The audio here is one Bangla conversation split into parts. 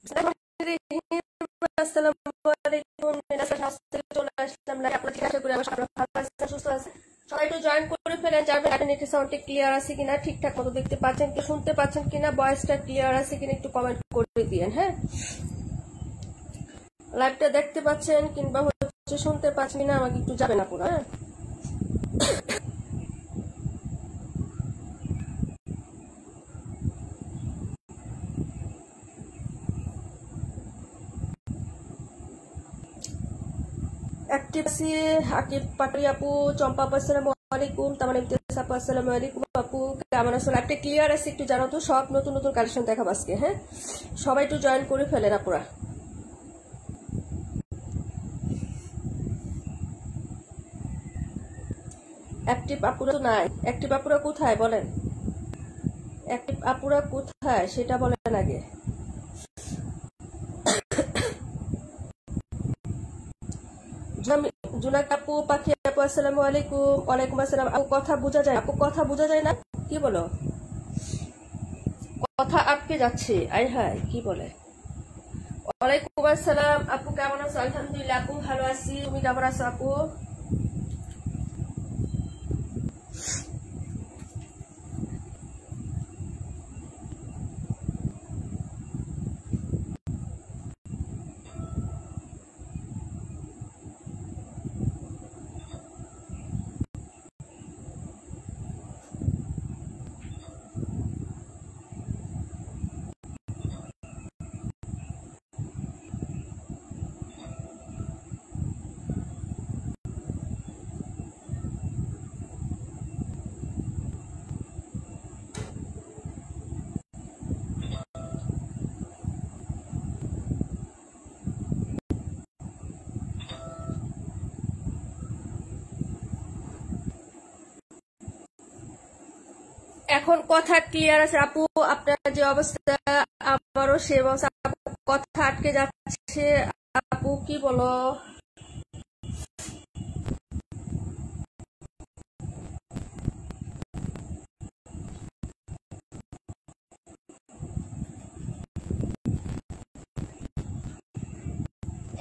আসসালামু আলাইকুম। চলে আসলাম আপনাদের আশা করি আমার ভালো আছেন, সুস্থ আছেন। সবাই একটু জয়েন করে ফেলেন, যাবেন নেটের সাউন্ডটা ক্লিয়ার আছে কিনা, ঠিকঠাক মতো দেখতে পাচ্ছেন কি শুনতে পাচ্ছেন কিনা, ভয়েসটা ক্লিয়ার আছে কিনা একটু কমেন্ট করে দিয়েন। হ্যাঁ, লাইভটা দেখতে পাচ্ছেন কিংবা হচ্ছে শুনতে পাচ্ছেন কিনা আমাকে একটু যাবেন আপুরা। হ্যাঁ, অ্যাক্টিভ আছি আকিব পাটরি আপু, চম্পা আপু আসসালামু আলাইকুম, তামান্না ইমতিয়াজ আপু আসসালামু আলাইকুম। আপু কেমন আছো? লাইভটা ক্লিয়ার আছে একটু জানাও তো, সব নতুন নতুন কালেকশন দেখাবো আজকে। হ্যাঁ, সবাই একটু জয়েন করে ফেলেন আপুরা। অ্যাক্টিভ আপুরা তো নাই, অ্যাক্টিভ আপুরা কোথায় বলেন? অ্যাক্টিভ আপুরা কোথায় সেটা বলেন আগে। জুনাক আপু, পাখি আপু আসসালামু আলাইকুম। ওয়ালাইকুম আসসালাম। আপু কথা বোঝা যায়? আপু কথা বোঝা যায় না, কি বলো? কথা আটকে যাচ্ছে, আয় হায় কি বলে। ওয়ালাইকুম আসসালাম আপু, কেমন আছো? আলহামদুলিল্লাহ আপু ভালো আছি, তুমি কেমন আছো আপু? এখন কথা ক্লিয়ার আছে আপু? আপনার যে অবস্থা আমারও সে অবস্থা, কথা আটকে যাচ্ছে আপু, কি বলো?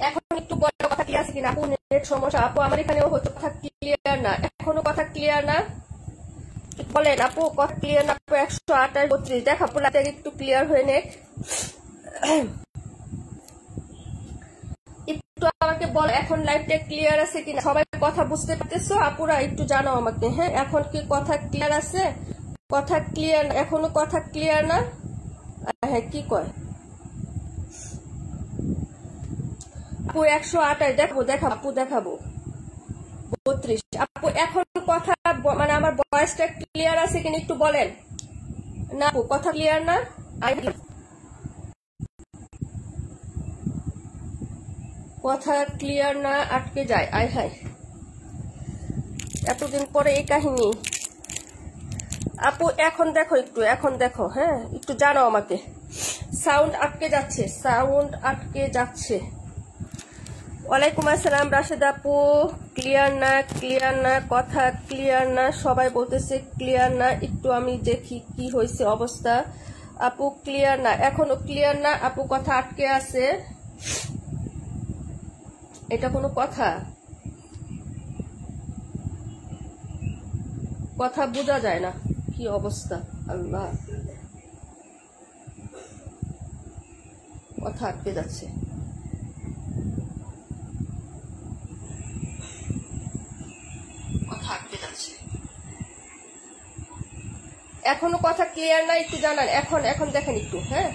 এখন একটু বড় কথা ক্লিয়ার আছে কিনা আপু? নেট সমস্যা আপু, আমার এখানেও হচ্ছে কথা ক্লিয়ার না, এখনো কথা ক্লিয়ার না বলেন আপু, কথা ক্লিয়ার না আপু। 128 দেখ আপু, একটু ক্লিয়ার হয়ে নেক, একটু আমাকে বল এখন লাইভটা ক্লিয়ার আছে কিনা, সবাই কথা বুঝতে পারতেছো আপুরা? একটু জানাও আমাকে। হ্যাঁ, এখন কি কথা ক্লিয়ার আছে? কথা ক্লিয়ার, এখনো কথা ক্লিয়ার না? হ্যাঁ, কি কয় আপু? 128 দেখাবো, দেখাবো আপু, দেখাবো 32 আপু। এখন কথা মানে আমার ভয়েসটা ক্লিয়ার আছে কিনা একটু বলেন না আপু, কথা ক্লিয়ার না? কথা ক্লিয়ার না, আটকে যায়, আয় হায় এতদিন পরে এই কাহিনী। আপু এখন দেখো একটু, এখন দেখো। হ্যাঁ, একটু জানাও আমাকে। সাউন্ড আটকে যাচ্ছে, সাউন্ড আটকে যাচ্ছে। ওয়ালাইকুম আসসালাম রাশেদ আপু, ক্লিয়ার না, ক্লিয়ার না, কথা ক্লিয়ার না, সবাই বলতেছে ক্লিয়ার না। একটু আমি দেখি কি হয়েছে অবস্থা। আপু ক্লিয়ার না, এখনো ক্লিয়ার না আপু, কথা আটকে আছে। এটা কোনো কথা? কথা বোঝা যায় না, কি অবস্থা আল্লাহ, কথা আটকে যাচ্ছে। কথা আটকে যাচ্ছে, এখনো কথা ক্লিয়ার না, একটু জানান। এখন এখন দেখেন একটু। হ্যাঁ,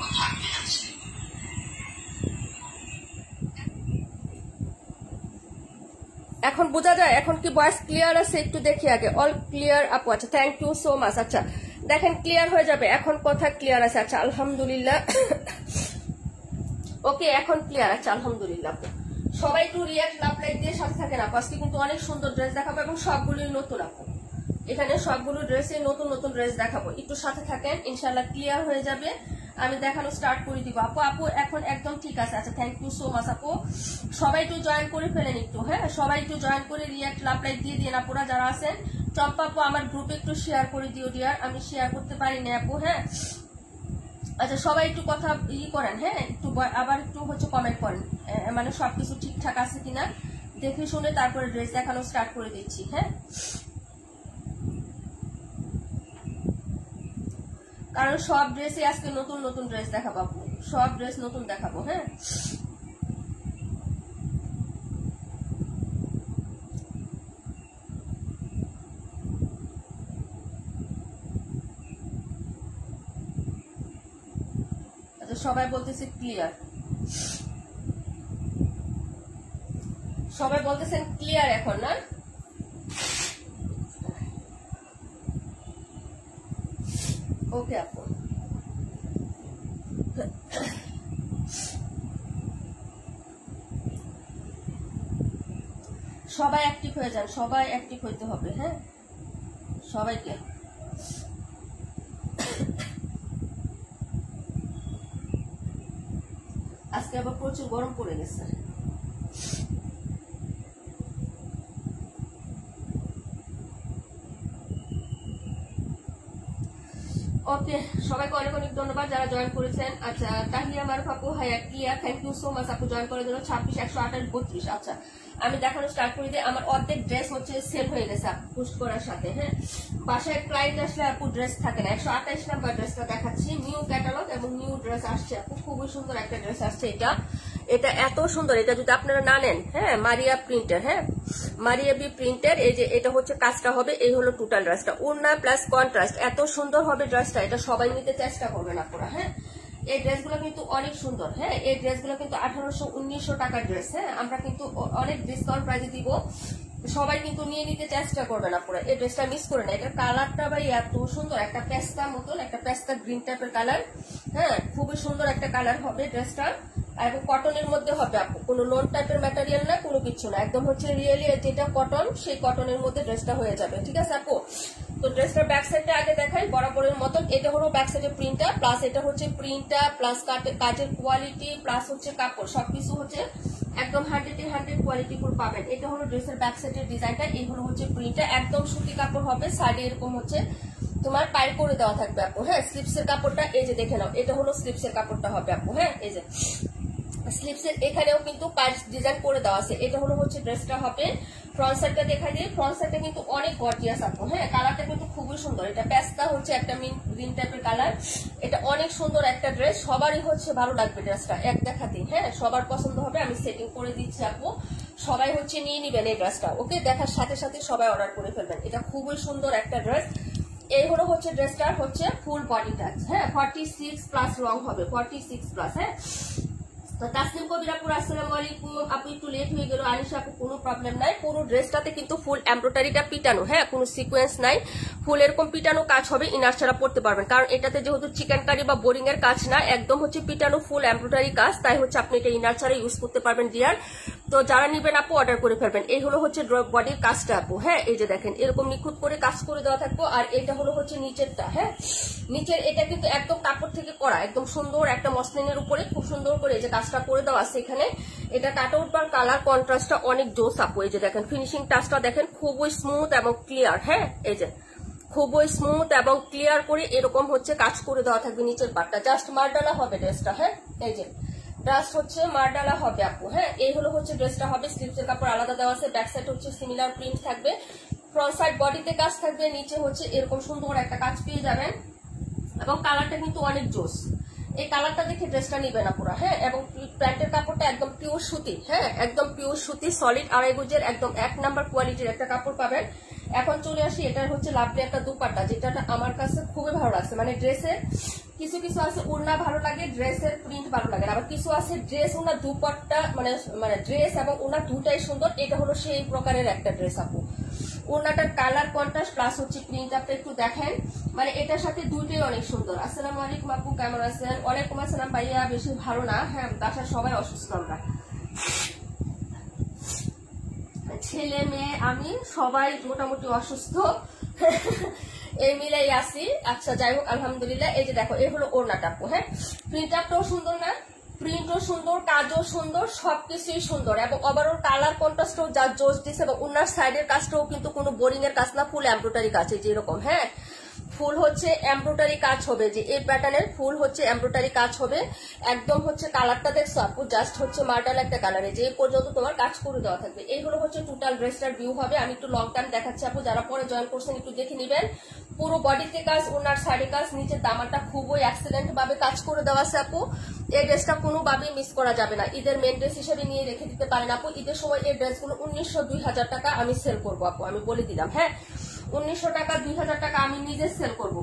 এখন বোঝা যায়? এখন কি ভয়েস ক্লিয়ার আছে? একটু দেখি আগে। অল ক্লিয়ার আপু, আচ্ছা থ্যাংক ইউ সো মাচ। আচ্ছা দেখেন ক্লিয়ার হয়ে যাবে, এখন কথা ক্লিয়ার আছে। আচ্ছা আলহামদুলিল্লাহ, ওকে এখন ক্লিয়ার আছে আলহামদুলিল্লাহ। সবাই একটু রিয়াক্ট লাভ লাইক দিয়ে সাথে থাকেন আপু, আজকে কিন্তু অনেক সুন্দর ড্রেস দেখাবো এবং সবগুলোই নতুন আপু, এখানে সবগুলো ড্রেসে নতুন নতুন ড্রেস দেখাবো, একটু সাথে থাকেন, ইনশাল্লাহ ক্লিয়ার হয়ে যাবে, আমি দেখানো স্টার্ট করে দিব আপু। আপু এখন একদম ঠিক আছে। আচ্ছা থ্যাংক ইউ সো মাচ আপু, সবাই একটু জয়েন করে ফেলেন একটু। হ্যাঁ, সবাই একটু জয়েন করে রিয়াক্ট লাভ লাইক দিয়ে দিন আপুরা যারা আছেন। চম্পা আপু আমার গ্রুপে একটু শেয়ার করে দিও ডিয়ার, আমি শেয়ার করতে পারি না আপু। হ্যাঁ, আচ্ছা সবাই একটু কথা করেন, হ্যাঁ একটু আবার একটু হচ্ছে কমেন্ট করেন, মানে সবকিছু ঠিকঠাক আছে কিনা দেখে শুনে তারপরে ড্রেস দেখানো স্টার্ট করে দিচ্ছি। হ্যাঁ, কারণ সব ড্রেসে আজকে নতুন নতুন ড্রেস দেখাবো, সব ড্রেস নতুন দেখাবো। হ্যাঁ, আচ্ছা সবাই বলতেছে ক্লিয়ার, সবাই বলতেছেন ক্লিয়ার এখন না? ওকে আপু, সবাই অ্যাক্টিভ হয়ে যান, সবাই অ্যাক্টিভ হইতে হবে। হ্যাঁ, সবাইকে আজকে আবার প্রচুর গরম পড়ে গেছে। ওকে, সবাইকে অনেক অনেক ধন্যবাদ যারা জয়েন করেছেন। আচ্ছা তাহিয়া মারুফ আপু, hi clear, thank you so much আপু জয়েন করার জন্য। 26 128 32। আচ্ছা আমি দেখানো স্টার্ট করে দিই। আমার অর্ধেক ড্রেস হচ্ছে সেল হয়ে গেছে আপু পোস্ট করার সাথে। হ্যাঁ, বাসায় ক্লায়েন্ট আসলে আপু ড্রেস থাকে না। 128 নাম্বার ড্রেসটা দেখাচ্ছি, নিউ ক্যাটালগ এবং নিউ ড্রেস আসছে আপু, খুবই সুন্দর একটা ড্রেস আসছে। এটা এত সুন্দর, এটা যদি আপনারা না নেন, হ্যাঁ মারিয়া প্রিন্টের, হ্যাঁ মারিয়া বি প্রিন্টের। এই যে এটা হচ্ছে কাজটা হবে, এই হলো টোটাল ড্রেসটা, ওড়না প্লাস কন্ট্রাস্ট, এত সুন্দর হবে ড্রেসটা। এটা সবাই নিতে চেষ্টা করবেন আপনারা। হ্যাঁ, এই ড্রেসগুলো কিন্তু অনেক সুন্দর। হ্যাঁ, এই ড্রেসগুলো কিন্তু 1800-1900 টাকার ড্রেস। হ্যাঁ, আমরা কিন্তু অনেক ডিসকাউন্ট প্রাইসে দিব, সবাই কিন্তু নিয়ে নিতে চেষ্টা করবেন আপনারা। এই ড্রেসটা মিস করে না, এটার কালারটা ভাই এত সুন্দর, একটা পেস্তা মতন, একটা পেস্তা গ্রিন টাইপের কালার। হ্যাঁ, খুবই সুন্দর একটা কালার হবে ড্রেসটা, এবং কটনের মধ্যে হবে আপু, কোনো লোন টাইপের ম্যাটেরিয়াল না, কোনো কিছু না, একদম হচ্ছে রিয়েলি যেটা কটন সেই কটনের মধ্যে ড্রেসটা হয়ে যাবে। ঠিক আছে আপু, তো ড্রেসটার ব্যাক সাইডটা আগে দেখাই বরাবরের মতন। এটা হলো ব্যাক সাইডের প্রিন্টটা, প্লাস এটা হচ্ছে প্রিন্টটা, প্লাস কাজের কোয়ালিটি, প্লাস হচ্ছে কাপড়, সবকিছু হচ্ছে একদম 100 কোয়ালিটি ফুল পাবেন। এটা হলো ড্রেসের ব্যাক সাইডের ডিজাইনটা, এই হলো হচ্ছে প্রিন্টটা, একদম সুতি কাপড় হবে, সাইডে এরকম হচ্ছে তোমার পাইর করে দেওয়া থাকবে আপু। হ্যাঁ, স্লিপসের কাপড়টা এই যে দেখে নাও, এটা হলো স্লিপসের কাপড়টা হবে আপু। হ্যাঁ, এই যে স্লিপসের এখানেও কিন্তু পাইর ডিজাইন করে দেওয়া আছে। এটা হলো হচ্ছে ড্রেসটা হবে। ফ্রন্ট সাইডটা দেখাই দিই, ফ্রন্ট সাইডটা কিন্তু অনেক গর্জিয়াস আপু। হ্যাঁ, কালারটা কিন্তু খুবই সুন্দর, এটা পেস্তা হচ্ছে একটা গ্রিন টাইপের কালার। এটা অনেক সুন্দর একটা ড্রেস, সবারই হচ্ছে ভালো লাগবে ড্রেসটা এক দেখাতেই। হ্যাঁ, সবার পছন্দ হবে, আমি সেটিং করে দিচ্ছি আপু, সবাই হচ্ছে নিয়ে নিবেন এই ড্রেসটা। ওকে, দেখার সাথে সাথে সবাই অর্ডার করে ফেলবেন, এটা খুবই সুন্দর একটা ড্রেস। এই হলো হচ্ছে ড্রেসটার হচ্ছে ফুল বডি টাচ। হ্যাঁ, 46 প্লাস রং হবে, 46 প্লাস। হ্যাঁ, তো তাসনিম কবির আপু আসসালামু আলাইকুম আপু, একটু লেট হয়ে গেল। আনিশা আপু কোনো প্রবলেম নাই, পুরো ড্রেসটাতে কিন্তু ফুল এমব্রয়ডারিটা পিটানো। হ্যাঁ, কোনো সিকোয়েন্স নাই, ফুল এরকম পিটানো কাজ হবে, ইনার ছাড়া পড়তে পারবেন, কারণ এটাতে যেহেতু চিকেন কারি বা বোরিং এর কাজ না, একদম হচ্ছে পিটানো ফুল এমব্রয়ডারি কাজ, তাই হচ্ছে আপনি এটা ইনার ছাড়া ইউজ করতে পারবেন ডিয়ার। তো যারা নিবেন আপু অর্ডার করে ফেলবেন। এই হলো হচ্ছে বডির কাজটা আপু। হ্যাঁ, এই যে দেখেন এরকম নিখুঁত করে কাজ করে দেওয়া থাকবো। আর এটা হলো হচ্ছে নিচেরটা। হ্যাঁ, নিচের এটা কিন্তু একদম কাপড় থেকে করা, একদম সুন্দর একটা মসলিনের উপরে খুব সুন্দর করে এই যে কাজটা করে দেওয়া আছে এখানে। এটা কাট আউট বার কালার কন্ট্রাস্টটা অনেক জোস আপু। এই যে দেখেন ফিনিশিং টাচটা দেখেন, খুবই স্মুথ এবং ক্লিয়ার। হ্যাঁ, এই যে খুবই স্মুথ এবং ক্লিয়ার করে এরকম হচ্ছে কাজ করে দেওয়া থাকবে নিচের পাটটা, জাস্ট মারডালা হবে ড্রেসটা। হ্যাঁ, এই যে জাস্ট হচ্ছে মারডালা হবে আপু। হ্যাঁ, এই হলো হচ্ছে ড্রেসটা হবে, স্লিভসের কাপড় আলাদা দেওয়া আছে, ব্যাক সাইড হচ্ছে সিমিলার প্রিন্ট থাকবে, ফ্রন্ট সাইড বডিতে কাজ থাকবে, নিচে হচ্ছে এরকম সুন্দর একটা কাজ পেয়ে যাবেন, এবং কালারটা কিন্তু অনেক জোস। এই কালারটা দেখে ড্রেসটা নিবেন আপুরা। হ্যাঁ, এবং প্যান্টের কাপড়টা একদম পিওর সুতি। হ্যাঁ, একদম পিওর সুতি, সলিড 2.5 গজের একদম 1 নাম্বার কোয়ালিটির একটা কাপড় পাবেন। এখন চলে আসি, এটার হচ্ছে লাভলি একটা দুপাট্টা, যেটা আমার কাছে খুবই ভালো লাগছে। মানে ড্রেসের কিছু কিছু আছে ওড়না ভালো লাগে, ড্রেসের প্রিন্ট ভালো লাগে, আবার কিছু আছে ড্রেস ওনার দুপাট্টা মানে ড্রেস এবং ওনার দুটাই সুন্দর। এটা হলো সেই প্রকারের একটা ড্রেস আপু। ওড়নাটার কালার কন্ট্রাস্ট প্লাস হচ্ছে প্রিন্ট আপনি একটু দেখেন, মানে এটার সাথে দুইটাই অনেক সুন্দর। আসসালামু আলাইকুম আপু, কেমন আছেন? ওয়ালাইকুম আসসালাম ভাইয়া, বেশি ভালো না। হ্যাঁ, বাসার সবাই অসুস্থ, আমরা ছেলে মেয়ে আমি সবাই মোটামুটি অসুস্থ, এই মিলাই আসি। আচ্ছা যাই হোক আলহামদুলিল্লাহ। এই যে দেখো এই হলো ওড়নাটা আপু। হ্যাঁ, প্রিন্ট আপটাও সুন্দর না, প্রিন্টও সুন্দর, কাজও সুন্দর, সবকিছুই সুন্দর এবং ওভারঅল কালার কন্ট্রাস্টও যা জোস দিছে এবং ওনার সাইডের কাজটাও কিন্তু কোনো বোরিং এর কাজ না, ফুল এমব্রয়ডারি কাজ, যেরকম হ্যাঁ ফুল হচ্ছে এমব্রয়ডারি কাজ হবে, যে এই প্যাটার্নের ফুল হচ্ছে এমব্রয়ডারি কাজ হবে একদম হচ্ছে। কালারটা দেখছো আপু, জাস্ট হচ্ছে মার্টাল একটা কালারে, যে পর্যন্ত তোমার কাজ করে দেওয়া থাকবে। এইগুলো হচ্ছে টোটাল ড্রেসটার ভিউ হবে। আমি একটু লং টাইম দেখাচ্ছি আপু, যারা পরে জয়েন করছেন একটু দেখে নিবেন। পুরো বডিতে কাজ, ওনার সাইডে কাজ, নিচের দামানটা খুবই এক্সেলেন্ট ভাবে কাজ করে দেওয়া আছে আপু। এই ড্রেসটা কোনোভাবেই মিস করা যাবে না, ঈদের মেন ড্রেস হিসেবে নিয়ে রেখে দিতে পারেন আপু। ঈদের সময় এই ড্রেসগুলো 1900-2000 টাকা আমি সেল করবো আপু, আমি বলে দিলাম হ্যাঁ। 1900 টাকা 2000 টাকা আমি নিজে সেল করব,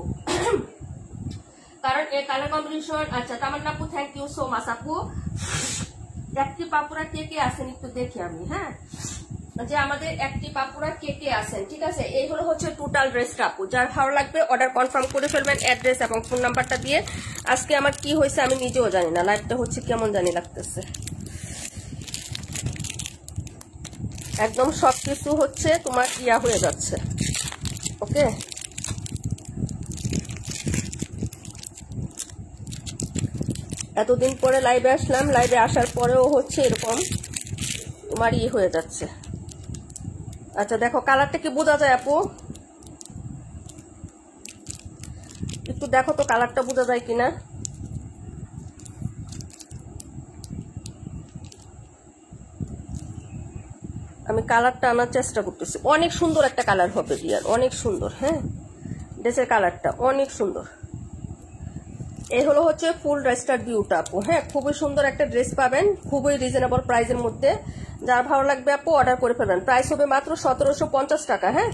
কারণ এই কালার কম্বিনেশন। আচ্ছা তামান্না আপু, থ্যাংক ইউ সো মাচ আপু। একটি পাপুরা কে কে আছেন একটু দেখি আমি, হ্যাঁ যে আমাদের একটি পাপুরা কে কে আছেন, ঠিক আছে। এইগুলো হচ্ছে টোটাল ড্রেসটা আপু, যার ভালো লাগবে অর্ডার কনফার্ম করে ফেলবেন অ্যাড্রেস এবং ফোন নাম্বারটা দিয়ে। আজকে আমার কি হয়েছে আমি নিজেও জানি না, লাইভটা হচ্ছে কেমন জানি লাগতেছে, একদম সবকিছু হচ্ছে তোমার ইয়া হয়ে যাচ্ছে। ওকে এতদিন পরে লাইভে আসলাম, লাইভে আসার পরেও হচ্ছে এরকম তোমার ইয়ে হয়ে যাচ্ছে। আচ্ছা দেখো কালারটা কি বোঝা যায় আপু, একটু দেখো তো কালারটা বোঝা যায় কিনা। আমি কালারটা আনার চেষ্টা করতেছি, অনেক সুন্দর একটা কালার হবে ডিয়ার, অনেক সুন্দর। হ্যাঁ ড্রেসের কালারটা অনেক সুন্দর। এই হলো হচ্ছে ফুল ড্রেসটার ভিউটা আপু, হ্যাঁ খুবই সুন্দর একটা ড্রেস পাবেন, খুবই রিজনেবল প্রাইসের মধ্যে। যার ভালো লাগবে আপু অর্ডার করে ফেলবেন। প্রাইস হবে মাত্র 1750 টাকা, হ্যাঁ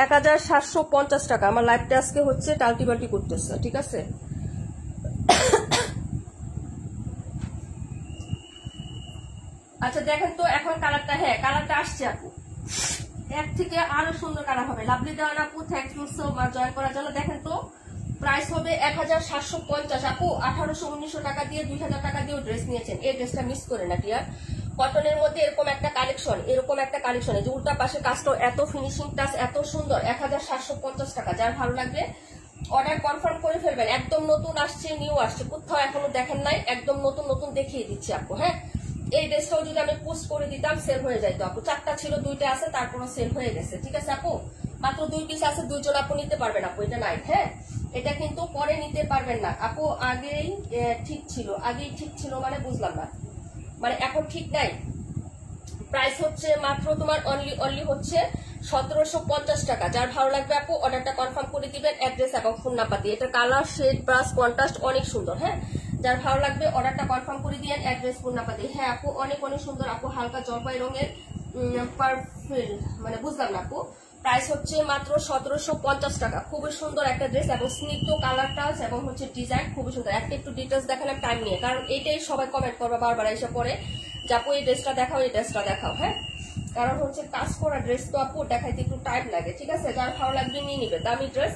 1750 টাকা। আমার লাইফটা আজকে হচ্ছে টাল্টিবাল্টি করতেছে, ঠিক আছে। আচ্ছা দেখেন তো এখন কালারটা, হ্যাঁ কালারটা আসছে আপু, এক থেকে আরো সুন্দর কালার হবে। লাভলি দেওয়ান আপু, thank you so much join করার জন্য। দেখেন তো প্রাইস হবে 1750 আপু। 1800-1900 টাকা দিয়ে 2000 টাকা দিয়ে ড্রেস নিয়েছেন, এই ড্রেসটা মিস করে না টিয়ার। কটনের মধ্যে এরকম একটা কালেকশন, এরকম একটা কালেকশন, যে উল্টা পাশে কাজটা এত ফিনিশিং টাচ এত সুন্দর, 1750 টাকা। যার ভালো লাগবে অর্ডার কনফার্ম করে ফেলবেন। একদম নতুন আসছে, নিউ আসছে, কোথাও এখনো দেখেন নাই, একদম নতুন নতুন দেখিয়ে দিচ্ছি আপু। হ্যাঁ এই ড্রেসটাও যদি আমি পোস্ট করে দিতাম সেল হয়ে যাইতো আপু। 4টা ছিল, 2টা আছে, তারপরও সেল হয়ে গেছে, ঠিক আছে আপু। মাত্র 2 পিস আছে, 2 জন আপু নিতে পারবেন আপু, এটা নাই। হ্যাঁ এটা কিন্তু পরে নিতে পারবেন না আপু, আগেই ঠিক ছিল, আগেই ঠিক ছিল মানে বুঝলাম না, মানে এখন ঠিক নাই। প্রাইস হচ্ছে মাত্র তোমার অনলি হচ্ছে 1750 টাকা। যার ভালো লাগবে আপু অর্ডারটা কনফার্ম করে দিবেন অ্যাড্রেস এবং ফোন নাম্বার দিয়ে। এটা কালার শেড ব্রাশ কন্ট্রাস্ট অনেক সুন্দর, হ্যাঁ যার ভালো লাগবে অর্ডারটা কনফার্ম করে দিবেন অ্যাড্রেস ফোন নাম্বার দিয়ে। হ্যাঁ আপু অনেক অনেক সুন্দর আপু, হালকা জলপাই রঙের পারফেল, মানে বুঝলাম না আপু। প্রাইস হচ্ছে মাত্র 1750 টাকা। খুবই সুন্দর একটা ড্রেস এবং স্নিগ্ধ কালার টাচ এবং হচ্ছে ডিজাইন খুবই সুন্দর। একটা একটু ডিটেলস দেখালাম টাইম নিয়ে, কারণ এইটাই সবাই কমেন্ট করবে বারবার এসে পরে যে আপু এই ড্রেসটা দেখাও, এই ড্রেসটা দেখাও। হ্যাঁ কারণ হচ্ছে কাজ করা ড্রেস তো আপু দেখাইতে একটু টাইম লাগে, ঠিক আছে। যার ভালো লাগবে নিয়ে নিবে, দামি ড্রেস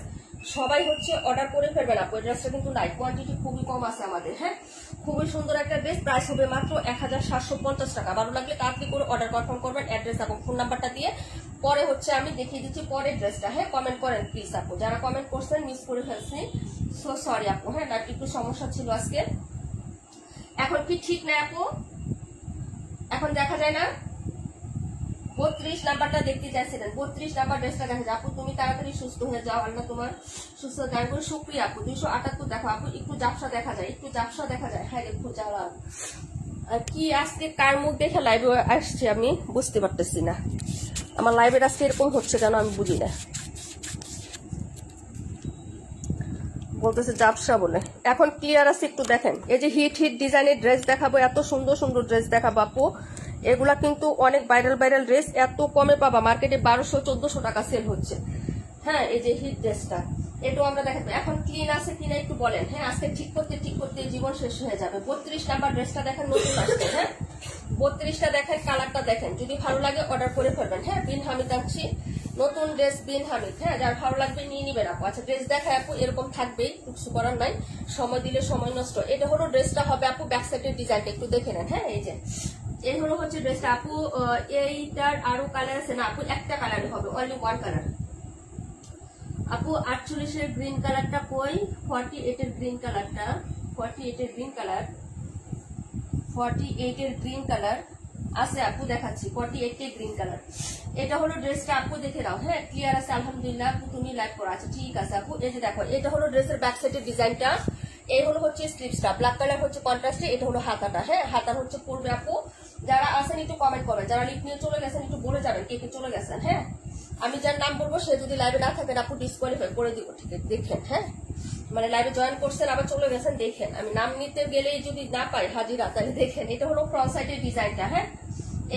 সবাই হচ্ছে অর্ডার করে ফেলবেন আপু। এই ড্রেসটা কিন্তু নাই, কোয়ান্টিটি খুবই কম আছে আমাদের। হ্যাঁ খুবই সুন্দর একটা ড্রেস, প্রাইস হবে মাত্র 1750 টাকা। ভালো লাগলে তাড়াতাড়ি করে অর্ডার কনফার্ম করবেন অ্যাড্রেস এবং ফোন নাম্বারটা দিয়ে। পরে হচ্ছে আমি দেখিয়ে দিচ্ছি পরের ড্রেসটা। হ্যাঁ কমেন্ট করেন প্লিজ আপু, যারা কমেন্ট করছেন মিস করে ফেলছি, সো সরি আপু। হ্যাঁ একটু সমস্যা ছিল আজকে। এখন কি ঠিক নাই আপু? এখন দেখা যায় না? 32 নাম্বারটা দেখতে চাইছিলেন, 32 নাম্বার ড্রেসটা দেখা যায় আপু। তুমি তাড়াতাড়ি সুস্থ হয়ে যাও, আল্লাহ তোমার সুস্থ দান করে। শুক্রিয়া আপু। 278 দেখো আপু, একটু জাপসা দেখা যায়, একটু জাপসা দেখা যায়। হ্যাঁ একটু জ্বালা কি আজকে কার মুখ দেখে লাইভে আসছে আমি বুঝতে পারতেছি না। আমার লাইভের আজকে এরকম হচ্ছে কেন আমি বুঝি না, বলতেছে জাপসা বলে। এখন ক্লিয়ার আছে একটু দেখেন। এই যে হিট হিট ডিজাইনের ড্রেস দেখাবো, এত সুন্দর সুন্দর ড্রেস দেখাবো আপু। এগুলা কিন্তু অনেক ভাইরাল ভাইরাল ড্রেস, এত কমে পাবা। মার্কেটে 1200-1400 টাকা সেল হচ্ছে। হ্যাঁ এই যে হিট ড্রেসটা এটাও আমরা দেখাবো। এখন ক্লিন আছে কিনা একটু বলেন। হ্যাঁ আজকে ঠিক করতে জীবন শেষ হয়ে যাবে। 32 নাম্বার ড্রেসটা দেখেন, নতুন আসছে। হ্যাঁ 32টা দেখেন, কালারটা দেখেন, যদি ভালো লাগে অর্ডার করে ফেলবেন। হ্যাঁ বিন হামিদ আনছি নতুন ড্রেস, বিন হামিদ। হ্যাঁ যার ভালো লাগবে নিয়ে নিবেন আপু। আচ্ছা ড্রেস দেখায় আপু, এরকম থাকবেই, কিছু করার নাই, সময় দিলে সময় নষ্ট। এটা হলো ড্রেসটা হবে আপু, ব্যাক সাইডের ডিজাইনটা একটু দেখে নেন। হ্যাঁ এই হলো হচ্ছে ড্রেসটা আপু। এইটার আরো কালার আছে না আপু? একটা কালারই হবে, অনলি ওয়ান কালার আপু। 48-এর গ্রিন কালারটা কই? 48-এর গ্রিন কালারটা, 48-এর গ্রিন কালার 48 এর গ্রিন কালার আছে আপু, দেখাচ্ছি 48 এর গ্রিন কালার। এটা হলো ড্রেসটা আপু, দেখে নাও। হ্যাঁ, ক্লিয়ার আছে আলহামদুলিল্লাহ। তুমি লাইভ করা আছে, ঠিক আছে আপু। এই যে দেখো, এটা হলো ড্রেসের ব্যাক সাইডের ডিজাইনটা। এই হলো হচ্ছে স্লিভসটা, ব্ল্যাক কালার হচ্ছে কন্ট্রাস্টে। এটা হলো হাতাটা। হ্যাঁ, হাতার হচ্ছে পড়বে আপু। যারা আসেন একটু কমেন্ট করবেন, যারা লিপ নিয়ে চলে গেছেন একটু বলে যাবেন কে কে চলে গেছেন। হ্যাঁ, আমি যার নাম বলবো সে যদি লাইভে না থাকেন আপু ডিসকোয়ালিফাই করে দিব, ঠিক আছে? দেখেন, হ্যাঁ, মানে লাইভে জয়েন করছেন আবার চলে গেছেন, দেখেন। আমি নাম নিতে গেলেই যদি না পাই হাজিরা, তাহলে দেখেন। এটা হলো ফ্রন্ট সাইডের ডিজাইনটা। হ্যাঁ,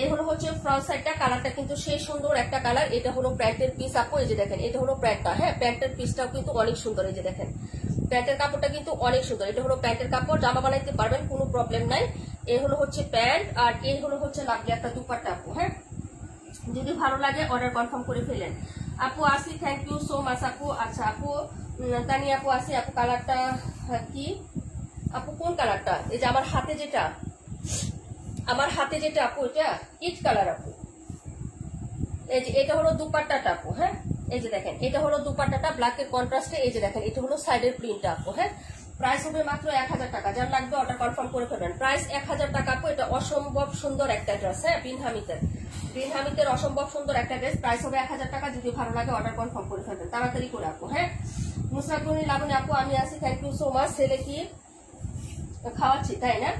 এই হলো হচ্ছে ফ্রন্ট সাইডটা। কালারটা কিন্তু সেই সুন্দর একটা কালার। এটা হলো প্যান্টের পিস আপু, এই যে দেখেন। এটা হলো প্যান্টটা। হ্যাঁ, প্যান্টের পিসটাও কিন্তু অনেক সুন্দর, এই যে দেখেন। প্যান্টের কাপড়টা কিন্তু অনেক সুন্দর। এটা হলো প্যান্টের কাপড়, জামা বানাইতে পারবেন, কোনো প্রবলেম নাই। এই হলো হচ্ছে প্যান্ট, আর এই হলো হচ্ছে লাভলি একটা দুপাট্টা আপু। হ্যাঁ, যদি ভালো লাগে অর্ডার কনফার্ম করে ফেলেন আপু। আসি, থ্যাংক ইউ সো মাচ আপু। আচ্ছা আপু, তানি আপু আসি। আপু কালারটা কি আপু, কোন কালারটা? এই যে আমার হাতে যেটা, আমার হাতে যেটা আপু, এটা ইট কালার আপু। এই যে এটা হলো দুপাট্টাটা আপু। হ্যাঁ, এই যে দেখেন, এটা হলো দুপাট্টাটা ব্ল্যাকের কন্ট্রাস্টে। এই যে দেখেন, এটা হলো সাইডের প্রিন্টটা আপু। হ্যাঁ, প্রাইস হবে মাত্র 1000 টাকা। যার লাগবে অর্ডার কনফার্ম করে ফেলবেন। প্রাইস 1000 টাকা আপু। এটা অসম্ভব সুন্দর একটা ড্রেস। হ্যাঁ, বিনহামিতের অসম্ভব সুন্দর একটা ড্রেস। প্রাইস হবে 1000 টাকা। যদি ভালো লাগে অর্ডার কনফার্ম করে ফেলবেন তাড়াতাড়ি করে আপু। হ্যাঁ, মুসরাকুনি লাবণী আপু আমি আছি, থ্যাংক ইউ সো মাচ। ছেলে কি খাওয়াচ্ছি, তাই না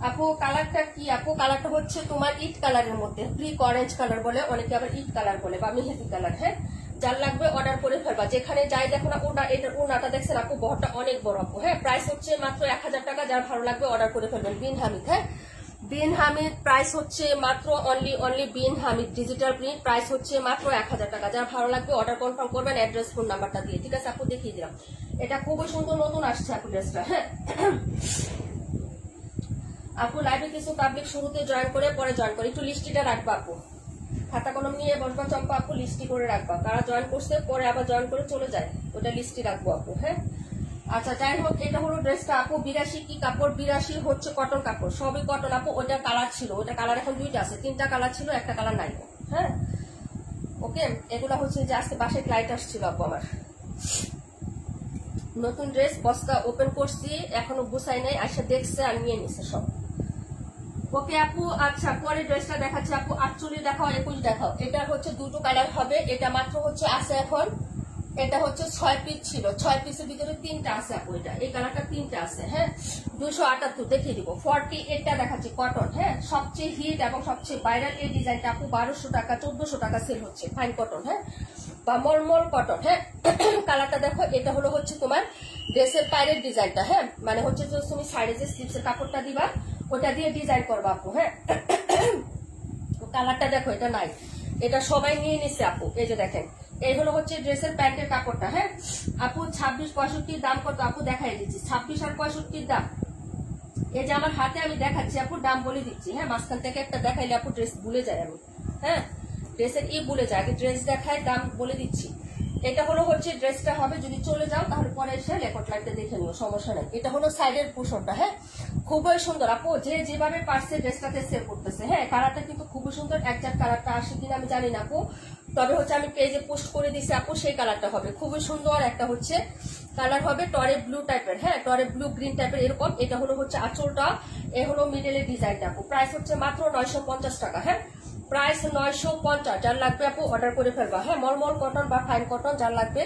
আপু? কালারটা কি আপু? কালারটা হচ্ছে তোমার ইট কালারের মধ্যে, ব্রিক অরেঞ্জ কালার বলে অনেকে, আবার ইট কালার বলে বা মেহেদি কালার। হ্যাঁ, যার লাগবে অর্ডার করে ফেলবা। যেখানে যাই দেখো না, ওটা এটার ওনাটা দেখছেন আপু, বহরটা অনেক বড় আপু। হ্যাঁ, প্রাইস হচ্ছে মাত্র 1000 টাকা। যার ভালো লাগবে অর্ডার করে ফেলবেন। বিন হামিদ, হ্যাঁ, বিন হামিদ প্রাইস হচ্ছে মাত্র অনলি বিন হামিদ ডিজিটাল প্রিন্ট। প্রাইস হচ্ছে মাত্র 1000 টাকা। যার ভালো লাগবে অর্ডার কনফার্ম করবেন অ্যাড্রেস ফোন নাম্বারটা দিয়ে, ঠিক আছে আপু? দেখিয়ে দিলাম। এটা খুবই সুন্দর, নতুন আসছে আপু ড্রেসটা। হ্যাঁ আপু, লাইভে কিছু পাবলিক শুরুতে জয়েন করে পরে জয়েন করে, একটু লিস্টিটা রাখবা আপু। খাতা কলম নিয়ে বসবা চম্পা আপু, লিস্টি করে রাখবা। কারা জয়েন করছে পরে আবার জয়েন করে চলে যায়, ওটা লিস্টি রাখবো আপু। হ্যাঁ, আচ্ছা যাই হোক, এটা হলো ড্রেসটা আপু। 82 কি কাপড়? 82 হচ্ছে কটন কাপড়, সবই কটন আপু। ওটা কালার ছিল, ওটা কালার এখন দুইটা আছে, তিনটা কালার ছিল, একটা কালার নাই। হ্যাঁ, ওকে। এগুলা হচ্ছে যে আজকে বাসায় ক্লাইন্ট আসছিল আপু আমার। নতুন ড্রেস, বস্তা ওপেন করছি, এখনো গুছাই নাই, আসে দেখছে আর নিয়ে নিছে সব। ওকে আপু। আচ্ছা, পরে ড্রেসটা দেখাচ্ছি আপু। 48 দেখাও, 21 দেখাও। এটা হচ্ছে দুটো কালার হবে। এটা মাত্র হচ্ছে আছে এখন, এটা হচ্ছে 6 পিস ছিল, 6 পিসের ভিতরে 3টা আছে আপু। এটা এই কালারটা 3টা আছে। হ্যাঁ, 278 দেখিয়ে দিব। 48টা দেখাচ্ছি কটন। হ্যাঁ, সবচেয়ে হিট এবং সবচেয়ে ভাইরাল এই ডিজাইনটা আপু। 1200 টাকা 1400 টাকা সেল হচ্ছে, ফাইন কটন। হ্যাঁ, বা মলমল কটন। হ্যাঁ, কালারটা দেখো। এটা হলো হচ্ছে তোমার ড্রেসের পায়ের ডিজাইনটা। হ্যাঁ, মানে হচ্ছে যে তুমি সাইডে যে স্লিপসের কাপড়টা দিবা ওটা দিয়ে ডিজাইন করবা আপু। হ্যাঁ, কালারটা দেখো, এটা নাই, এটা সবাই নিয়ে নিচ্ছে আপু। এই যে দেখেন, এই হলো হচ্ছে ড্রেসের প্যান্টের কাপড়টা। হ্যাঁ আপু, 26-65 দাম কত আপু? দেখাই দিচ্ছি 26 আর 65 দাম। এই যে আমার হাতে আমি দেখাচ্ছি আপু, দাম বলে দিচ্ছি। হ্যাঁ, মাঝখান থেকে একটা দেখাইলে আপু ড্রেস ভুলে যায় আমি। হ্যাঁ, ড্রেসের ভুলে যায়, আগে ড্রেস দেখায়, দাম বলে দিচ্ছি। এটা হলো হচ্ছে ড্রেসটা হবে, যদি চলে যাও তাহলে পরে এসে রেকর্ড লাইটটা দেখে নিও, সমস্যা নেই। এটা হলো সাইডের পোর্শনটা। হ্যাঁ, খুবই সুন্দর আপু, যে যেভাবে পারছে ড্রেসটাতে সেল করতেছে। হ্যাঁ, কালারটা কিন্তু খুবই সুন্দর। একজাক্ট কালারটা আসে কিনা আমি জানি না আপু, তবে হচ্ছে আমি পেজে পোস্ট করে দিছি আপু, সেই কালারটা হবে। খুবই সুন্দর একটা হচ্ছে কালার হবে, টরে ব্লু টাইপের। হ্যাঁ, টরে ব্লু গ্রিন টাইপের এরকম। এটা হলো হচ্ছে আঁচলটা, এ হলো মিডলের ডিজাইনটা আপু। প্রাইস হচ্ছে মাত্র 950 টাকা। হ্যাঁ, প্রাইস 950। যার লাগবে আপু অর্ডার করে ফেলবা। হ্যাঁ, মলমল কটন বা ফাইন কটন যার লাগবে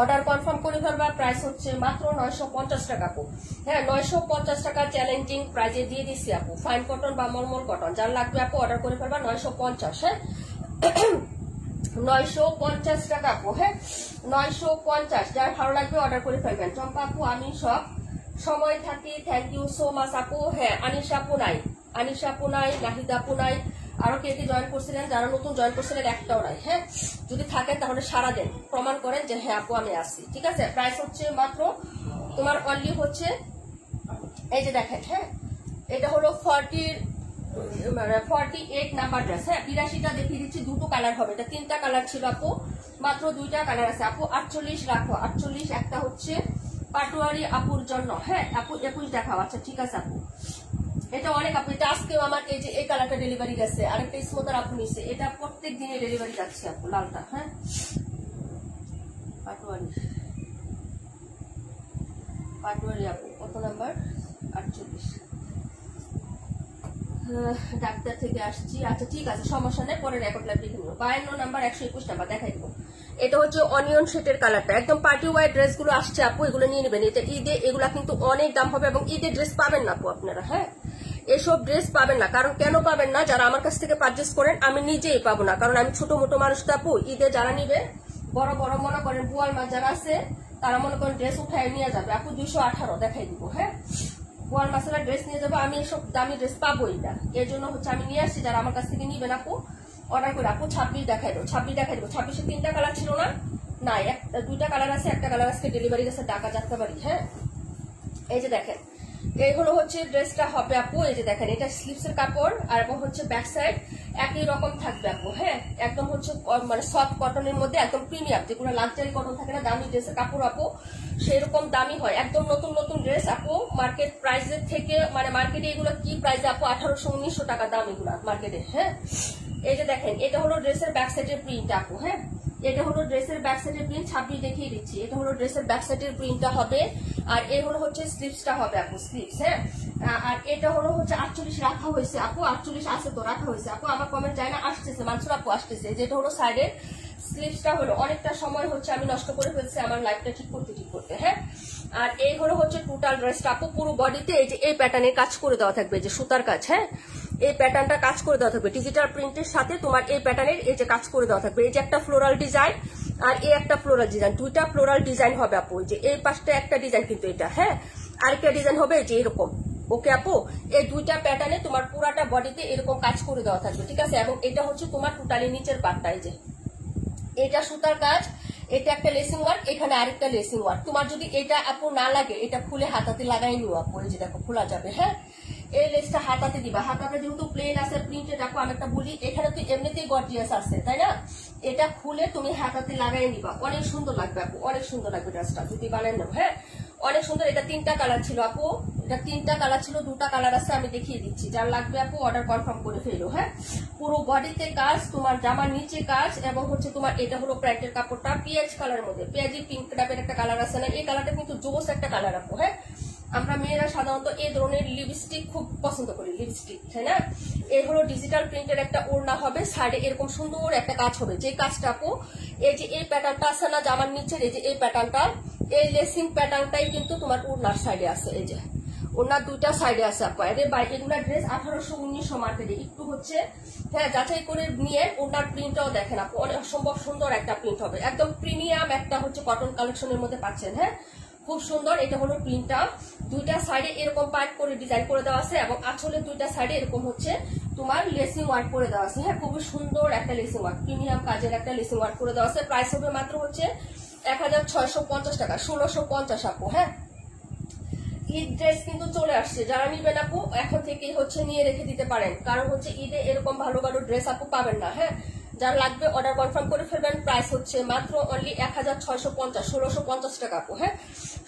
অর্ডার কনফার্ম করে ফেলবা। প্রাইস হচ্ছে মাত্র 950 টাকা আপু। হ্যাঁ, 950 টাকা চ্যালেঞ্জিং প্রাইজে দিয়ে দিচ্ছি আপু। ফাইন কটন বা মলমল কটন যার লাগবে আপু অর্ডার করে ফেলবা। 950। হ্যাঁ, 950 টাকা আপু। হ্যাঁ, 950। যার ভালো লাগবে অর্ডার করে ফেলবেন। চম্পা আপু, আমি সব সময় থাকি, থ্যাংক ইউ সো মাচ আপু। হ্যাঁ, আনিশা আপু নাই, আনিশা আপু নাই, নাহিদা আপু নাই, আরো কে কে জয়েন করছিলেন, যারা নতুন জয়েন করছিলেন একটাও নাই। হ্যাঁ, যদি থাকেন তাহলে সারা দেন, প্রমাণ করেন যে হ্যাঁ আপু আমি আসছি, ঠিক আছে? প্রাইস হচ্ছে মাত্র তোমার অনলি হচ্ছে, এই যে দেখেন। হ্যাঁ, এটা হলো 48 নাম্বার ড্রেস। হ্যাঁ, 82টা দেখিয়ে দিচ্ছি, দুটো কালার হবে। এটা 3টা কালার ছিল আপু, মাত্র 2টা কালার আছে আপু। 48 রাখো, 48 একটা হচ্ছে পাটোয়ারি আপুর জন্য। হ্যাঁ আপু, 21 দেখাও। আচ্ছা ঠিক আছে আপু, এটা অনেক আপু। এটা আজকেও আমার এই যে এই কালারটা ডেলিভারি গেছে, আরেকটা স্মোথার আপু নিচ্ছে, এটা প্রত্যেক দিনে ডেলিভারি যাচ্ছে আপু, লালটা। হ্যাঁ, পাটোয়ারি, পাটোয়ারি আপু কত নাম্বার? 48। ডাক্তার থেকে আসছি। আচ্ছা ঠিক আছে, সমস্যা নেই, পরে রেকর্ড লাইভ লিখে নেবো। 52 নাম্বার 121 নাম্বার দেখাই দেবো। এটা হচ্ছে অনিয়ন শেডের কালারটা, একদম পার্টি ওয়ার ড্রেস গুলো আসছে আপু, এগুলো নিয়ে নেবেন। এটা ঈদে এগুলা কিন্তু অনেক দাম হবে, এবং ঈদের ড্রেস পাবেন না আপু আপনারা। হ্যাঁ, এসব ড্রেস পাবেন না। কারণ কেন পাবেন না? যারা আমার কাছ থেকে পারচেস করেন, আমি নিজেই পাবো না, কারণ আমি ছোট মোটো মানুষ তো আপু। ঈদে যারা নিবে, বড় বড় মনে করেন বুয়াল মাছ যারা আছে, তারা মনে করেন ড্রেস উঠায় নিয়ে যাবে আপু। 218 দেখাই দিব। হ্যাঁ, বুয়াল মাছের ড্রেস নিয়ে যাবো, আমি এসব দামি ড্রেস পাবোই না। এর জন্য হচ্ছে আমি নিয়ে আসছি, যারা আমার কাছ থেকে নিবেন আপু অর্ডার করে। আপু 26 দেখাই দেবো, 26 দেখাই দেবো। 26-এ 3টা কালার ছিল না? না, 2টা কালার আছে, একটা কালার আজকে ডেলিভারি গেছে ঢাকা যাত্রাবাড়ি। হ্যাঁ, এই যে দেখেন, এইগুলো হচ্ছে ড্রেসটা হবে আপু। এই যে দেখেন, এটা স্লিপসের কাপড়, আর এবং হচ্ছে ব্যাক সাইড একই রকম থাকবে আপু। হ্যাঁ, একদম হচ্ছে মানে সফট কটনের মধ্যে, একদম প্রিমিয়াম, যেগুলো লাক্সারি কটন থাকে না, দামি ড্রেসের কাপড় আপু, সেরকম দামি হয়। একদম নতুন নতুন ড্রেস আপু, মার্কেট প্রাইসের থেকে, মানে মার্কেটে এগুলো কি প্রাইসে আপু? 1800-1900 টাকা দাম এগুলো মার্কেটে। হ্যাঁ, এই যে দেখেন, এটা হলো ড্রেসের ব্যাক সাইডের প্রিন্ট আপু। হ্যাঁ, এটা হলো ড্রেসের ব্যাক সাইডের প্রিন্ট, 26 দেখিয়ে দিচ্ছি। এটা হলো ড্রেসের ব্যাক সাইডের প্রিন্টটা হবে, আর এর হলো হচ্ছে স্লিপসটা হবে আপু, স্লিপস। হ্যাঁ, আর এটা হলো হচ্ছে 48 রাখা হয়েছে আপু, 48 আছে তো, রাখা হয়েছে আপু। আমার কমেন্ট যায় না, আসতেছে মানসুর আপু, আসতেছে। যেটা হলো সাইডের স্লিপসটা হলো, অনেকটা সময় হচ্ছে আমি নষ্ট করে ফেলছি আমার লাইফটা ঠিক করতে। হ্যাঁ, আর এই হলো হচ্ছে টোটাল ড্রেসটা আপু। পুরো বডিতে এই যে এই প্যাটার্নের কাজ করে দেওয়া থাকবে, যে সুতার কাজ। হ্যাঁ, এই প্যাটার্নটা কাজ করে দেওয়া থাকবে ডিজিটাল প্রিন্টের সাথে, তোমার এই প্যাটার্নের এই যে কাজ করে দেওয়া থাকবে। এই যে একটা ফ্লোরাল ডিজাইন, আর এই একটা ফ্লোরাল ডিজাইন, 2টা ফ্লোরাল ডিজাইন হবে আপু। যে এই পাশটা একটা ডিজাইন, কিন্তু এটা হ্যাঁ আরেকটা ডিজাইন হবে যে এরকম। ওকে আপু, এই 2টা প্যাটার্নে তোমার পুরাটা বডিতে এরকম কাজ করে দেওয়া থাকবে, ঠিক আছে। এবং এটা হচ্ছে তোমার টোটালি নিচের পাটটা, এই যে এটা সুতার কাজ, এটা একটা লেসিং ওয়ার্ক, এখানে আরেকটা লেসিং ওয়ার্ক। তোমার যদি এটা আপু না লাগে, এটা খুলে হাতাতে লাগাই নিও আপু। এই যে দেখো, খোলা যাবে। হ্যাঁ, এই লেসটা হাতাতে দিবা। হাতাতে যেহেতু প্লেন আছে, প্রিন্টেড আপু, আমি একটা বলি, এখানে তো এমনিতেই গর্জিয়াস আছে, তাই না? এটা খুলে তুমি হাতাতে লাগাই নিবা, অনেক সুন্দর লাগবে আপু, অনেক সুন্দর লাগবে ড্রেসটা যদি বানাই নাও। হ্যাঁ, অনেক সুন্দর। এটা 3টা কালার ছিল আপু, এটা 3টা কালার ছিল, 2টা কালার আছে, আমি দেখিয়ে দিচ্ছি। যার লাগবে আপু অর্ডার কনফার্ম করে ফেলো। হ্যাঁ, পুরো বডিতে কাজ, তোমার জামার নিচে কাজ, এবং হচ্ছে তোমার এটা হলো প্যান্টের কাপড়টা পিঁয়াজ কালারের মধ্যে, পেঁয়াজি পিঙ্ক টাইপের একটা কালার আছে না, এই কালারটা কিন্তু জোস একটা কালার আপু। হ্যাঁ, আমরা মেয়েরা সাধারণত এই ধরনের লিপস্টিক খুব পছন্দ করি, লিপস্টিক, তাই না? এই হলো ডিজিটাল প্রিন্টের একটা ওড়না হবে, সাইডে এরকম সুন্দর একটা কাজ হবে, যে কাজটা আপু এই যে এই প্যাটার্নটা আছে না জামার নিচের, এই যে এই প্যাটার্নটা, এই লেসিং প্যাটার্নটাই কিন্তু তোমার ওড়নার সাইডে আছে। এই যে ওড়নার 2টা সাইডে আছে আপু। এদের এগুলা ড্রেস 1800-1900 মার্কেটে একটু হচ্ছে। হ্যাঁ, যাচাই করে নিয়ে ওড়নার প্রিন্টটাও দেখেন আপু, অনেক অসম্ভব সুন্দর একটা প্রিন্ট হবে, একদম প্রিমিয়াম একটা হচ্ছে কটন কালেকশনের মধ্যে পাচ্ছেন। হ্যাঁ, খুব সুন্দর। এটা হলো প্রিন্টটা, 2টা সাইডে এরকম পার্ট করে ডিজাইন করে দেওয়া আছে, এবং আসলে 2টা সাইডে এরকম হচ্ছে তোমার লেসিং ওয়ার্ক করে দেওয়া আছে। হ্যাঁ, খুবই সুন্দর একটা লেসিং ওয়ার্ক, প্রিমিয়াম কাজের একটা লেসিং ওয়ার্ক করে দেওয়া আছে। প্রাইস হবে মাত্র হচ্ছে 1650 টাকা, 1650 আপু। হ্যাঁ, ঈদ ড্রেস কিন্তু চলে আসছে, যারা নিবেন আপু এখন থেকেই হচ্ছে নিয়ে রেখে দিতে পারেন, কারণ হচ্ছে ঈদে এরকম ভালো ভালো ড্রেস আপু পাবেন না। হ্যাঁ, যার লাগবে অর্ডার কনফার্ম করে ফেলবেন। প্রাইস হচ্ছে মাত্র অনলি 1650, 1650 টাকা আপু। হ্যাঁ,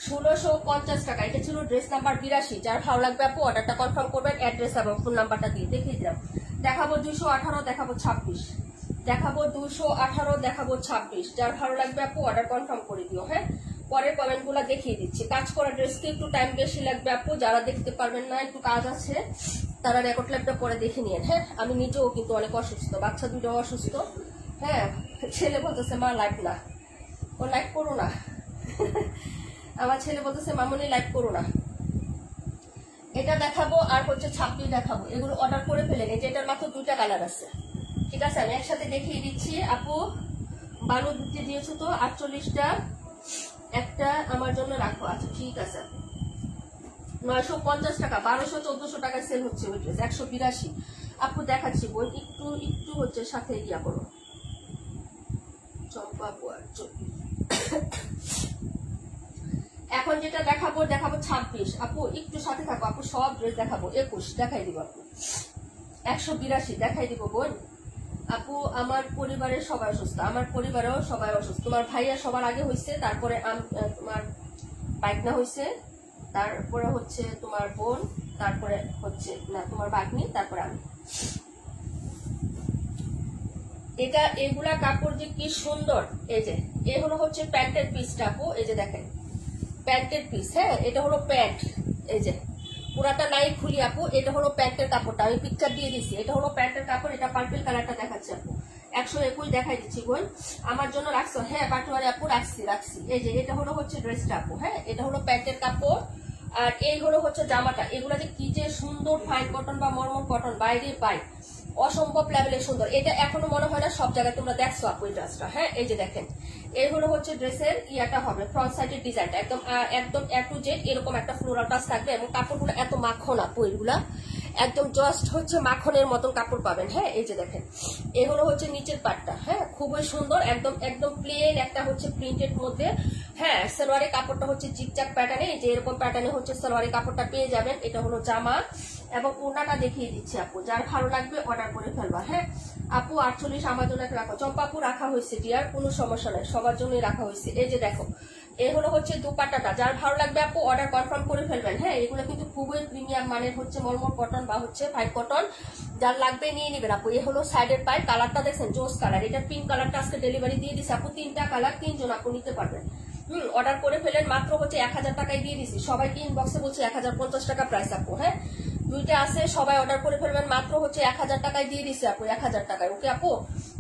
1650 টাকা। এটা ছিল ড্রেস নাম্বার 82। যার ভালো লাগবে আপু অর্ডারটা কনফার্ম করবেন, অ্যাড্রেস এবং ফোন নাম্বারটা দিয়ে। দেখিয়ে দিলাম, দেখাবো 218, দেখাবো 26, দেখাবো 218, দেখাবো 26। যার ভালো লাগবে আপু অর্ডার কনফার্ম করে দিও। হ্যাঁ, পরের কমেন্ট গুলা দেখিয়ে দিচ্ছি। কাজ করা ড্রেসকে একটু টাইম বেশি লাগবে আপু, যারা দেখতে পারবেন না, একটু কাজ আছে, তারা রেকর্ড লাইভটা পরে দেখে নিয়েন। হ্যাঁ, আমি নিজেও কিন্তু অনেক অসুস্থ, বাচ্চা 2টাও অসুস্থ। হ্যাঁ, ছেলে বলতেছে মা লাইভ না, ও লাইভ করো না। আমার ছেলে বলতেছে মামুনি লাইভ করো না। এটা দেখাবো, আর হচ্ছে 26 দেখাবো। এগুলো অর্ডার করে ফেলেন, এটার মাত্র 2টা কালার আছে, ঠিক আছে। আমি একসাথে দেখিয়ে দিচ্ছি আপু। বালু দিতে দিয়েছো তো 48টা, একটা আমার জন্য রাখো। আচ্ছা ঠিক আছে, 950 টাকা, 1200-1400 টাকা সেল হচ্ছে ওই ড্রেস, 182 আপু। দেখাচ্ছি বোন, একটু হচ্ছে সাথে ইয়া করো। এখন যেটা দেখাবো 26 আপু, একটু সাথে থাকো আপু, সব ড্রেস দেখাবো। 21 দেখাই দিব আপু, 182 দেখাই দিব বোন। আপু আমার পরিবারের সবাই অসুস্থ, আমার পরিবারেও সবাই অসুস্থ। তোমার ভাইয়া সবার আগে হয়েছে, তারপরে তোমার বাইকনা হয়েছে, তারপরে হচ্ছে তোমার বোন, তারপরে হচ্ছে না তোমার বাগনি, তারপরে আমি। এটা এগুলা কাপড় যে কি সুন্দর। এই যে এ হলো হচ্ছে প্যান্টের পিসটা আপু, এই যে দেখেন প্যান্টের পিস। হ্যাঁ, এটা হলো প্যান্ট, এই যে পুরাটা নাই খুলি আপু। এটা হলো প্যান্টের কাপড়টা, আমি পিকচার দিয়ে দিচ্ছি। এটা হলো প্যান্টের কাপড়, এটা পার্পল কালারটা দেখাচ্ছি আপু। 121 দেখাই দিচ্ছি বোন, আমার জন্য রাখছো? হ্যাঁ পাটুয়ারি আপু, রাখছি। এই যে এটা হলো হচ্ছে ড্রেসটা আপু। হ্যাঁ এটা হলো প্যান্টের কাপড়, আর এই হলো হচ্ছে জামাটা। এগুলো যে কি যে সুন্দর, ফাইন কটন বা মরমর কটন, বাইরে পাই, অসম্ভব লেভেলের সুন্দর। এটা এখনো মনে হয় না সব জায়গায় তোমরা দেখছো আপু এই ড্রেসটা। হ্যাঁ এই যে দেখেন, এই হলো হচ্ছে ড্রেসের ইয়াটা হবে, ফ্রন্ট সাইডের ডিজাইনটা একদম একদম এ টু জেড এরকম একটা ফ্লোরাল টাচ থাকবে, এবং কাপড়গুলো এত মাখন আপু, এগুলা একদম জাস্ট হচ্ছে মাখনের মতন কাপড় পাবেন। হ্যাঁ এই যে দেখেন, এই হলো হচ্ছে নিচের পাটটা। হ্যাঁ খুবই সুন্দর, একদম একদম প্লেন একটা হচ্ছে প্রিন্টেড মধ্যে। হ্যাঁ সালোয়ারের কাপড়টা হচ্ছে জিগজ্যাগ প্যাটার্নে, যে এরকম প্যাটার্নে হচ্ছে সালোয়ারের কাপড়টা পেয়ে যাবেন। এটা হলো জামা, এবং ওড়নাটা দেখিয়ে দিচ্ছি আপু, যার ভালো লাগবে অর্ডার করে ফেলবা। হ্যাঁ আপু 48 আমার জন্য রাখো, চম্পা আপু রাখা হয়েছে ডিয়ার, কোনো সমস্যা নাই, সবার জন্যই রাখা হয়েছে। এই যে দেখো, এই হলো হচ্ছে দুপাট্টাটা, যার ভালো লাগবে আপু অর্ডার কনফার্ম করে ফেলবেন। হ্যাঁ এগুলো কিন্তু খুবই প্রিমিয়াম মানের হচ্ছে মলমল কটন বা হচ্ছে ফাইভ কটন, যার লাগবে নিয়ে নিবেন আপু। এই হলো সাইডের পাই, কালারটা দেখছেন জোস কালার, এটা পিঙ্ক কালারটা আজকে ডেলিভারি দিয়ে দিচ্ছে আপু। 3টা কালার, 3 জন আপু নিতে পারবেন। অর্ডার করে ফেলেন, মাত্র হচ্ছে 1000 টাকায় দিয়ে দিচ্ছি। সবাইকে ইনবক্সে বলছি 1050 টাকা প্রাইস আপু। হ্যাঁ 2টা আছে, সবাই অর্ডার করে ফেলবেন, মাত্র হচ্ছে 1000 টাকায় দিয়ে দিচ্ছে আপু, 1000 টাকায়। ওকে আপু,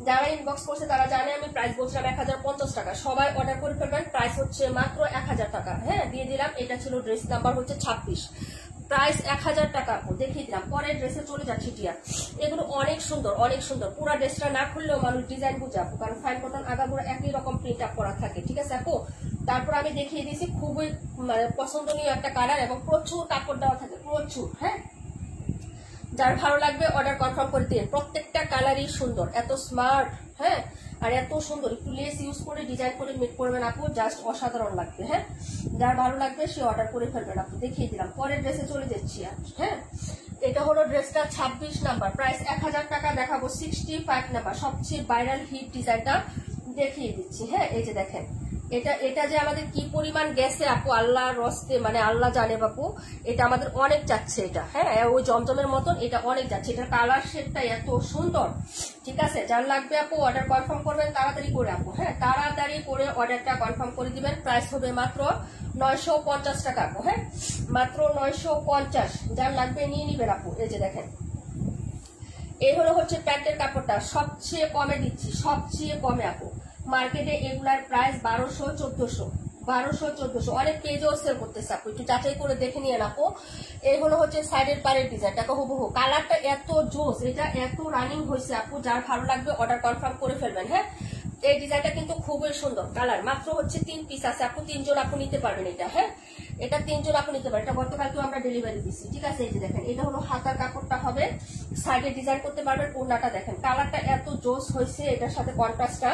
যারা ইনবক্স করছে তারা জানে আমি প্রাইস বলছিলাম 1050 টাকা। সবাই অর্ডার করে ফেলবেন, প্রাইস হচ্ছে মাত্র 1000 টাকা। হ্যাঁ দিয়ে দিলাম, এটা ছিল ড্রেস নাম্বার হচ্ছে 26, প্রাইস 1000 টাকা আপু, দেখিয়ে দিলাম। পরের ড্রেসে চলে যাচ্ছি টিয়া, এগুলো অনেক সুন্দর অনেক সুন্দর। পুরো ড্রেসটা না খুললেও মানুষ ডিজাইন বুঝে আপু, কারণ ফাইন কটন আগাগোড়া একই রকম প্রিন্ট আপ করা থাকে। ঠিক আছে আপু, তারপর আমি দেখিয়ে দিয়েছি খুবই মানে পছন্দনীয় একটা কালার, এবং প্রচুর কাপড় দেওয়া থাকে, প্রচুর। হ্যাঁ যার ভালো লাগবে অর্ডার কনফার্ম করে দিন। প্রত্যেকটা কালারই সুন্দর, এত স্মার্ট। হ্যাঁ আর এত সুন্দর, একটু লেস ইউজ করে ডিজাইন করে মেক করবেন আপু, জাস্ট অসাধারণ লাগবে। হ্যাঁ যার ভালো লাগবে সে অর্ডার করে ফেলবেন আপু, দেখিয়ে দিলাম। পরের ড্রেসে চলে যাচ্ছি। হ্যাঁ এটা হলো ড্রেসটা 26 নাম্বার, প্রাইস 1000 টাকা। দেখাবো 65 নাম্বার, সবচেয়ে ভাইরাল হিট ডিজাইনটা দেখিয়ে দিচ্ছি। হ্যাঁ এই যে দেখেন, এটা যে আমাদের কি পরিমাণ গেছে আপু, আল্লাহ রস্তে, মানে আল্লাহ জানে বাপু, এটা আমাদের অনেক যাচ্ছে এটা। হ্যাঁ ওই জমজমের মতন এটা অনেক যাচ্ছে, এটা কালার শেডটা এত সুন্দর। ঠিক আছে, যার লাগবে আপু অর্ডার কনফার্ম করবেন তাড়াতাড়ি করে আপু। হ্যাঁ তাড়াতাড়ি করে অর্ডারটা কনফার্ম করে দিবেন। প্রাইস হবে মাত্র 950 টাকা আপু। হ্যাঁ মাত্র 950, যার লাগবে নিয়ে নিবেন আপু। এই যে দেখেন, এই হলো হচ্ছে প্যান্টের কাপড়টা, সবচেয়ে কমে দিচ্ছি, সবচেয়ে কমে আপু। মার্কেটে এগুলার প্রাইস 1200-1400, অনেক পেজেও সেল করতেছে আপু, একটু যাচাই করে দেখে নিয়ে আপু। এই হলো হচ্ছে সাইডের পাড়ের ডিজাইনটা, হুবহু কালারটা এত জোস, এটা এত রানিং হয়েছে আপু, যার ভালো লাগবে অর্ডার কনফার্ম করে ফেলবেন। হ্যাঁ এই ডিজাইনটা কিন্তু খুবই সুন্দর কালার, মাত্র হচ্ছে 3 পিস আছে আপু, 3 জন আপু নিতে পারবেন এটা। হ্যাঁ এটা 3 জন আপু নিতে পারবেন, এটা গতকালকেও আমরা ডেলিভারি দিচ্ছি। ঠিক আছে, এই যে দেখেন, এটা হলো হাতার কাপড়টা হবে, সাইডে ডিজাইন করতে পারবেন। ওড়নাটা দেখেন, কালারটা এত জোস হয়েছে, এটার সাথে কন্ট্রাস্টটা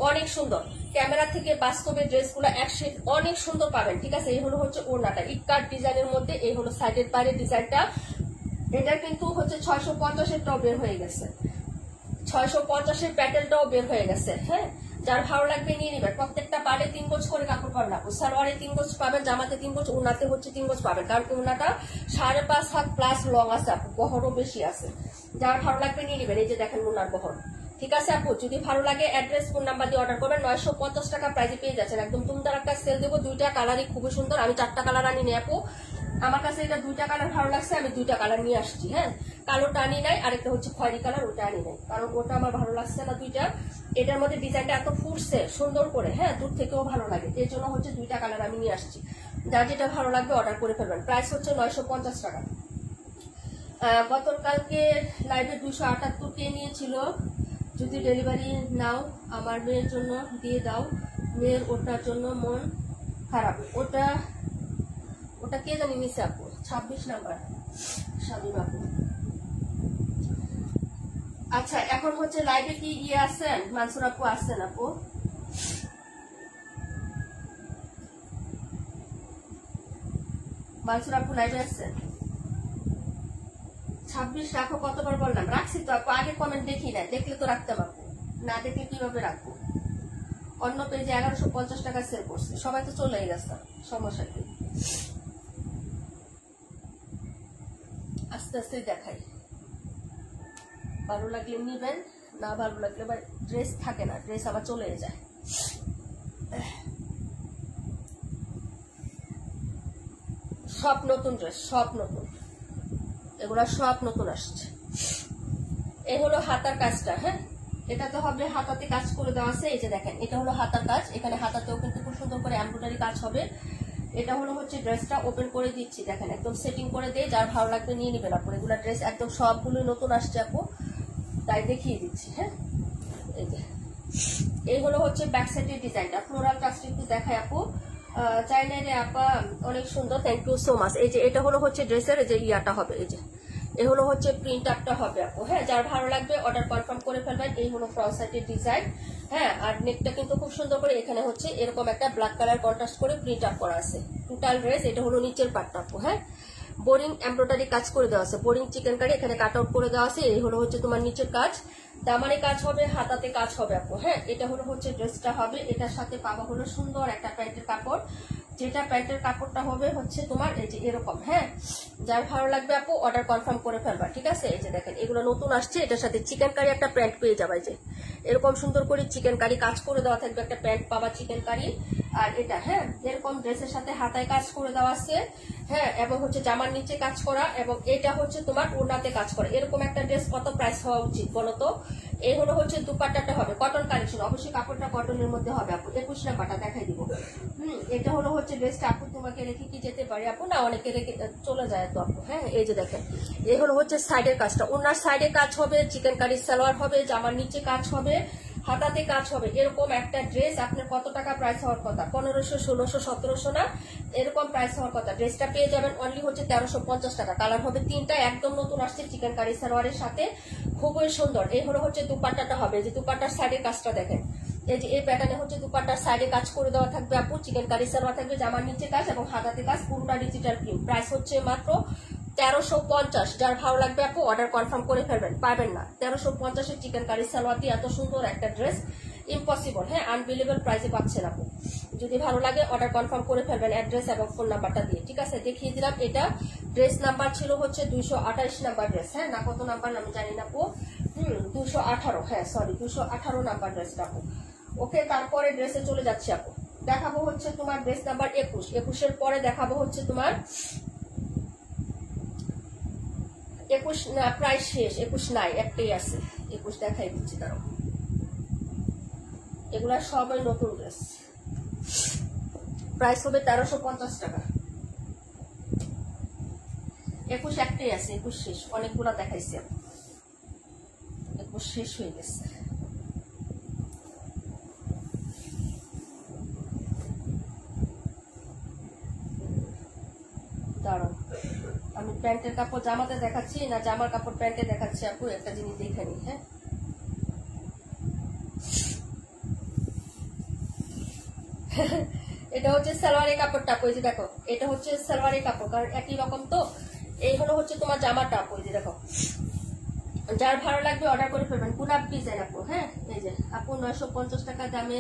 অনেক সুন্দর। ক্যামেরা থেকে বাস্তবে ড্রেসগুলো একশেড অনেক সুন্দর পাবেন। ঠিক আছে, এই হলো হচ্ছে ওড়নাটা ইটকাট ডিজাইনের মধ্যে, এই হলো সাইডের বাইরের ডিজাইনটা। এটা কিন্তু হচ্ছে 650-এরটাও বের হয়ে গেছে, 650-এর প্যাটেলটাও বের হয়ে গেছে। হ্যাঁ যার ভালো লাগবে নিয়ে নিবেন। প্রত্যেকটা পাড়ে 3 গজ করে কাপড় পাবেন আপু, সালোয়ারে 3 গজ পাবেন, জামাতে 3 গজ, ওড়নাতে হচ্ছে 3 গজ পাবেন, কারণ ওড়নাটা 5.5 হাত প্লাস লং আছে আপু, বহরও বেশি আছে। যার ভালো লাগবে নিয়ে নিবেন। এই যে দেখেন ওড়নার বহর। ঠিক আছে আপু, যদি ভালো লাগে অ্যাড্রেস ফোন নাম্বার দিয়ে অর্ডার করবেন। 950 টাকা প্রাইজে পেয়ে যাচ্ছেন, একদম তুমদার একটা সেল দেবো। 2টা কালারই খুবই সুন্দর, আমি 4টা কালার আনি নি আপু, আমার কাছে এটা 2টা কালার ভালো লাগছে, আমি 2টা কালার নিয়ে আসছি। হ্যাঁ কালোটা আনি নাই, আরেকটা হচ্ছে খয়েরি কালার, ওটা আনি নাই, কারণ ওটা আমার ভালো লাগছে না 2টা। এটার মধ্যে ডিজাইনটা এত ফুটছে সুন্দর করে, হ্যাঁ দূর থেকেও ভালো লাগে, এর জন্য হচ্ছে 2টা কালার আমি নিয়ে আসছি। যার যেটা ভালো লাগবে অর্ডার করে ফেলবেন। প্রাইস হচ্ছে 950 টাকা। গতকালকে লাইভে 278 কে নিয়েছিল, যদি ডেলিভারি নাও আমার মেয়ের জন্য দিয়ে দাও, মেয়ের ওটার জন্য মন খারাপ। ওটা কে জানি নিছে আপু, 26 নাম্বার শামিম আপু। আচ্ছা এখন হচ্ছে লাইভে কি ইয়ে আছেন, মানসুর আপু আসছেন আপু? মানসুর আপু লাইভে আসছেন? 26 রাখো, কতবার বললাম, রাখছি তো আপু, আগে কমেন্ট দেখি না, দেখলে তো রাখতাম আপু, না দেখলে কিভাবে রাখবো। অন্য পেজে 1150 টাকা সেল করছে, সবাই তো চলে গেছে, সমস্যা কি। আস্তে আস্তে দেখাই, ভালো লাগলে নিবেন, না ভালো লাগলে বা ড্রেস থাকে না, ড্রেস আবার চলে যায়। সব নতুন ড্রেস, সব নতুন, এগুলা সব নতুন আসছে। এই হলো হাতার কাজটা, হ্যাঁ এটা তো হবে হাতাতে কাজ করে দেওয়া আছে। এই যে দেখেন এটা হলো হাতার কাজ, এখানে হাতাতেও কিন্তু খুব সুন্দর করে এমব্রয়ডারি কাজ হবে। এটা হলো হচ্ছে ড্রেসটা ওপেন করে দিচ্ছি, দেখেন একদম সেটিং করে দিয়ে যার ভালো লাগবে নিয়ে নেবেন আপু। এগুলা ড্রেস একদম সবগুলো নতুন আসছে আপু, তাই দেখিয়ে দিচ্ছি। হ্যাঁ এই যে এই হলো হচ্ছে ব্যাক সাইডের ডিজাইনটা, ফ্লোরাল কাজটা একটু দেখায় আপু। চাইনা রে আপা অনেক সুন্দর, থ্যাংক ইউ সো মাচ। এই যে এটা হলো হচ্ছে ড্রেসের যে ইয়াটা হবে, এই যে এ হলো হচ্ছে প্রিন্ট আপটা হবে আপু। হ্যাঁ যার ভালো লাগবে অর্ডার কনফার্ম করে ফেলবেন। এই হলো ফ্রন্ট সাইডের ডিজাইন। হ্যাঁ আর নেকটা কিন্তু খুব সুন্দর করে এখানে হচ্ছে এরকম একটা ব্ল্যাক কালার কন্ট্রাস্ট করে প্রিন্ট আপ করা আছে টোটাল ড্রেস। এটা হলো নিচের পার্টটা আপু। হ্যাঁ বোরিং এমব্রয়ডারি কাজ করে দেওয়া আছে, বোরিং চিকেন কারি এখানে কাট আউট করে দেওয়া আছে। এই হলো হচ্ছে তোমার নিচের কাজ, দামানে কাজ হবে, হাতাতে কাজ হবে আপু। হ্যাঁ এটা হলো হচ্ছে ড্রেসটা হবে। এটার সাথে পাবা হলো সুন্দর একটা প্যান্টের কাপড়, যেটা প্যান্টের কাপড়টা হবে হচ্ছে তোমার এই যে এরকম। হ্যাঁ যার ভালো লাগবে আপু অর্ডার কনফার্ম করে ফেলবা, ঠিক আছে। এই যে দেখেন এগুলো নতুন আসছে, এটার সাথে চিকেন কারি একটা প্যান্ট পেয়ে যাবে। যে এরকম সুন্দর করে চিকেন কারি কাজ করে দেওয়া থাকবে, একটা প্যান্ট পাবা চিকেন কারি। আর এটা হ্যাঁ এরকম ড্রেসের সাথে হাতায় কাজ করে দেওয়া আছে। হ্যাঁ এবং হচ্ছে জামার নিচে কাজ করা, এবং এটা হচ্ছে তোমার ওড়নাতে কাজ করা। এরকম একটা ড্রেস কত প্রাইস হওয়া উচিত বলতো? এই হলো হচ্ছে দুপাট্টাটা হবে কটন কালেকশন, অবশ্যই কাপড়টা কটনের মধ্যে হবে আপু। 21 নাম্বারটা দেখাই দিব। এটা হলো হচ্ছে ড্রেসটা আপু, তোমাকে রেখে কি যেতে পারি আপু? না অনেকে রেখে চলে যায় তো আপু। হ্যাঁ এই যে দেখেন এই হলো হচ্ছে সাইডের কাজটা, ওনার সাইডে কাজ হবে, চিকেন কারি সালোয়ার হবে, জামার নিচে কাজ হবে, হাতাতে কাজ হবে। এরকম একটা ড্রেস আপনার কত টাকা প্রাইস হওয়ার কথা? 1500, 1600, 1700 না, এরকম প্রাইস হওয়ার কথা। ড্রেসটা পেয়ে যাবেন অনলি হচ্ছে 1350 টাকা। কালার হবে তিনটা, একদম নতুন আসছে চিকেন কারি সালোয়ারের সাথে, খুবই সুন্দর। এই হলো হচ্ছে দুপাট্টাটা হবে, যে দুপাট্টার সাইডের কাজটা দেখেন। এই যে এই প্যাটার্নে হচ্ছে দুপাট্টার সাইডে কাজ করে দেওয়া থাকবে আপু, চিকেন কারি সালোয়ার থাকবে, জামার নিচে কাজ এবং হাতাতে কাজ, পুরোটা ডিজিটাল প্রিন্ট। প্রাইস হচ্ছে মাত্র 1350। যার ভালো লাগবে আপু অর্ডার কনফার্ম করে ফেলবেন, পাবেন না 1350 চিকেন কারি সালোয়ার দিয়ে এত সুন্দর একটা ড্রেস, ইম্পসিবল। হ্যাঁ আনবিলিভেবল প্রাইসে পাচ্ছেন আপু। যদি ভালো লাগে অর্ডার কনফার্ম করে ফেলবেন অ্যাড্রেস এবং ফোন নাম্বারটা দিয়ে, ঠিক আছে। দেখিয়ে দিলাম। এটা ড্রেস নাম্বার ছিল হচ্ছে 228 নাম্বার ড্রেস। হ্যাঁ না কত নাম্বার আমি জানি না আপু, 218, হ্যাঁ সরি 218 নাম্বার ড্রেসটা আপু। ওকে তারপরে ড্রেসে চলে যাচ্ছে আপু, দেখাবো হচ্ছে তোমার ড্রেস নাম্বার 21। 21-এর পরে দেখাবো হচ্ছে তোমার 21 না, প্রায় শেষ। 21 নাই, একটাই আছে। 21 দেখাই দিচ্ছি তারও। এগুলা সবাই নতুন ড্রেস, প্রাইস হবে 1350 টাকা। 21 একটাই আছে, 21 শেষ। অনেকগুলা দেখাইছে, 21 শেষ হয়ে গেছে। দাঁড়াও আমি প্যান্টের কাপড় জামাতে দেখাচ্ছি না জামার কাপড় প্যান্টে দেখাচ্ছি আপু, একটা জিনিস দেখে নি। হ্যাঁ এটা হচ্ছে সালোয়ারের কাপড়টা আপু, এই যে দেখো এটা হচ্ছে সালোয়ারের কাপড়, কারণ একই রকম তো। এই হলো হচ্ছে তোমার জামাটা আপু, এই যে দেখো। যার ভালো লাগবে অর্ডার করে ফেলবেন, পুরাপ ডিজাইন আপু। হ্যাঁ এই যে আপু 950 টাকা দামে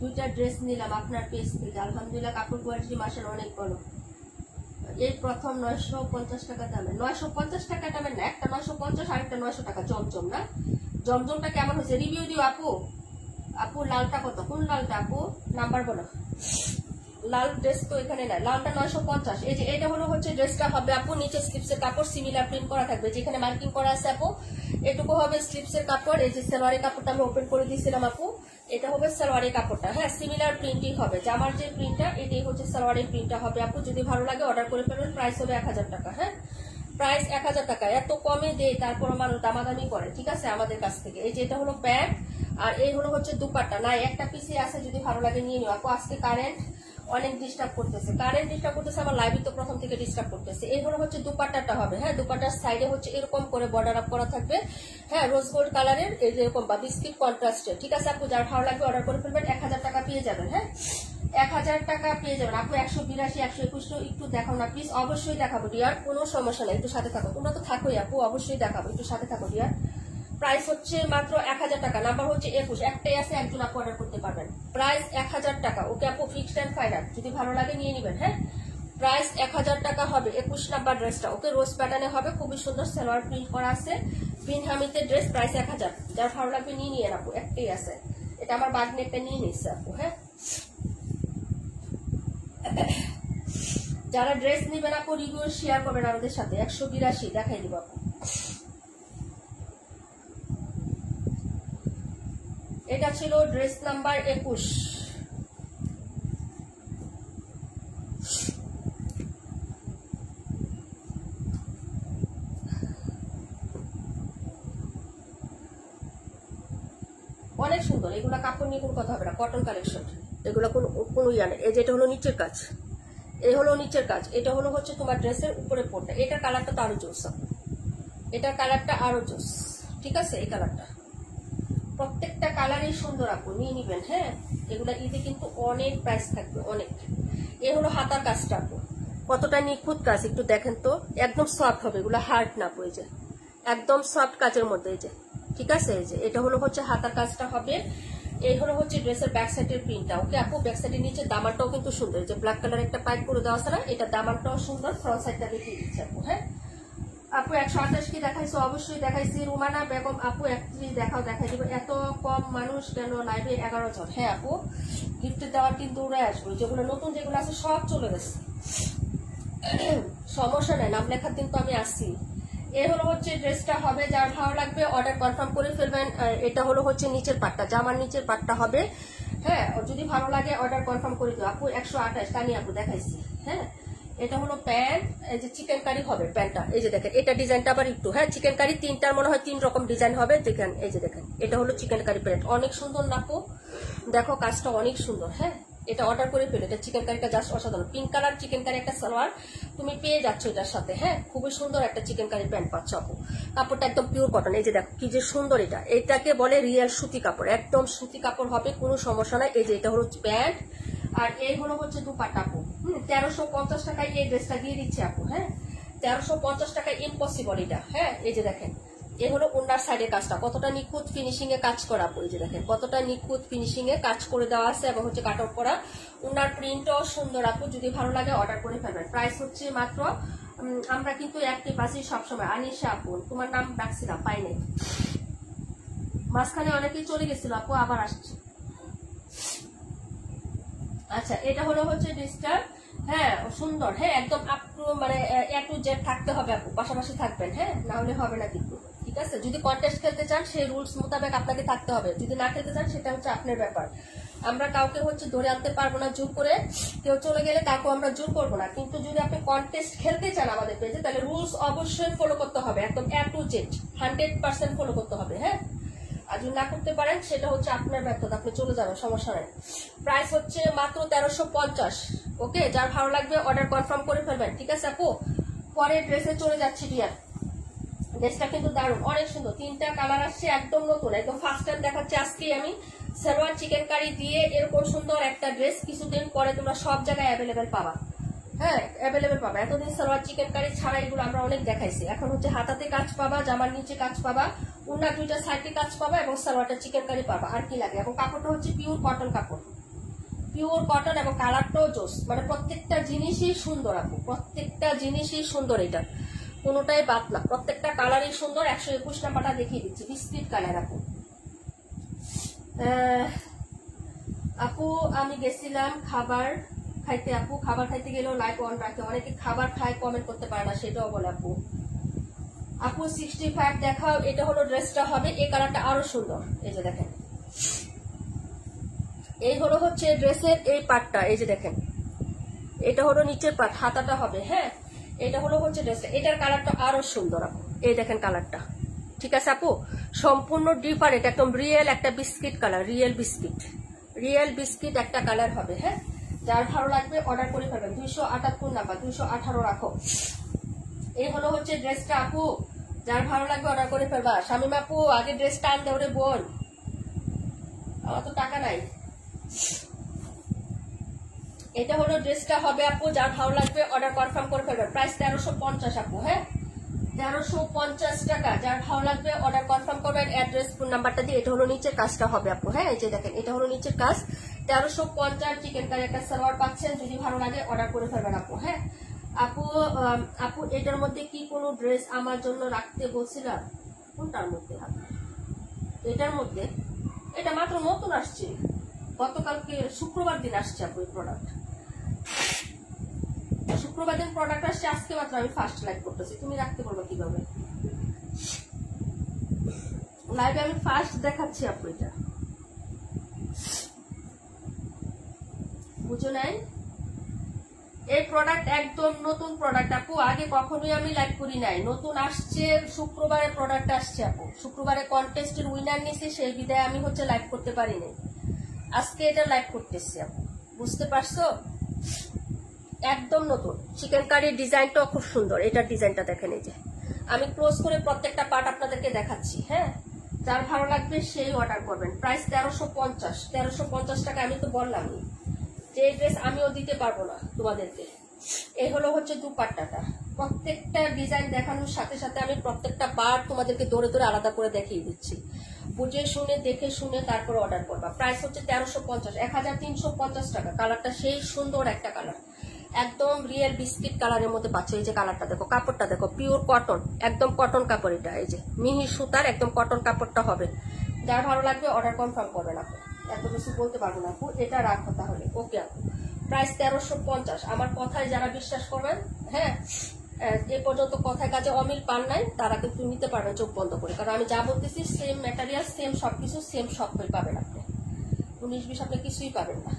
দুইটা ড্রেস নিলাম আপনার পেজ থেকে, আলহামদুলিল্লাহ কাপড় কোয়ালিটি মাসাল্লাহ অনেক ভালো। এই প্রথম 950 টাকা দামে, 950 টাকা দামে না, একটা 950 আর একটা 900 টাকা। জমজম না, জমজমটা কেমন হয়েছে রিভিউ দিও আপু। আপু লালটা কত? কোন লালটা আপু? নাম্বার বলো। লাল ড্রেস তো এখানে নাই, লালটা 950। এই যে এটা হলো হচ্ছে ড্রেসটা হবে আপু, নিচে স্লিপসের কাপড় সিমিলার প্রিন্ট করা থাকবে, যেখানে মার্কিং করা আছে আপু এটুকু হবে স্লিপসের কাপড়। এই যে সালোয়ারের কাপড়টা আমি ওপেন করে দিয়েছিলাম আপু, এটা হবে সালোয়ারের কাপড়টা। হ্যাঁ সিমিলার প্রিন্টই হবে, জামার যে প্রিন্টটা এটাই হচ্ছে সালোয়ারের প্রিন্টটা হবে আপু। যদি ভালো লাগে অর্ডার করে ফেলবেন, প্রাইস হবে 1000 টাকা। হ্যাঁ প্রাইস 1000 টাকা, এত কমে দেয় তারপর মানুষ দামাদামি করে, ঠিক আছে আমাদের কাছ থেকে। এই যে এটা হলো প্যান্ট আর এই হলো হচ্ছে দুপাট্টা। না একটা পিসে আছে, যদি ভালো লাগে নিয়ে নিও আপু। আজকে কারেন্ট অনেক ডিস্টার্ব করতেছে, আমার লাইভে তো প্রথম থেকে ডিস্টার্ব করতেছে। এই হলো হচ্ছে দুপাট্টাটা হবে। হ্যাঁ দুপাট্টার সাইডে হচ্ছে এরকম করে বর্ডার আপ করা থাকবে। হ্যাঁ রোজ গোল্ড কালারের এই যেরকম বা বিস্কিট কন্ট্রাস্টের, ঠিক আছে আপু। যার ভালো লাগবে অর্ডার করে ফেলবেন, 1000 টাকা পেয়ে যাবেন। হ্যাঁ 1000 টাকা পেয়ে যাবেন আপু। 182, 121 একটু দেখাও না প্লিজ। অবশ্যই দেখাবো ডিয়ার, কোনো সমস্যা নাই, একটু সাথে থাকো। তোমরা তো থাকোই আপু, অবশ্যই দেখাবো, একটু সাথে থাকো ডিয়ার। প্রাইস হচ্ছে মাত্র 1000 টাকা, নাম্বার হচ্ছে 21। একটাই আছে, একজন আপু অর্ডার করতে পারবেন। প্রাইস 1000 টাকা। ওকে আপু ফিক্সড এন্ড ফাইনাল, যদি ভালো লাগে নিয়ে নেবেন। হ্যাঁ প্রাইস 1000 টাকা হবে 21 নাম্বার ড্রেসটা। ওকে রোজ প্যাটার্নে হবে, খুবই সুন্দর সালোয়ার প্রিন্ট করা আছে, বিন হামিদের ড্রেস। প্রাইস 1000। যার ভালো লাগবে নিয়ে নিয়ে আপু, একটাই আছে। এটা আমার বাগনে একটা নিয়ে নিচ্ছে আপু। হ্যাঁ যারা ড্রেস নিবেন আপু রিভিউ শেয়ার করবেন আমাদের সাথে। 182 দেখাই দিব আপু। এটা ছিল ড্রেস নাম্বার 21। অনেক সুন্দর, এগুলা কাপড় নিয়ে কোনো কথা হবে না, কটন কালেকশন, এগুলো কোনো ইয়া নেই। এই যে এটা হলো নিচের কাজ, এই হলো নিচের কাজ, এটা হলো হচ্ছে তোমার ড্রেসের উপরে পড়টা। এটার কালারটা তো আরো জোস, এটার কালারটা আরো জোস, ঠিক আছে। এই কালারটা প্রত্যেকটা কালারই সুন্দর আপু, নিয়ে নিবেন। হ্যাঁ, এগুলা ঈদে কিন্তু অনেক প্রাইস থাকবে, অনেক। এ হলো হাতার কাজটা আপু, কতটা নিখুঁত কাজ একটু দেখেন তো, একদম সফট হবে, এগুলো হার্ড না আপু, এই যে একদম সফট কাজের মধ্যে, এই যে ঠিক আছে। এই যে এটা হলো হচ্ছে হাতার কাজটা হবে। এই হলো হচ্ছে ড্রেসের ব্যাক সাইডের প্রিন্টটা। ওকে আপু, ব্যাক সাইডের নিচে দামানটাও কিন্তু সুন্দর, যে ব্ল্যাক কালার একটা পাইপ করে দেওয়া আছে না, এটা দামানটাও সুন্দর। ফ্রন্ট সাইডটা দেখিয়ে দিচ্ছে আপু। হ্যাঁ আপু 128 কি দেখাইছো? অবশ্যই দেখাইছি। রুমানা বেগম আপু 31 দেখাও, দেখাই দিব। এত কম মানুষ কেন লাইভে? 11 জন। হ্যাঁ আপু, গিফট দেওয়ার কিন্তু উড়ে আসবে, যেগুলো নতুন যেগুলো আছে সব চলে গেছে, সমস্যা নাই, নাম লেখার দিন তো আমি আসছি। এ হলো হচ্ছে ড্রেসটা হবে, যার ভালো লাগবে অর্ডার কনফার্ম করে ফেলবেন। এটা হলো হচ্ছে নিচের পাটটা, জামার নিচের পাটটা হবে। হ্যাঁ, যদি ভালো লাগে অর্ডার কনফার্ম করে দিও আপু। 128 কানি আপু দেখাইছি। হ্যাঁ, এটা হলো প্যান্ট, এই যে চিকেন কারি হবে প্যান্টটা, এই যে দেখেন এটা ডিজাইনটা আবার একটু, হ্যাঁ চিকেন কারি তিনটার মনে হয় 3 রকম ডিজাইন হবে, দেখেন এই যে দেখেন এটা হলো চিকেন কারি প্যান্ট, অনেক সুন্দর না আপু, দেখো কাজটা অনেক সুন্দর। হ্যাঁ, এটা অর্ডার করে ফেলো, এটা চিকেন কারিটা জাস্ট অসাধারণ। পিঙ্ক কালার চিকেন কারি একটা সালোয়ার তুমি পেয়ে যাচ্ছ এটার সাথে। হ্যাঁ, খুবই সুন্দর একটা চিকেন কারি প্যান্ট পাচ্ছ আপু। কাপড়টা একদম পিওর কটন, এই যে দেখো কি যে সুন্দর, এটা এটাকে বলে রিয়েল সুতি কাপড়, একদম সুতি কাপড় হবে, কোনো সমস্যা নাই। এই যে এটা হলো প্যান্ট, আর এই হলো হচ্ছে দুপাট্টা আপু। 1350 টাকায় এই ড্রেসটা দিয়ে দিচ্ছে আপু। হ্যাঁ, 1350 টাকায় ইম্পসিবল এটা। হ্যাঁ, এই যে দেখেন এ হলো ওনার সাইডের কাজটা, কতটা নিখুঁত ফিনিশিং এ কাজ করা আপু, এই যে দেখেন কতটা নিখুঁত ফিনিশিং এ কাজ করে দেওয়া আছে, এবং হচ্ছে কাট আউট করা। ওনার প্রিন্টও সুন্দর আপু, যদি ভালো লাগে অর্ডার করে ফেলবেন। প্রাইস হচ্ছে মাত্র, আমরা কিন্তু একটি পাশে সবসময়। আনিশা আপু, তোমার নাম ডাকছিলাম পাই নাই, মাঝখানে অনেকেই চলে গেছিল আপু, আবার আসছে। আচ্ছা, এটা হলো হচ্ছে ড্রেসটা। হ্যাঁ সুন্দর, হ্যাঁ একদম আপু, মানে এ টু জেড থাকতে হবে আপু, পাশাপাশি থাকবেন। হ্যাঁ, না হলে হবে না কিন্তু, ঠিক আছে। যদি কন্টেস্ট খেলতে চান সেই রুলস মোতাবেক আপনাকে থাকতে হবে, যদি না খেলতে চান সেটা হচ্ছে আপনার ব্যাপার। আমরা কাউকে হচ্ছে ধরে আনতে পারবো না জোর করে, কেউ চলে গেলে কাউকে আমরা জোর করবো না। কিন্তু যদি আপনি কন্টেস্ট খেলতে চান আমাদের পেজে, তাহলে রুলস অবশ্যই ফলো করতে হবে, একদম এ টু জেড 100% ফলো করতে হবে। হ্যাঁ, আর যদি না করতে পারেন সেটা হচ্ছে আপনার ব্যর্থতা, আপনি চলে যাবেন, সমস্যা নেই। প্রাইস হচ্ছে মাত্র 1350। ওকে, যার ভালো লাগবে অর্ডার কনফার্ম করে ফেলবেন, ঠিক আছে আপু। পরের ড্রেসে চলে যাচ্ছি ডিয়ার, ড্রেসটা কিন্তু দারুণ, অনেক সুন্দর, 3টা কালার আসছে, একদম নতুন, একদম ফার্স্ট টাইম দেখাচ্ছি আজকেই আমি। সালোয়ার চিকেন কারি দিয়ে এরকম সুন্দর একটা ড্রেস কিছুদিন পরে তোমরা সব জায়গায় অ্যাভেলেবেল পাবা। হ্যাঁ, অ্যাভেলেবেল পাবা। এতদিন সালোয়ার চিকেন কারি ছাড়া এগুলো আমরা অনেক দেখাইছি, এখন হচ্ছে হাতাতে কাজ পাবা, জামার নিচে কাজ পাবা, উন্না 2টা সাইডে কাজ পাবা, এবং সালোয়ারটা চিকেন কারি পাবা। আর কি লাগে? এবং কাপড়টা হচ্ছে পিওর কটন কাপড়, পিওর কটন, এবং কালারটাও জোস, মানে প্রত্যেকটা জিনিসই সুন্দর আপু, প্রত্যেকটা জিনিসই সুন্দর, এটা কোনোটাই বাদ না, প্রত্যেকটা কালারই সুন্দর। 121 নাম্বারটা দেখিয়ে দিচ্ছি, বিস্কিট কালার আপু। আপু আমি গেছিলাম খাবার খাইতে, আপু খাবার খাইতে গেলেও লাইভ অন রাখে, অনেকে খাবার খায় কমেন্ট করতে পারে না, সেটাও বলে আপু। আপু 65 দেখাও, এটা হলো ড্রেসটা হবে, এই কালারটা আরো সুন্দর, এই যে দেখেন এই হলো হচ্ছে ড্রেসের এই পার্টটা, এই যে দেখেন এটা হলো নিচের পার্ট, হাতাটা হবে। হ্যাঁ, এটা হলো হচ্ছে ড্রেসটা, এটার কালারটা আরো সুন্দর আপু, এই দেখেন কালারটা, ঠিক আছে আপু, সম্পূর্ণ ডিফারেন্ট, একদম রিয়েল একটা বিস্কিট কালার, রিয়েল বিস্কিট একটা কালার হবে। হ্যাঁ, যার ভালো লাগবে অর্ডার করে ফেলবেন। 278 নাম্বার, 218 রাখো। এই হলো হচ্ছে ড্রেসটা আপু, যার ভালো লাগবে অর্ডার করে ফেলবা। শামিম আপু আগে ড্রেসটা আনতে ওরে বোন, আমার তো টাকা নাই। এটা হলো ড্রেসটা হবে আপু, যার ভালো লাগবে অর্ডার কনফার্ম করে ফেলবেন। প্রাইস 1350 আপু। হ্যাঁ, 1350 টাকা, যার ভালো লাগবে অর্ডার কনফার্ম করবেন অ্যাড্রেস ফোন নাম্বারটা দিয়ে। এটা হলো নিচের কাজটা হবে আপু। হ্যাঁ, এই যে দেখেন এটা হলো নিচের কাজ, 1350 চিকেন কারি একটা সালোয়ার পাচ্ছেন, যদি ভালো লাগে অর্ডার করে ফেলবেন আপু। হ্যাঁ আপু, আপু এটার মধ্যে কি কোনো ড্রেস আমার জন্য রাখতে বলছিলাম? কোনটার মধ্যে? এটার মধ্যে, এটা মাত্র নতুন আসছে, গতকালকে শুক্রবার দিন আসছে আপু এই প্রোডাক্ট, শুক্রবার দিন প্রোডাক্ট আসছে, আজকে মাত্র আমি ফার্স্ট লাইভ করতেছি, তুমি রাখতে পারবে কিভাবে? লাইভে আমি ফার্স্ট দেখাচ্ছি আপু, এটা বুঝো নাই? এই প্রোডাক্ট একদম নতুন প্রোডাক্ট আপু, আগে কখনোই আমি লাইভ করি নাই, নতুন আসছে, শুক্রবারে প্রোডাক্ট আসছে আপু, শুক্রবারে কন্টেস্টের উইনার নিয়েছি, সেই বিদায় আমি হচ্ছে লাইভ করতে পারিনি, আজকে এটা লাইভ করতেছি আপু, বুঝতে পারছো? একদম নতুন। চিকেন কারির ডিজাইনটাও খুব সুন্দর, এটার ডিজাইনটা দেখেন, এই যে আমি ক্লোজ করে প্রত্যেকটা পার্ট আপনাদেরকে দেখাচ্ছি। হ্যাঁ, যার ভালো লাগবে সেই অর্ডার করবেন। প্রাইস 1350 টাকা। আমি তো বললামই যে ড্রেস আমিও দিতে পারবো না তোমাদেরকে। এই হলো হচ্ছে দুপাট্টাটা, প্রত্যেকটা ডিজাইন দেখানোর সাথে সাথে আমি প্রত্যেকটা পার্ট তোমাদেরকে দৌড়ে দৌড়ে আলাদা করে দেখিয়ে দিচ্ছি, বুঝে শুনে দেখে শুনে তারপর অর্ডার করবা। প্রাইস হচ্ছে 1350, 1350 টাকা। কালারটা সেই সুন্দর একটা কালার, একদম রিয়েল বিস্কিট কালারের মধ্যে পাচ্ছে। এই যে কালারটা দেখো, কাপড়টা দেখো, পিওর কটন, একদম কটন কাপড় এটা, এই যে মিহি সুতার একদম কটন কাপড়টা হবে। যার ভালো লাগবে অর্ডার কনফার্ম করবেন আপু, এত কিছু বলতে পারবো না আপু, এটা রাখো তাহলে। ওকে আপু, প্রাইস 1350। আমার কথায় যারা বিশ্বাস করবেন, হ্যাঁ এ পর্যন্ত কথায় কাজে অমিল পান নাই, তারা কিন্তু নিতে পারবেন চোখ বন্ধ করে, কারণ আমি যা বলতেছি সেম ম্যাটেরিয়াল, সেম সবকিছু, সেম সব পাবেন আপনি, 19-20 আপনি কিছুই পাবেন না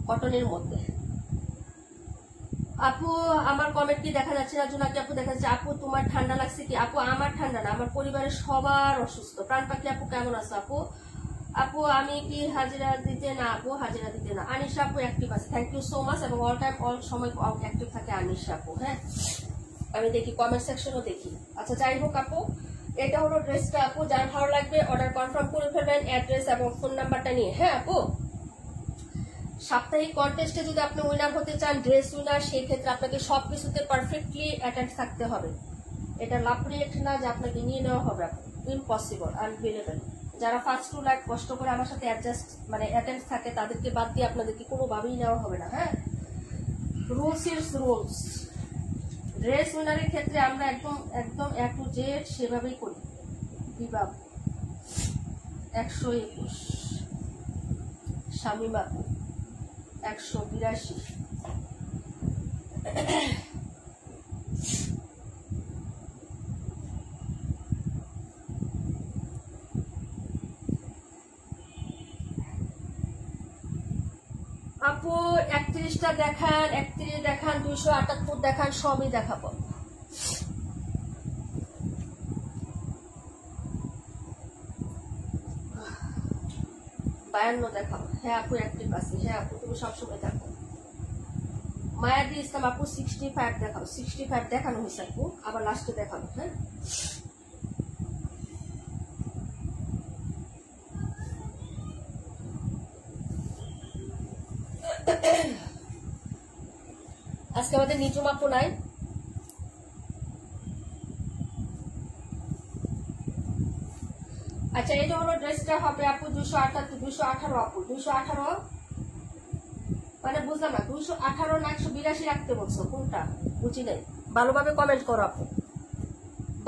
কটনের মধ্যে। আপু আমার কমেন্ট কি দেখা যাচ্ছে না? জোনাকি আপু দেখা যাচ্ছে। আপু তোমার ঠান্ডা লাগছে কি? আপু আমার ঠান্ডা না, আমার পরিবারের সবার অসুস্থ। প্রাণ পাখি আপু কেমন আছো? আপু আপু আমি কি হাজিরা দিতে না? আপু হাজিরা দিতে না। আনিশা আপু অ্যাক্টিভ আছে, থ্যাংক ইউ সো মাচ। এবং অল টাইম অল সময় অ্যাক্টিভ থাকে আনিশা আপু। হ্যাঁ, আমি দেখি কমেন্ট সেকশনও দেখি। আচ্ছা যাই হোক আপু, এটা হলো ড্রেসটা আপু, যার ভালো লাগবে অর্ডার কনফার্ম করে ফেলবেন অ্যাড্রেস এবং ফোন নাম্বারটা নিয়ে। হ্যাঁ আপু, সাপ্তাহিক কন্টেস্টে যদি আপনি উইনার হতে চান, ড্রেস উইনার, সেই ক্ষেত্রে আপনাকে সবকিছুতে পারফেক্টলি অ্যাটেন্ড থাকতে হবে। এটা লাভ রিয়েক্ট না যে আপনাকে নিয়ে নেওয়া হবে, ইম্পসিবল, আনবিলেবল। যারা ফার্স্ট টু লাইক কষ্ট করে আমার সাথে অ্যাটেন্ড থাকে, তাদেরকে বাদ দিয়ে আপনাদেরকে কোনোভাবেই নেওয়া হবে না। হ্যাঁ, রুলস ইজ রুলস। ড্রেস উইনারের ক্ষেত্রে আমরা একদম একদম A to Z সেভাবেই করি। বিবাহ 121, শামিমা 182। আপু 31টা দেখান, 31 দেখান, 278 দেখান, সবই দেখাবো। বায়ান্ন দেখাবো। হ্যাঁ আপু অ্যাক্টিভ আছে। হ্যাঁ আপু তুমি সবসময় দেখো। মায়াদি ইসলাম আপু 65 দেখাবো। 65 দেখানো হয়েছে আপু, আবার লাস্টে দেখাবো। হ্যাঁ, আজকে আমাদের নিজম আপু নাই। আচ্ছা এটা হলো ড্রেসটা হবে আপু 218 আপু 218, মানে বুঝলাম না 218 না 182 রাখতে বলছো, কোনটা বুঝি নাই। ভালোভাবে কমেন্ট করো আপু,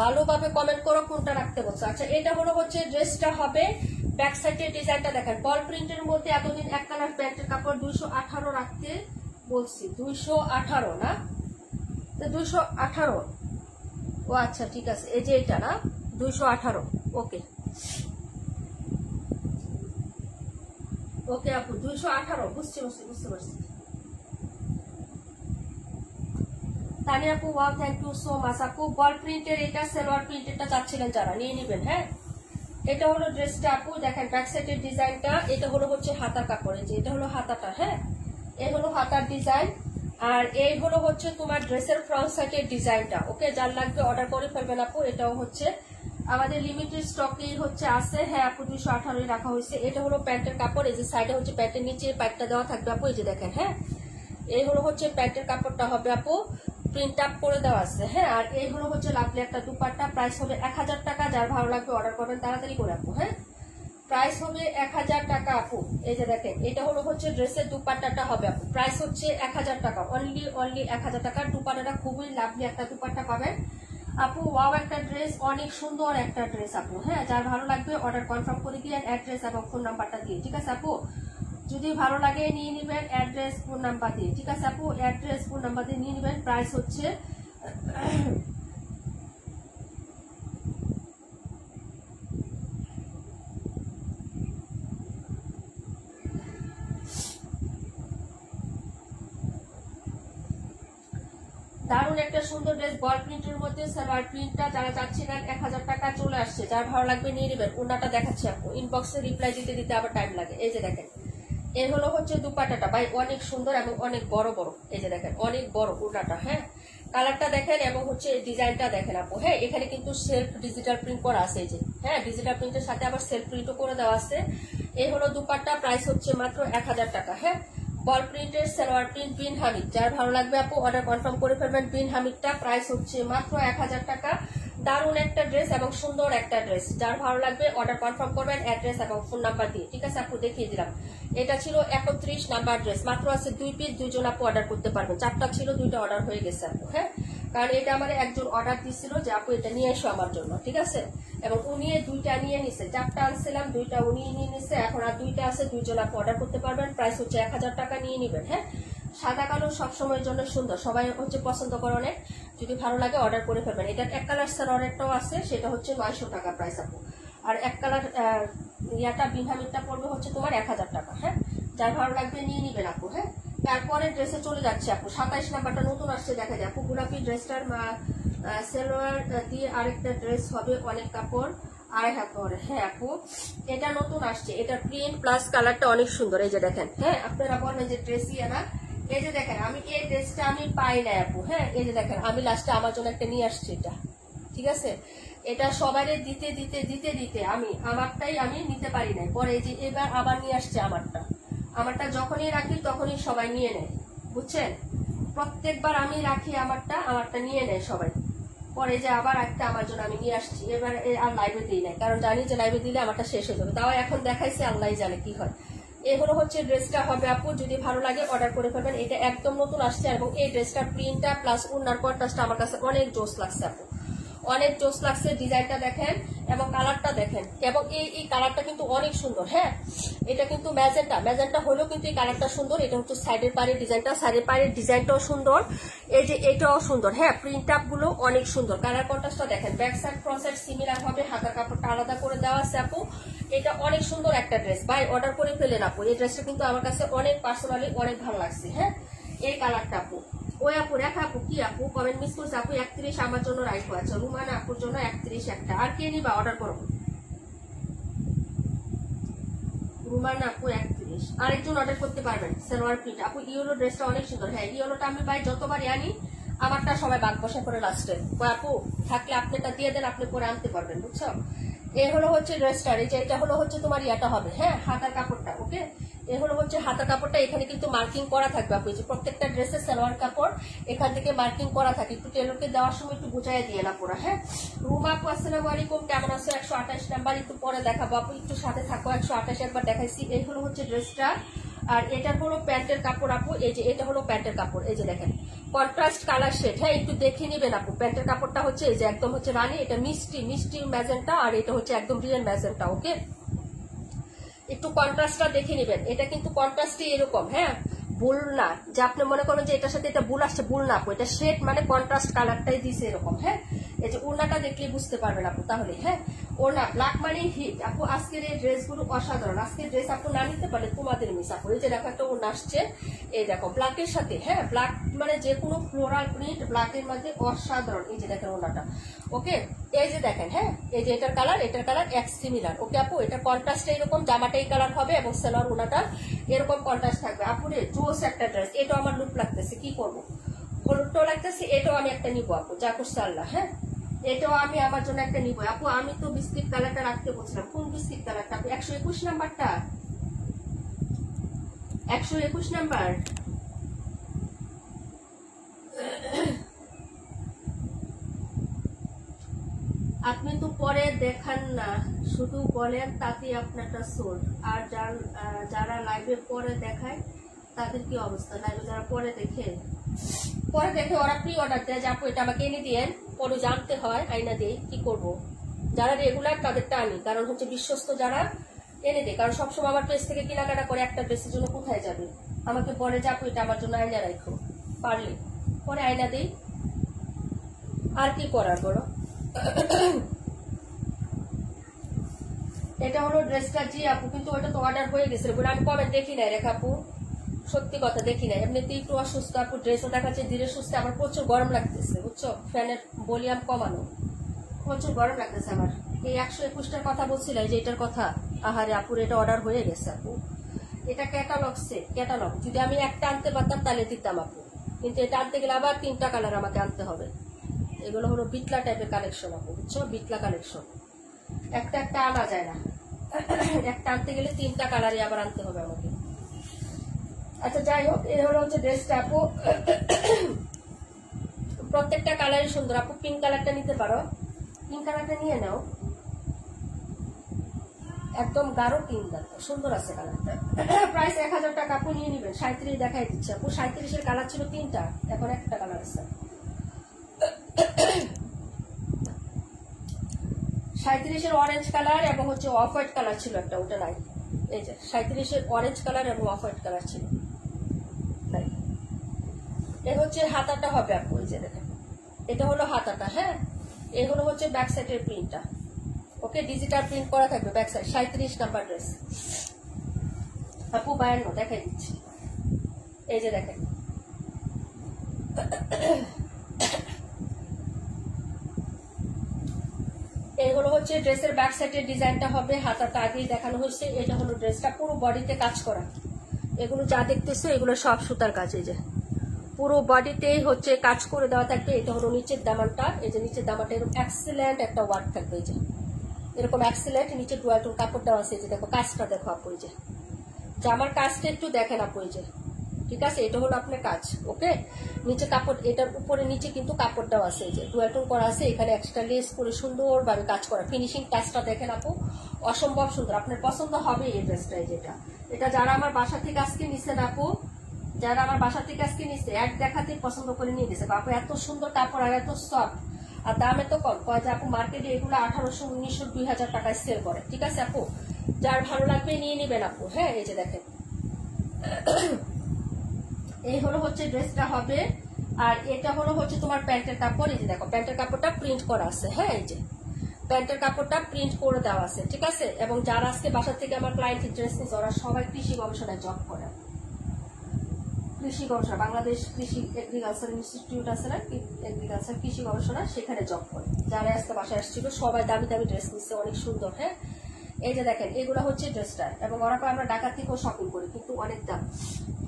ভালোভাবে কমেন্ট করো কোনটা রাখতে বলছো। আচ্ছা এটা হলো হচ্ছে ড্রেসটা হবে, ব্যাক সাইডের ডিজাইনটা দেখেন, বল প্রিন্টের মধ্যে এতদিন এক কালার প্যান্টের কাপড় 218 রাখতে বলছি, 218 না, 218। ও আচ্ছা ঠিক আছে, এই যে এটা না 218। ওকে ওকে আপু 218, বুঝতে পারছি। তানিয়া আপু wow thank you so much আপু। বল প্রিন্টের এটা সালোয়ার প্রিন্টেরটা চাচ্ছিলেন যারা, নিয়ে নেবেন। হ্যাঁ, এটা হলো ড্রেসটা আপু, দেখেন ব্যাক সাইডের ডিজাইনটা, এটা হলো হচ্ছে হাতার কাপড়ে, যে এটা হলো হাতাটা। হ্যাঁ, এই হলো হাতার ডিজাইন, আর এই হলো হচ্ছে তোমার ড্রেসের ফ্রন্ট সাইডের ডিজাইনটা। ওকে, যার লাগবে অর্ডার করে ফেলবেন আপু। এটাও হচ্ছে আমাদের লিমিটেড স্টকেই হচ্ছে আছে। হ্যাঁ আপু 218 রাখা হয়েছে। এটা হলো প্যান্টের কাপড়, এই যে সাইডে হচ্ছে প্যান্টের নিচে পাইপটা দেওয়া থাকবে আপু, এই যে দেখেন। হ্যাঁ, এই হলো হচ্ছে প্যান্টের কাপড়টা হবে আপু, প্রিন্ট আপ করে দেওয়া আছে। হ্যাঁ, আর এই হলো হচ্ছে লাভলি একটা দুপাট্টা, প্রাইস হবে 1000 টাকা। যার ভালো লাগবে অর্ডার করবেন তাড়াতাড়ি করে আপু। হ্যাঁ, প্রাইস হবে 1000 টাকা আপু। এই যে দেখেন, এটা হলো হচ্ছে ড্রেসের দুপাট্টাটা হবে আপু, প্রাইস হচ্ছে 1000 টাকা, অনলি 1000 টাকার দুপাট্টাটা। খুবই লাভলি একটা দুপাট্টা পাবেন আপু। ওয়াও একটা ড্রেস, অনেক সুন্দর একটা ড্রেস আপু। হ্যাঁ, যার ভালো লাগবে অর্ডার কনফার্ম করে দিলেন অ্যাড্রেস এবং ফোন নাম্বারটা দিয়ে, ঠিক আছে আপু। যদি ভালো লাগে নিয়ে নেবেন অ্যাড্রেস ফোন নাম্বার দিয়ে, ঠিক আছে আপু? অ্যাড্রেস ফোন নাম্বার দিয়ে নিয়ে নেবেন। প্রাইস হচ্ছে দারুণ একটা সুন্দর ড্রেস, বল প্রিন্টের মধ্যে সালোয়ার প্রিন্টটা যারা চাচ্ছিলেন 1000 টাকা চলে আসছে। যার ভালো লাগবে নিয়ে নেবেন। ওনাটা দেখাচ্ছি আপু, ইনবক্সে রিপ্লাই দিতে দিতে আবার টাইম লাগে। এই যে দেখেন, এর হলো হচ্ছে দুপাট্টাটা ভাই, অনেক সুন্দর এবং অনেক বড় বড়। এই যে দেখেন অনেক বড় ওনাটা, হ্যাঁ কালারটা দেখেন এবং হচ্ছে ডিজাইনটা দেখেন আপু। হ্যাঁ এখানে কিন্তু সেলফ ডিজিটাল প্রিন্ট করা আছে, এই যে হ্যাঁ ডিজিটাল প্রিন্টের সাথে আবার সেলফ প্রিন্টও করে দেওয়া আছে। এই হলো দুপাট্টা, প্রাইস হচ্ছে মাত্র 1000 টাকা। হ্যাঁ বল প্রিন্টের সালোয়ার প্রিন্ট বিন হামিদ, যার ভালো লাগবে আপু অর্ডার কনফার্ম করে ফেলবেন। বিন হামিদটা প্রাইস হচ্ছে মাত্র 1000 টাকা। দারুণ একটা ড্রেস এবং সুন্দর একটা ড্রেস, যার ভালো লাগবে অর্ডার কনফার্ম করবেন অ্যাড্রেস এবং ফোন নাম্বার দিয়ে, ঠিক আছে আপু? দেখিয়ে দিলাম। এটা ছিল 31 নাম্বার ড্রেস, মাত্র আছে 2 পিস, 2 জন আপু অর্ডার করতে পারবেন। 4টা ছিল, 2টা অর্ডার হয়ে গেছে আপু। হ্যাঁ কারণ এটা আমার একজন অর্ডার দিচ্ছিল যে আপু এটা নিয়ে এসো আমার জন্য, ঠিক আছে? এবং উনি 2টা নিয়ে নিছে, 4টা আনছিলাম, 2টা উনি নিয়ে নিছে, এখন আর 2টা আছে, 2 জন আপু অর্ডার করতে পারবেন। প্রাইস হচ্ছে 1000 টাকা, নিয়ে নিবেন। হ্যাঁ সাদা কালো সবসময়ের জন্য সুন্দর, সবাই হচ্ছে পছন্দ করে অনেক। যদি ভালো লাগে অর্ডার করে ফেলবেন। এটার এক কালার সালোয়ারটাও আছে, সেটা হচ্ছে 900 টাকা প্রাইস আপু। আর এক কালার ইয়াটা বিন হামিদটা পড়বে হচ্ছে তোমার 1000 টাকা। হ্যাঁ যার ভালো লাগবে নিয়ে নিবেন আপু। হ্যাঁ তারপরে ড্রেসে চলে যাচ্ছে আপু, 27 নাম্বারটা নতুন আসছে, দেখা যায় আপু। গোলাপি ড্রেসটার সালোয়ার দিয়ে আরেকটা ড্রেস হবে, অনেক কাপড়, 2.5 হাত পরে। হ্যাঁ আপু এটা নতুন আসছে, এটা প্রিন্ট প্লাস কালারটা অনেক সুন্দর। এই যে দেখেন, হ্যাঁ আপনারা বলেন যে ড্রেসই না, এই যে দেখেন আমি এই ড্রেসটা আমি পাই না আপু। হ্যাঁ এই যে দেখেন আমি লাস্টে আমার জন্য একটা নিয়ে আসছি এটা, ঠিক আছে? এটা সবাই দিতে দিতে দিতে দিতে আমি আমারটাই আমি নিতে পারি নাই, পরে এই যে এবার আবার নিয়ে আসছে আমারটা যখনই রাখি তখনই সবাই নিয়ে নেয়, বুঝছেন? প্রত্যেকবার আমি রাখি আমারটা নিয়ে নেয় সবাই, পরে যে আবার একটা আমার জন্য আমি নিয়ে আসছি। এবার আর লাইভে দিই নাই, কারণ জানি যে লাইভে দিলে আমারটা শেষ হয়ে যাবে। তাও এখন দেখাইছে, আল্লাহ জানে কি হয়। এগুলো হচ্ছে ড্রেসটা হবে আপু, যদি ভালো লাগে অর্ডার করে ফেলবেন। এটা একদম নতুন আসছে এবং এই ড্রেসটার প্রিন্টটা প্লাস ওনার কন্ট্রাস্টটা আমার কাছে অনেক জোস লাগছে আপু, অনেক জোস লাগছে। ডিজাইনটা দেখেন এবং কালারটা দেখেন, এবং এই কালারটা কিন্তু অনেক সুন্দর। হ্যাঁ এটা কিন্তু ম্যাজেন্টা হলেও কিন্তু এই কালারটা সুন্দর। এটা হচ্ছে সাইডের পাড়ের ডিজাইনটা, সাইডের পাড়ের ডিজাইনটাও সুন্দর, এই যে এটাও সুন্দর। হ্যাঁ প্রিন্ট আপ গুলো অনেক সুন্দর, কালার কন্ট্রাস্টটা দেখেন, back side front side similar হবে, হাতার কাপড়টা আলাদা করে দেওয়া আছে আপু। এটা অনেক সুন্দর একটা ড্রেস, ভাই অর্ডার করে ফেলেন আপু। এই ড্রেসটা কিন্তু আমার কাছে অনেক পার্সোনালি অনেক ভালো লাগছে। হ্যাঁ এই কালারটা আপু, ওই আপু রেখা আপু, কি আপু কমেন্ট মিস করছে আপু? 31 আমার জন্য রাইখো। আচ্ছা রুমানা আপুর জন্য 31 একটা, আর কে নিবা অর্ডার করবো? রুমানা আপু 31, আরেকজন অর্ডার করতে পারবেন সালোয়ার প্রিন্ট আপু। ইয়েলো ড্রেসটা অনেক সুন্দর। হ্যাঁ ইয়েলোটা আমি ভাই যতবারই আনি আমারটা সবাই বাদ বসা করে লাস্টে, আপু থাকলে আপনারটা দিয়ে দেন, আপনি পরে আনতে পারবেন, বুঝছো? এই হলো হচ্ছে ড্রেসটার, এই যে এটা হলো হচ্ছে তোমার ইয়াটা হবে। হ্যাঁ হাতার কাপড়টা, ওকে এ হলো হচ্ছে হাতার কাপড়টা। এখানে কিন্তু মার্কিং করা থাকবে আপু, যে প্রত্যেকটা ড্রেসের সালোয়ার কাপড় এখান থেকে মার্কিং করা থাকে। একটু টেলরকে দেওয়ার সময় একটু বুঝাই দিয়ে না পুরা। হ্যাঁ রুমা আপু আসসালামু আলাইকুম, কেমন আছো? 128 নাম্বার, একটু পরে দেখাবো আপু, একটু সাথে থাকো। 128 একবার দেখাইছি। এই হলো হচ্ছে ড্রেসটা, আর এটা হলো প্যান্টের কাপড় আপু। এই যে এটা হলো প্যান্টের কাপড়, এই যে দেখেন কন্ট্রাস্ট কালার শেড। হ্যাঁ একটু দেখে নিবেন আপু। প্যান্টের কাপড়টা হচ্ছে এই যে একদম হচ্ছে রানী, এটা মিষ্টি ম্যাজেন্টা, আর এটা হচ্ছে একদম রিয়েল ম্যাজেন্টা। ওকে একটু কন্ট্রাস্টটা দেখে নিবেন, এটা কিন্তু কন্ট্রাস্টই এরকম। হ্যাঁ বুল না যে আপনি মনে করেন যে এটার সাথে এটা বুল আসছে, বুল না আপু, এটা শেড মানে কন্ট্রাস্ট কালারটাই দিছে এরকম। হ্যাঁ এই যে ওড়নাটা দেখলে বুঝতে পারবেন আপু তাহলে। হ্যাঁ ওড়না ব্ল্যাক মানে হিট আপু। আজকের এই ড্রেসগুলো অসাধারণ, আজকের ড্রেস আপু না নিতে পারলে তোমাদের মিস আপু। এই যে দেখো একটা ওড়না আসছে, এই দেখো ব্ল্যাকের সাথে। হ্যাঁ ব্ল্যাক মানে যে কোনো ফ্লোরাল প্রিন্ট ব্ল্যাকের মধ্যে অসাধারণ। এই যে দেখেন ওড়নাটা, ওকে এই যে দেখেন। হ্যাঁ এই যে এটার কালার এক সিমিলার। ওকে আপু এটা কন্ট্রাস্ট এরকম, জামাটা এই কালার হবে এবং সালোয়ার ওড়নাটা এরকম কন্ট্রাস্ট থাকবে আপু রে। জোস একটা ড্রেস, এটাও আমার লুক লাগতেছে, কি করবো হলুদটাও লাগতেছে, এটাও আমি একটা নিবো আপু, যা করছে আল্লাহ। হ্যাঁ এটাও আমি আমার জন্য একটা নিবো আপু। আমি তো বিস্কিট কালারটা রাখতে বলছিলাম, কোন বিস্কিট কালারটা আপু? 121 নাম্বারটা, 121 নাম্বার। আপনি তো পরে দেখান না, শুধু বলেন তাতে আপনারটা সোল্ড। আর যারা লাইভে পরে দেখায় তাদের কি অবস্থা? লাইভে যারা পরে দেখে ওরা প্রি অর্ডার দেয় যে আপু এটা আমাকে এনে দিয়েন, পরে জানতে হয় আইনা দেই, কি করব? যারা রেগুলার তাদেরটা আনি, কারণ হচ্ছে বিশ্বস্ত যারা এনে দে, কারণ সবসময় আমার পেজ থেকে কেনাকাটা করে একটা ড্রেসের জন্য কোথায় যাবে, আমাকে বলে যে আপু এটা আমার জন্য আয়না রাখো, পারলে পরে আয়না দেই। আর কি করার বলো। এটা হলো ড্রেসটা। জি আপু, কিন্তু ওটা তো অর্ডার হয়ে গেছিল বলে আমি কমেন্ট দেখি নাই রেখা আপু, সত্যি কথা দেখি নাই। এমনিতেই একটু অসুস্থ আপু, ড্রেসও দেখাচ্ছে ধীরে সুস্থে। আমার প্রচুর গরম লাগতেছে বুঝছো, ফ্যানের ভলিউম কমানো, প্রচুর গরম লাগতেছে আমার। এই 121টার কথা বলছিলাম যে এটার কথা, আহারে আপুর এটা অর্ডার হয়ে গেছে আপু। এটা ক্যাটালগ সেট, ক্যাটালগ। যদি আমি একটা আনতে পারতাম তাহলে দিতাম আপু, কিন্তু এটা আনতে গেলে আবার 3টা কালার আমাকে আনতে হবে। এগুলো হলো বিটলা টাইপের কালেকশন আপু, বুঝছো, বিটলা কালেকশন। একটা একটা আনা যায় না, একটা আনতে গেলে 3টা কালারই আবার আনতে হবে আমাকে। আচ্ছা যাই হোক, এই হলো হচ্ছে ড্রেসটা আপু। প্রত্যেকটা কালারই সুন্দর আপু। পিঙ্ক কালারটা নিতে পারো, পিঙ্ক কালারটা নিয়ে নাও, একদম গাঢ় পিঙ্ক কালার, সুন্দর আছে কালারটা। প্রাইস 1000 টাকা আপু, নিয়ে নিবেন। 37 দেখাই দিচ্ছে আপু, 37-এর কালার ছিল 3টা, এখন একটা কালার আছে। 37-এর অরেঞ্জ কালার এবং হচ্ছে অফ হোয়াইট কালার ছিল একটা, ওটা নাই। এই যে 37-এর অরেঞ্জ কালার এবং অফ হোয়াইট কালার ছিল, নাই। এর হচ্ছে হাতাটা হবে আপু, এই যে দেখেন, এটা হলো হাতাটা। হ্যাঁ, এই হলো হচ্ছে ব্যাক সাইডের প্রিন্টটা। ওকে, ডিজিটাল প্রিন্ট করা থাকবে ব্যাক সাইড। 37 নাম্বার ড্রেস আপু, 52 দেখাই দিচ্ছি। এই যে দেখেন, এই হলো হচ্ছে ড্রেসের ব্যাক সাইডের ডিজাইনটা হবে। হাতাটা আগেই দেখানো হয়েছে। এটা হলো ড্রেসটা, পুরো বডিতে কাজ করা। এগুলো যা দেখতেছো এগুলো সব সুতার কাজ। এই যে পুরো বডিতেই হচ্ছে কাজ করে দেওয়া থাকবে। এটা হলো নিচের দামানটা। এই যে নিচের দামানটা এরকম এক্সিলেন্ট একটা ওয়ার্ক থাকবে। এই যে এরকম এক্সিলেন্ট, নিচে ডুয়াল টোন কাপড় দেওয়া আছে। এই যে দেখো কাজটা দেখো আপু, এই যে জামার কাজটা একটু দেখেন আপু, এই যে ঠিক আছে, এটা হলো আপনার কাজ। ওকে, নিচে কাপড়, এটার উপরে নিচে কিন্তু কাপড় দেওয়া আছে। এই যে ডুয়াল টোন করা আছে, এখানে এক্সট্রা লেস করে সুন্দরভাবে কাজ করা। ফিনিশিং কাজটা দেখেন আপু, অসম্ভব সুন্দর। আপনার পছন্দ হবে এই ড্রেসটা। যেটা এটা যারা আমার বাসা থেকে আজকে নিচ্ছেন আপু, যারা আমার বাসা থেকে আজকে নিচ্ছে, এক দেখাতে পছন্দ করে নিয়ে গেছে। আপু এত সুন্দর কাপড় আর এত সফট, আর দাম এত কম। কয় যে আপু মার্কেটে এগুলো 1800, 1900, 2000 টাকায় সেল করে। ঠিক আছে আপু, যার ভালো লাগবে নিয়ে নিবেন আপু। হ্যাঁ, এই যে দেখেন, এই হলো হচ্ছে ড্রেসটা হবে। আর এটা হলো হচ্ছে তোমার প্যান্টের কাপড়। এই যে দেখো প্যান্টের কাপড়টা প্রিন্ট করা আছে। হ্যাঁ, এই যে প্যান্টের কাপড়টা প্রিন্ট করে দেওয়া আছে। ঠিক আছে, এবং যারা আজকে বাসা থেকে আমার ক্লায়েন্টের ড্রেস নিচ্ছে ওরা সবাই কৃষি গবেষণায় জব করে। কৃষি গবেষণা, বাংলাদেশ কৃষি এগ্রিকালচার ইনস্টিটিউট আছে না, এগ্রিকালচার কৃষি গবেষণা, সেখানে জব করে। যারা আজকে বাসায় আসছিল সবাই দামি দামি ড্রেস নিচ্ছে, অনেক সুন্দর। হ্যাঁ, এই যে দেখেন, এগুলো হচ্ছে ড্রেসটা। এবং ওরা আমরা ঢাকা থেকেও শপিং করি, কিন্তু অনেক দাম।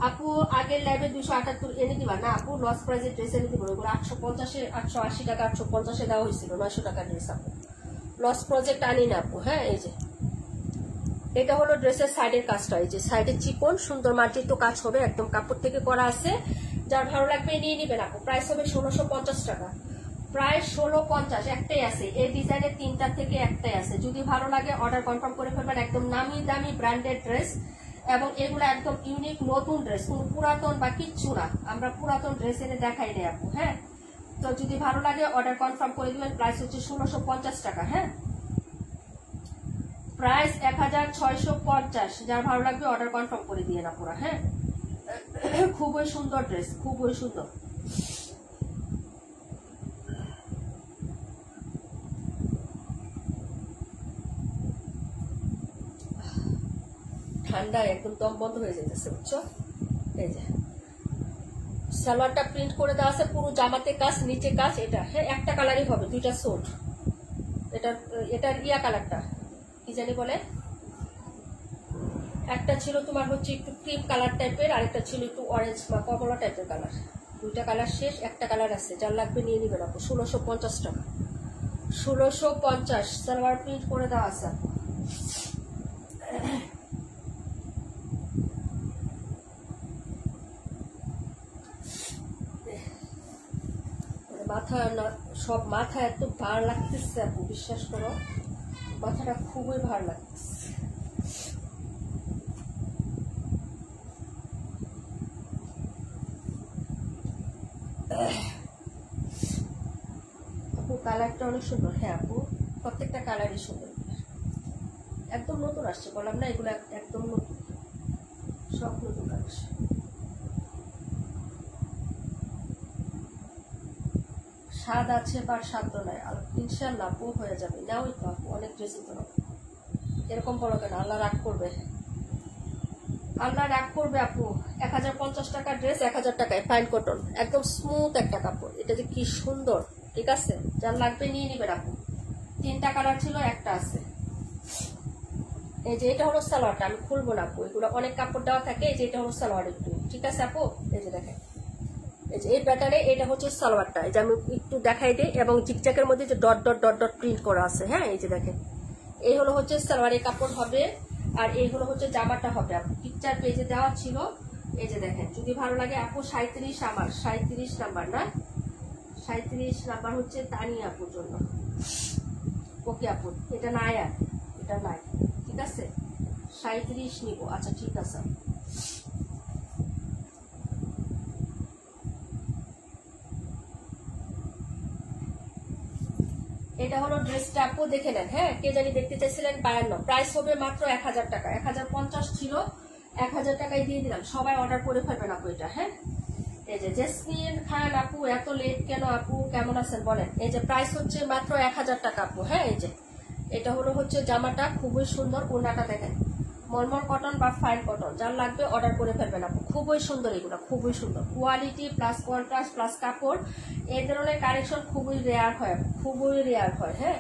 আপু আগের লাইভে 278 এনে দিবা না আপু, লস প্রাইজের ড্রেস এনে দিব। ওগুলো 850-এ, 880 টাকা, 850-এ দেওয়া হয়েছিল। 900 টাকা ড্রেস আপু, লস প্রজেক্ট আনি না আপু। হ্যাঁ, এই যে এটা হলো ড্রেসের সাইডের কাজটা। এই যে সাইডের চিকন সুন্দর মার্জিত কাজ হবে, একদম কাপড় থেকে করা আছে। যার ভালো লাগবে নিয়ে নিবেন আপু। প্রাইস হবে 1650 টাকা, প্রায় 1650। একটাই আছে এই ডিজাইনের, 3টা থেকে একটাই আছে। যদি ভালো লাগে অর্ডার কনফার্ম করে ফেলবেন। একদম নামি দামি ব্র্যান্ডেড ড্রেস, এবং এগুলো একদম ইউনিক নতুন ড্রেস, কোন পুরাতন বা কিচ্ছু না। আমরা পুরাতন ড্রেস এনে দেখাই নেই আপু। হ্যাঁ, তো যদি ভালো লাগে অর্ডার কনফার্ম করে দিবেন। প্রাইস হচ্ছে 1650 টাকা। হ্যাঁ, প্রাইস 1650। যার ভালো লাগবে অর্ডার কনফার্ম করে দিয়ে না পুরা। হ্যাঁ, খুবই সুন্দর ড্রেস, খুবই সুন্দর। ঠান্ডা একদম দম বন্ধ হয়ে যেতেছে, বুঝছো। এই যে সালোয়ারটা প্রিন্ট করে দেওয়া আছে, পুরো জামাতে কাজ, নিচে কাজ। এটা হ্যাঁ, একটা কালারই হবে, 2টা সোট। এটার ইয়া কালারটা কি জানি বলে, একটা ছিল তোমার হচ্ছে একটু ক্রিম কালার টাইপের, আরেকটা ছিল একটু অরেঞ্জ বা কমলা টাইপের কালার। 2টা কালার শেষ, একটা কালার আছে। যার লাগবে নিয়ে নিবেন আপু। 1650 টাকা, 1650। সালোয়ার প্রিন্ট করে দেওয়া আছে। মাথা না, সব মাথা এত ভার লাগতেছে আপু, বিশ্বাস করো মাথাটা খুবই ভার লাগতেছে। আপু কালারটা অনেক সুন্দর। হ্যাঁ আপু, প্রত্যেকটা কালারই সুন্দর, একদম নতুন আসছে, বললাম না এগুলো একদম নতুন, সব নতুন কালেকশন। স্বাদ আছে বা সাধ্য নাই, ইনশাল্লাহ আপু হয়ে যাবে। নাওই তো আপু, অনেক ড্রেসই তো এরকম বলো কেন? আল্লাহ রাগ করবে, আল্লাহ রাগ করবে আপু। 1050 টাকার ড্রেস 1000 টাকায়, ফাইন কটন, একদম স্মুথ একটা কাপড়। এটা যে কি সুন্দর, ঠিক আছে? যার লাগবে নিয়ে নিবেন আপু। 3টা কালার ছিল, একটা আছে। এই যে এটা হলো সালোয়ারটা, আমি খুলবো না আপু, এগুলো অনেক কাপড় দেওয়া থাকে। এই যে এটা হলো সালোয়ার একটু, ঠিক আছে আপু? এই যে দেখেন, এই যে এই প্যাটার্নে এটা হচ্ছে সালোয়ারটা। এই যে আমি একটু দেখাই দিই, এবং জিগজ্যাগের মধ্যে যে dot dot dot dot print করা আছে। হ্যাঁ, এই যে দেখেন, এই হলো হচ্ছে সালোয়ারের কাপড় হবে, আর এই হলো হচ্ছে জামাটা হবে আপু। পিকচার পেজে দেওয়া ছিল, এই যে দেখেন। যদি ভালো লাগে আপু 37, আমার 37 নাম্বার না, 37 নাম্বার হচ্ছে তানিয়া আপুর জন্য। ওকে আপু, এটা নাই, আর এটা নাই, ঠিক আছে? 37 নিব, আচ্ছা ঠিক আছে। এটা হলো ড্রেসটা আপু, দেখে নেন। হ্যাঁ, কে জানি দেখতে চাইছিলেন 52, প্রাইস হবে মাত্র 1000 টাকা। 1050 ছিল, 1000 টাকায় দিয়ে দিলাম। সবাই অর্ডার করে ফেলবেন আপু এটা। হ্যাঁ, এই যে জেসমিন খান আপু, এত লেট কেন আপু, কেমন আছেন বলেন? এই যে প্রাইস হচ্ছে মাত্র 1000 টাকা আপু। হ্যাঁ, এই যে এটা হলো হচ্ছে জামাটা, খুবই সুন্দর। ওড়নাটা দেখেন, মলমল কটন বা ফাইন কটন, যার লাগবে অর্ডার করে ফেলবেন আপু। খুবই সুন্দর এগুলো, খুবই সুন্দর কোয়ালিটি প্লাস কন্ট্রাস্ট প্লাস কাপড়। এই ধরনের কালেকশন খুবই রেয়ার হয়, খুবই রেয়ার হয়। হ্যাঁ,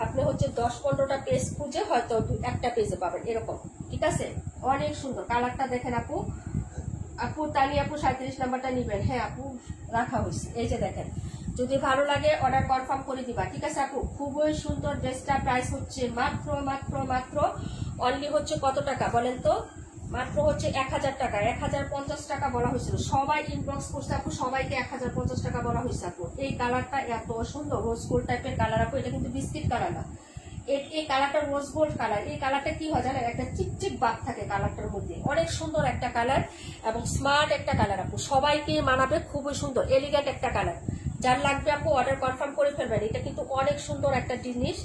আপনি হচ্ছে 10-15টা পেজ খুঁজে হয়তো একটা পেজে পাবেন এরকম, ঠিক আছে? অনেক সুন্দর কালারটা দেখেন আপু। আপু তানি আপু 37 নাম্বারটা নিবেন। হ্যাঁ আপু, রাখা হয়েছে। এই যে দেখেন, যদি ভালো লাগে অর্ডার কনফার্ম করে দিবা, ঠিক আছে আপু? খুবই সুন্দর ড্রেসটা, প্রাইস হচ্ছে মাত্র মাত্র মাত্র অনলি হচ্ছে কত টাকা বলেন তো? মাত্র হচ্ছে 1000 টাকা। 1050 টাকা বলা হয়েছিল, সবাই ইনবক্স করছে আপু, সবাইকে 1050 টাকা বলা হয়েছে আপু। এই কালারটা এত সুন্দর, রোজ গোল্ড টাইপের কালার আপু। এটা কিন্তু বিস্কিট কালার না, এই কালারটা রোজ গোল্ড কালার। এই কালারটা কি হয় জানেন? একটা চিকচিক ভাব থাকে কালারটার মধ্যে, অনেক সুন্দর একটা কালার এবং স্মার্ট একটা কালার আপু। সবাইকে মানাবে, খুবই সুন্দর এলিগেন্ট একটা কালার। যার লাগবে আপু অর্ডার কনফার্ম করে ফেলবেন। এটা কিন্তু অনেক সুন্দর একটা জিনিস,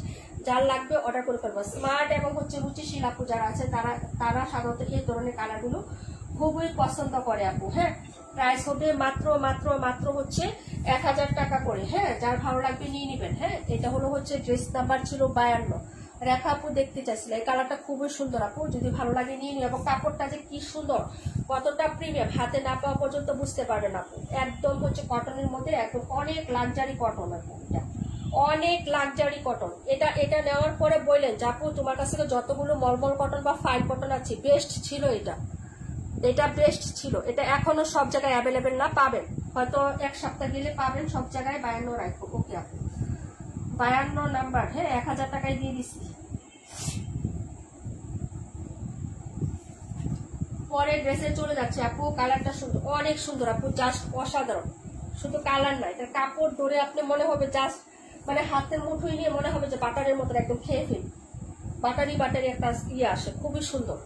যার লাগবে অর্ডার করে ফেলবেন। স্মার্ট এবং হচ্ছে রুচিশীল আপু যারা আছে, তারা সাধারণত এই ধরনের কালারগুলো খুবই পছন্দ করে আপু। হ্যাঁ, প্রাইস হবে মাত্র মাত্র মাত্র হচ্ছে 1000 টাকা করে। হ্যাঁ, যার ভালো লাগবে নিয়ে নিবেন। হ্যাঁ, এটা হলো হচ্ছে ড্রেস নাম্বার ছিল 52। রেখা আপু দেখতে চাইছিল, এই কালারটা খুবই সুন্দর আপু, যদি ভালো লাগে নিয়ে নিও। এবং কাপড়টা যে কি সুন্দর, কতটা প্রিমিয়াম, হাতে না পাওয়া পর্যন্ত বুঝতে পারবেন আপু। একদম হচ্ছে কটনের মধ্যে, একদম অনেক লাক্সারি কটন আপু, এটা অনেক লাক্সারি কটন। এটা নেওয়ার পরে বললেন যে আপু তোমার কাছ থেকে যতগুলো মলমল কটন বা ফাইন কটন আছে, বেস্ট ছিল এটা বেস্ট ছিল। এটা এখনো সব জায়গায় অ্যাভেলেবেল না, পাবেন হয়তো 1 সপ্তাহ গেলে পাবেন সব জায়গায়। 52 রাখবো, ওকে আপু 52 নাম্বার। হ্যাঁ, 1000 টাকায় দিয়ে দিচ্ছি। পরে ড্রেসে চলে যাচ্ছে আপু। কালারটা সুন্দর, অনেক সুন্দর আপু, জাস্ট অসাধারণ। শুধু কালার না, এটা কাপড় ধরে আপনি মনে হবে জাস্ট মানে হাতের মুঠোয় নিয়ে মনে হবে যে বাটারের মতো একদম খেয়ে ফেল, বাটারি বাটারি একটা ইয়ে আসে, খুবই সুন্দর,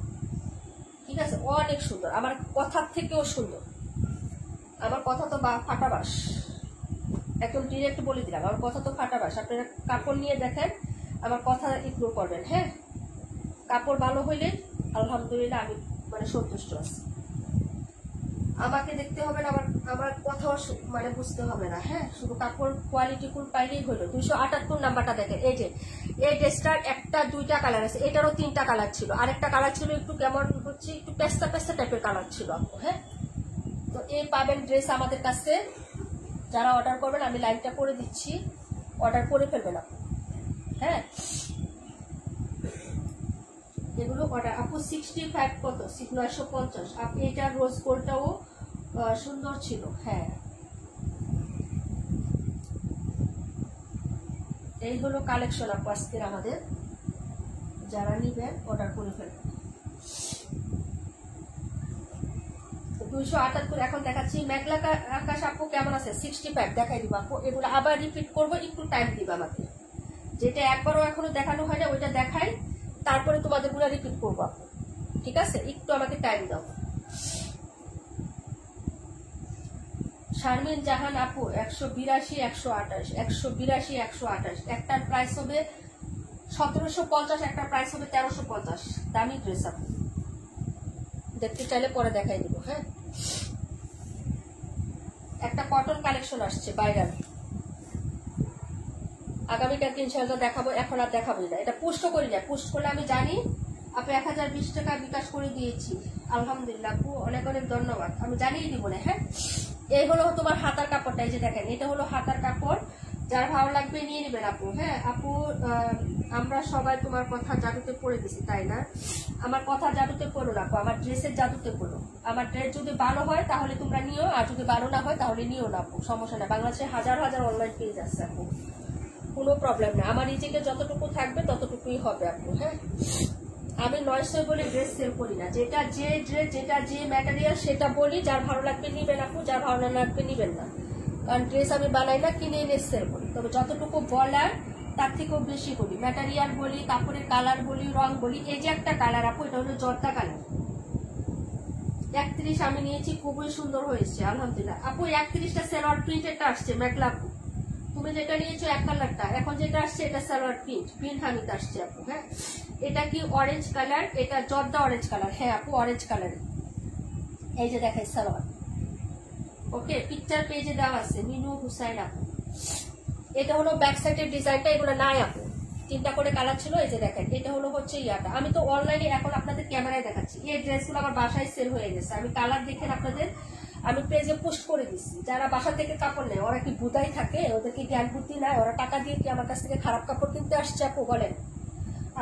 ঠিক আছে? অনেক সুন্দর, আমার কথার থেকেও সুন্দর। আমার কথা তো ফাটাবাস, একদম ডিরেক্ট বলে দিলাম, আমার কথা তো ফাটাবাস। আপনারা কাপড় নিয়ে দেখেন, আমার কথা ইগনোর করবেন। হ্যাঁ, কাপড় ভালো হইলে আলহামদুলিল্লাহ আমি মানে সন্তুষ্ট আছি। আমাকে দেখতে হবে না, আমার কথাও মানে বুঝতে হবে না। হ্যাঁ, শুধু কাপড় কোয়ালিটি ফুল পাইলেই হলো। 278 নাম্বারটা দেখেন। এই যে এই ড্রেসটার 1-2টা কালার আছে, এটারও 3টা কালার ছিল, আরেকটা কালার ছিল একটু কেমন হচ্ছে একটু পেস্তা পেস্তা টাইপের কালার ছিল আপু। হ্যাঁ, তো এই পাবেন ড্রেস আমাদের কাছে। যারা অর্ডার করবেন আমি লাইনটা করে দিচ্ছি, অর্ডার করে ফেলবেন আপু। হ্যাঁ, এগুলো অর্ডার আপু। 65 কত 950 আপু। এটা রোজ গোল্ডটাও সুন্দর ছিল। হ্যাঁ, এই হলো কালেকশন আপু আজকের আমাদের। যারা নিবেন অর্ডার করে ফেলবেন। 278 এখন দেখাচ্ছি। মেঘলা আকাশ আপু কেমন আছে? 65 দেখাই দিব আপু। এগুলো আবার রিপিট করবো, একটু টাইম দিবা আমাকে। যেটা একবারও এখনো দেখানো হয় না ওইটা দেখাই, তারপরে তোমাদের গুলো রিপিট করবো আপু, ঠিক আছে? একটু আমাকে টাইম দাও। শারমিন জাহান আপু 182 128 182 128, একটার প্রাইস হবে 1750, একটা প্রাইস হবে 1350। দামি ড্রেস আপু, দেখতে চাইলে পরে দেখাই দিব। হ্যাঁ, একটা কটন কালেকশন আসছে ভাইরাল, আগামীকালকে ইনশাআল্লাহ দেখাবো, এখন আর দেখাবোই না। এটা পোস্ট করি না, পোস্ট করলে আমি জানি আপনি 1020 টাকা বিকাশ করে দিয়েছি, আলহামদুলিল্লাহ আপু, অনেক অনেক ধন্যবাদ, আমি জানিয়ে দিব না। হ্যাঁ, এই হলো তোমার হাতার কাপড়টা, এই যে দেখেন, এটা হলো হাতার কাপড়, যার ভালো লাগবে নিয়ে নেবেন আপু। হ্যাঁ আপু, আমরা সবাই তোমার কথা জাদুতে পড়ে দিছি, তাই না? আমার কথা জাদুতে পড়ো না আপু, আমার ড্রেসের জাদুতে পড়ো। আমার ড্রেস যদি ভালো হয় তাহলে তোমরা নিও, আর যদি ভালো না হয় তাহলে নিও না আপু, সমস্যা না। বাংলাদেশে হাজার হাজার অনলাইন পেজ আছে আপু, কোনো প্রবলেম না। আমার নিজেকে যতটুকু থাকবে ততটুকুই হবে আপু। হ্যাঁ, আমি 900 বলে ড্রেস সেল করি না, যেটা যে ড্রেস, যেটা যে ম্যাটেরিয়াল সেটা বলি, যার ভালো লাগবে নিবেন আপু, যার ভালো না লাগবে নিবেন না। কারণ ড্রেস আমি বানাই না, কিনে এনে সেল করি। তবে যতটুকু বলার তার থেকেও বেশি বলি, ম্যাটেরিয়াল বলি, কাপড়ের কালার বলি, রং বলি। এই যে একটা কালার আপু, এটা হলো জর্দা কালার, 31 আমি নিয়েছি, খুবই সুন্দর হয়েছে আলহামদুলিল্লাহ আপু। 31টা সালোয়ার প্রিন্টেডটা আসছে মেঘলা আপু, তুমি যেটা নিয়েছো এক কালারটা, এখন যেটা আসছে এটা সালোয়ার প্রিন্ট হানিতে আসছে আপু। হ্যাঁ, এটা কি অরেঞ্জ কালার, এটা জর্দা অরেঞ্জ কালার। হ্যাঁ আপু, অরেঞ্জ কালার, এই যে দেখাই সালোয়ার। ওকে, পিকচার পেজে দেওয়া আছে, মিনু হুসাইন আপু। এটা হলো ব্যাক সাইডের ডিজাইনটা, এগুলো নাই আপু, 3টা করে কালার ছিল। এই যে দেখেন, এটা হলো হচ্ছে ইয়াটা, আমি তো অনলাইনে এখন আপনাদের ক্যামেরায় দেখাচ্ছি। এই ড্রেসগুলো আমার বাসায় সেল হয়ে গেছে, আমি কালার দেখেন আপনাদের আমি পেজে পোস্ট করে দিচ্ছি। যারা বাসা থেকে কাপড় নেয় ওরা কি বুদাই থাকে, ওদের কি জ্ঞান বুদ্ধি নাই? ওরা টাকা দিয়ে কি আমার কাছ থেকে খারাপ কাপড় কিনতে আসছে আপু বলেন?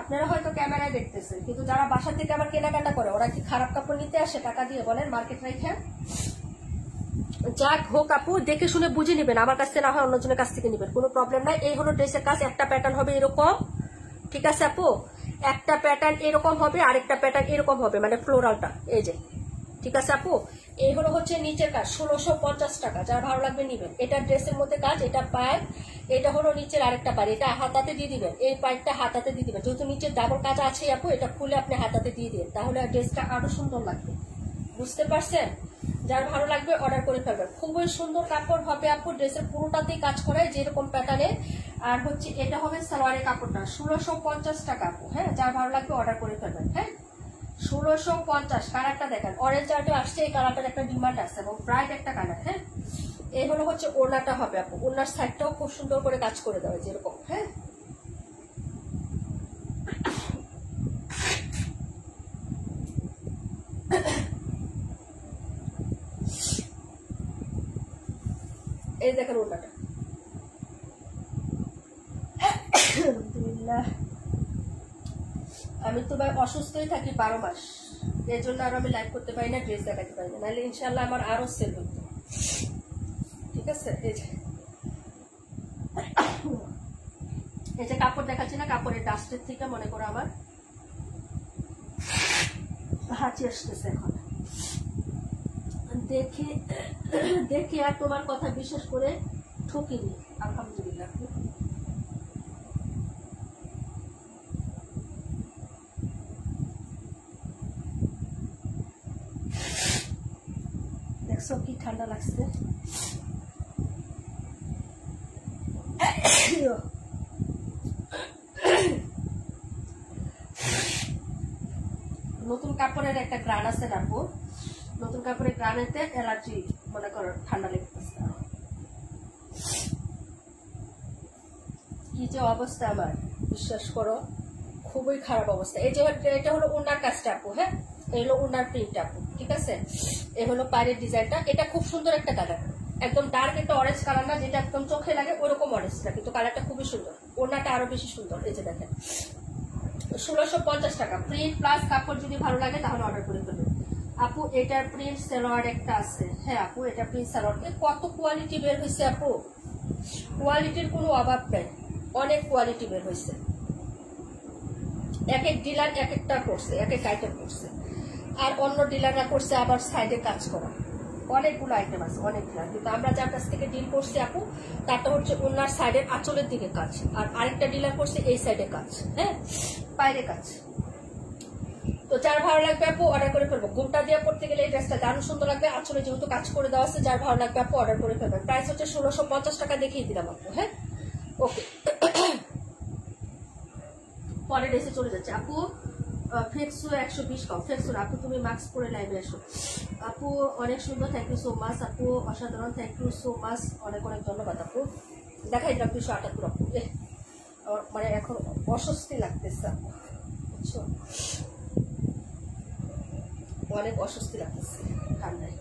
আপনারা হয়তো ক্যামেরায় দেখতেছেন, কিন্তু যারা বাসা থেকে আবার কেনাকাটা করে ওরা কি খারাপ কাপড় নিতে আসে টাকা দিয়ে বলেন মার্কেট রেখে? যাক হোক আপু, দেখে শুনে বুঝে নেবেন, আমার কাছ থেকে না হয় অন্যজনের কাছ থেকে নেবেন, কোনো প্রবলেম নাই। এই হলো ড্রেসের কাজ, একটা প্যাটার্ন হবে এরকম, ঠিক আছে আপু? একটা প্যাটার্ন এরকম হবে, আরেকটা প্যাটার্ন এরকম হবে, মানে ফ্লোরালটা, এই যে, ঠিক আছে আপু? এই হলো হচ্ছে নিচের কাজ, 1650 টাকা, যার ভালো লাগবে নিবেন। এটা ড্রেসের মধ্যে কাজ, এটা পায়ের, এটা হলো নিচের আরেকটা পাড়ি, এটা হাতাতে দিয়ে দিবেন, এই পাইপটা হাতাতে দিয়ে দিবেন, যেহেতু নিচের ডাবল কাজ আছে আপু, এটা খুলে আপনি হাতাতে দিয়ে দিন, তাহলে ড্রেসটা আরো সুন্দর লাগবে, বুঝতে পারছেন? যার ভালো লাগবে অর্ডার করে ফেলবেন, খুবই সুন্দর কাপড় হবে আপু, ড্রেসের পুরোটাতেই কাজ করায় যেরকম প্যাটার্নে। আর হচ্ছে এটা হবে সালোয়ারের কাপড়টা, 1650 টাকা আপু। হ্যাঁ, যার ভালো লাগবে অর্ডার করে ফেলবেন। হ্যাঁ, 1650। কালারটা দেখেন, অরেঞ্জ আর্টে আসছে, এই কালারটার একটা ডিমান্ড আছে এবং ব্রাইট একটা কালার। হ্যাঁ, এই হলো হচ্ছে ওড়নাটা হবে আপু, ওড়নার সাইডটাও খুব সুন্দর করে কাজ করে দেওয়া যেরকম। হ্যাঁ, এই দেখেন ওড়নাটা, আলহামদুলিল্লাহ। আমি তো ভাই অসুস্থই থাকি 12 মাস, এর জন্য আর আমি লাইভ করতে পারি না, ড্রেস দেখাতে পারি না, নাহলে ইনশাল্লাহ আমার আরো সেল হতো, ঠিক আছে? এই যে কাপড় দেখাচ্ছি না, কাপড়ের ডাস্টের থেকে মনে করো আমার হাঁচি আসতেছে এখন, দেখে দেখে আর তোমার কথা বিশ্বাস করে ঠকিনি, আলহামদুলিল্লাহ। দেখছো কি ঠান্ডা লাগছে? নতুন কাপড়ের একটা গ্রান আছে রাখবো, নতুন কাপড়ের গ্রানেতে অ্যালার্জি মনে করো, ঠান্ডা লেগেছে। কি যে অবস্থা আমার, বিশ্বাস করো খুবই খারাপ অবস্থা। এই যে এটা হলো ওনার কাজটা আপু। হ্যাঁ, এই হলো ওনার প্রিন্ট আপু, ঠিক আছে? এই হলো পায়ের ডিজাইনটা, এটা খুব সুন্দর একটা কালার, একদম ডার্ক একটা অরেঞ্জ কালার না, যেটা একদম চোখে লাগে ওরকম অরেঞ্জ না, কিন্তু কালারটা খুবই সুন্দর, ওনাটা আরো বেশি সুন্দর। এই যে দেখেন, 1650 টাকা, প্রিন্ট প্লাস কাপড় যদি ভালো লাগে তাহলে অর্ডার করে ফেলবেন আপু। এটার প্রিন্ট সালোয়ার একটা আছে। হ্যাঁ আপু, এটা প্রিন্ট সালোয়ার, কত কোয়ালিটি বের হয়েছে আপু, কোয়ালিটির কোনো অভাব নেই, অনেক কোয়ালিটি বের হয়েছে, এক এক ডিলার এক একটা করছে, এক এক আইটেম করছে, আর অন্য ডিলাররা করছে আবার সাইডে কাজ করা, অনেকগুলো আইটেম আছে, অনেকগুলো। কিন্তু আমরা যার কাছ থেকে ডিল করছি আপু, তারটা হচ্ছে ওনার সাইডের আঁচলের দিকে কাজ, আর আরেকটা ডিলার করছে এই সাইডে কাজ, হ্যাঁ বাইরে কাজ। তো যার ভালো লাগবে আপু অর্ডার করে ফেলবো, ঘুমটা দিয়ে পড়তে গেলে এই ড্রেসটা দারুণ সুন্দর লাগবে, আঁচলে যেহেতু কাজ করে দেওয়া আছে, যার ভালো লাগবে আপু অর্ডার করে ফেলবেন। প্রাইস হচ্ছে 1650 টাকা, দেখিয়ে দিলাম আপু। হ্যাঁ, ওকে। পরে ড্রেসে চলে যাচ্ছে। আপু ফেক্সো 120 কম। ফেক্সো আপু তুমি মাস্ক পরে লাইভে এসো। আপু অনেক সুন্দর, থ্যাংক ইউ সো মাচ। আপু অসাধারণ, থ্যাংক ইউ সো মাচ, অনেক অনেক ধন্যবাদ আপু। দেখাই দিলাম 278 আপু। আমার মানে এখন অস্বস্তি লাগতেছে আপু, বুঝছো, অনেক অস্বস্তি লাগতেছে ঠান্ডায়।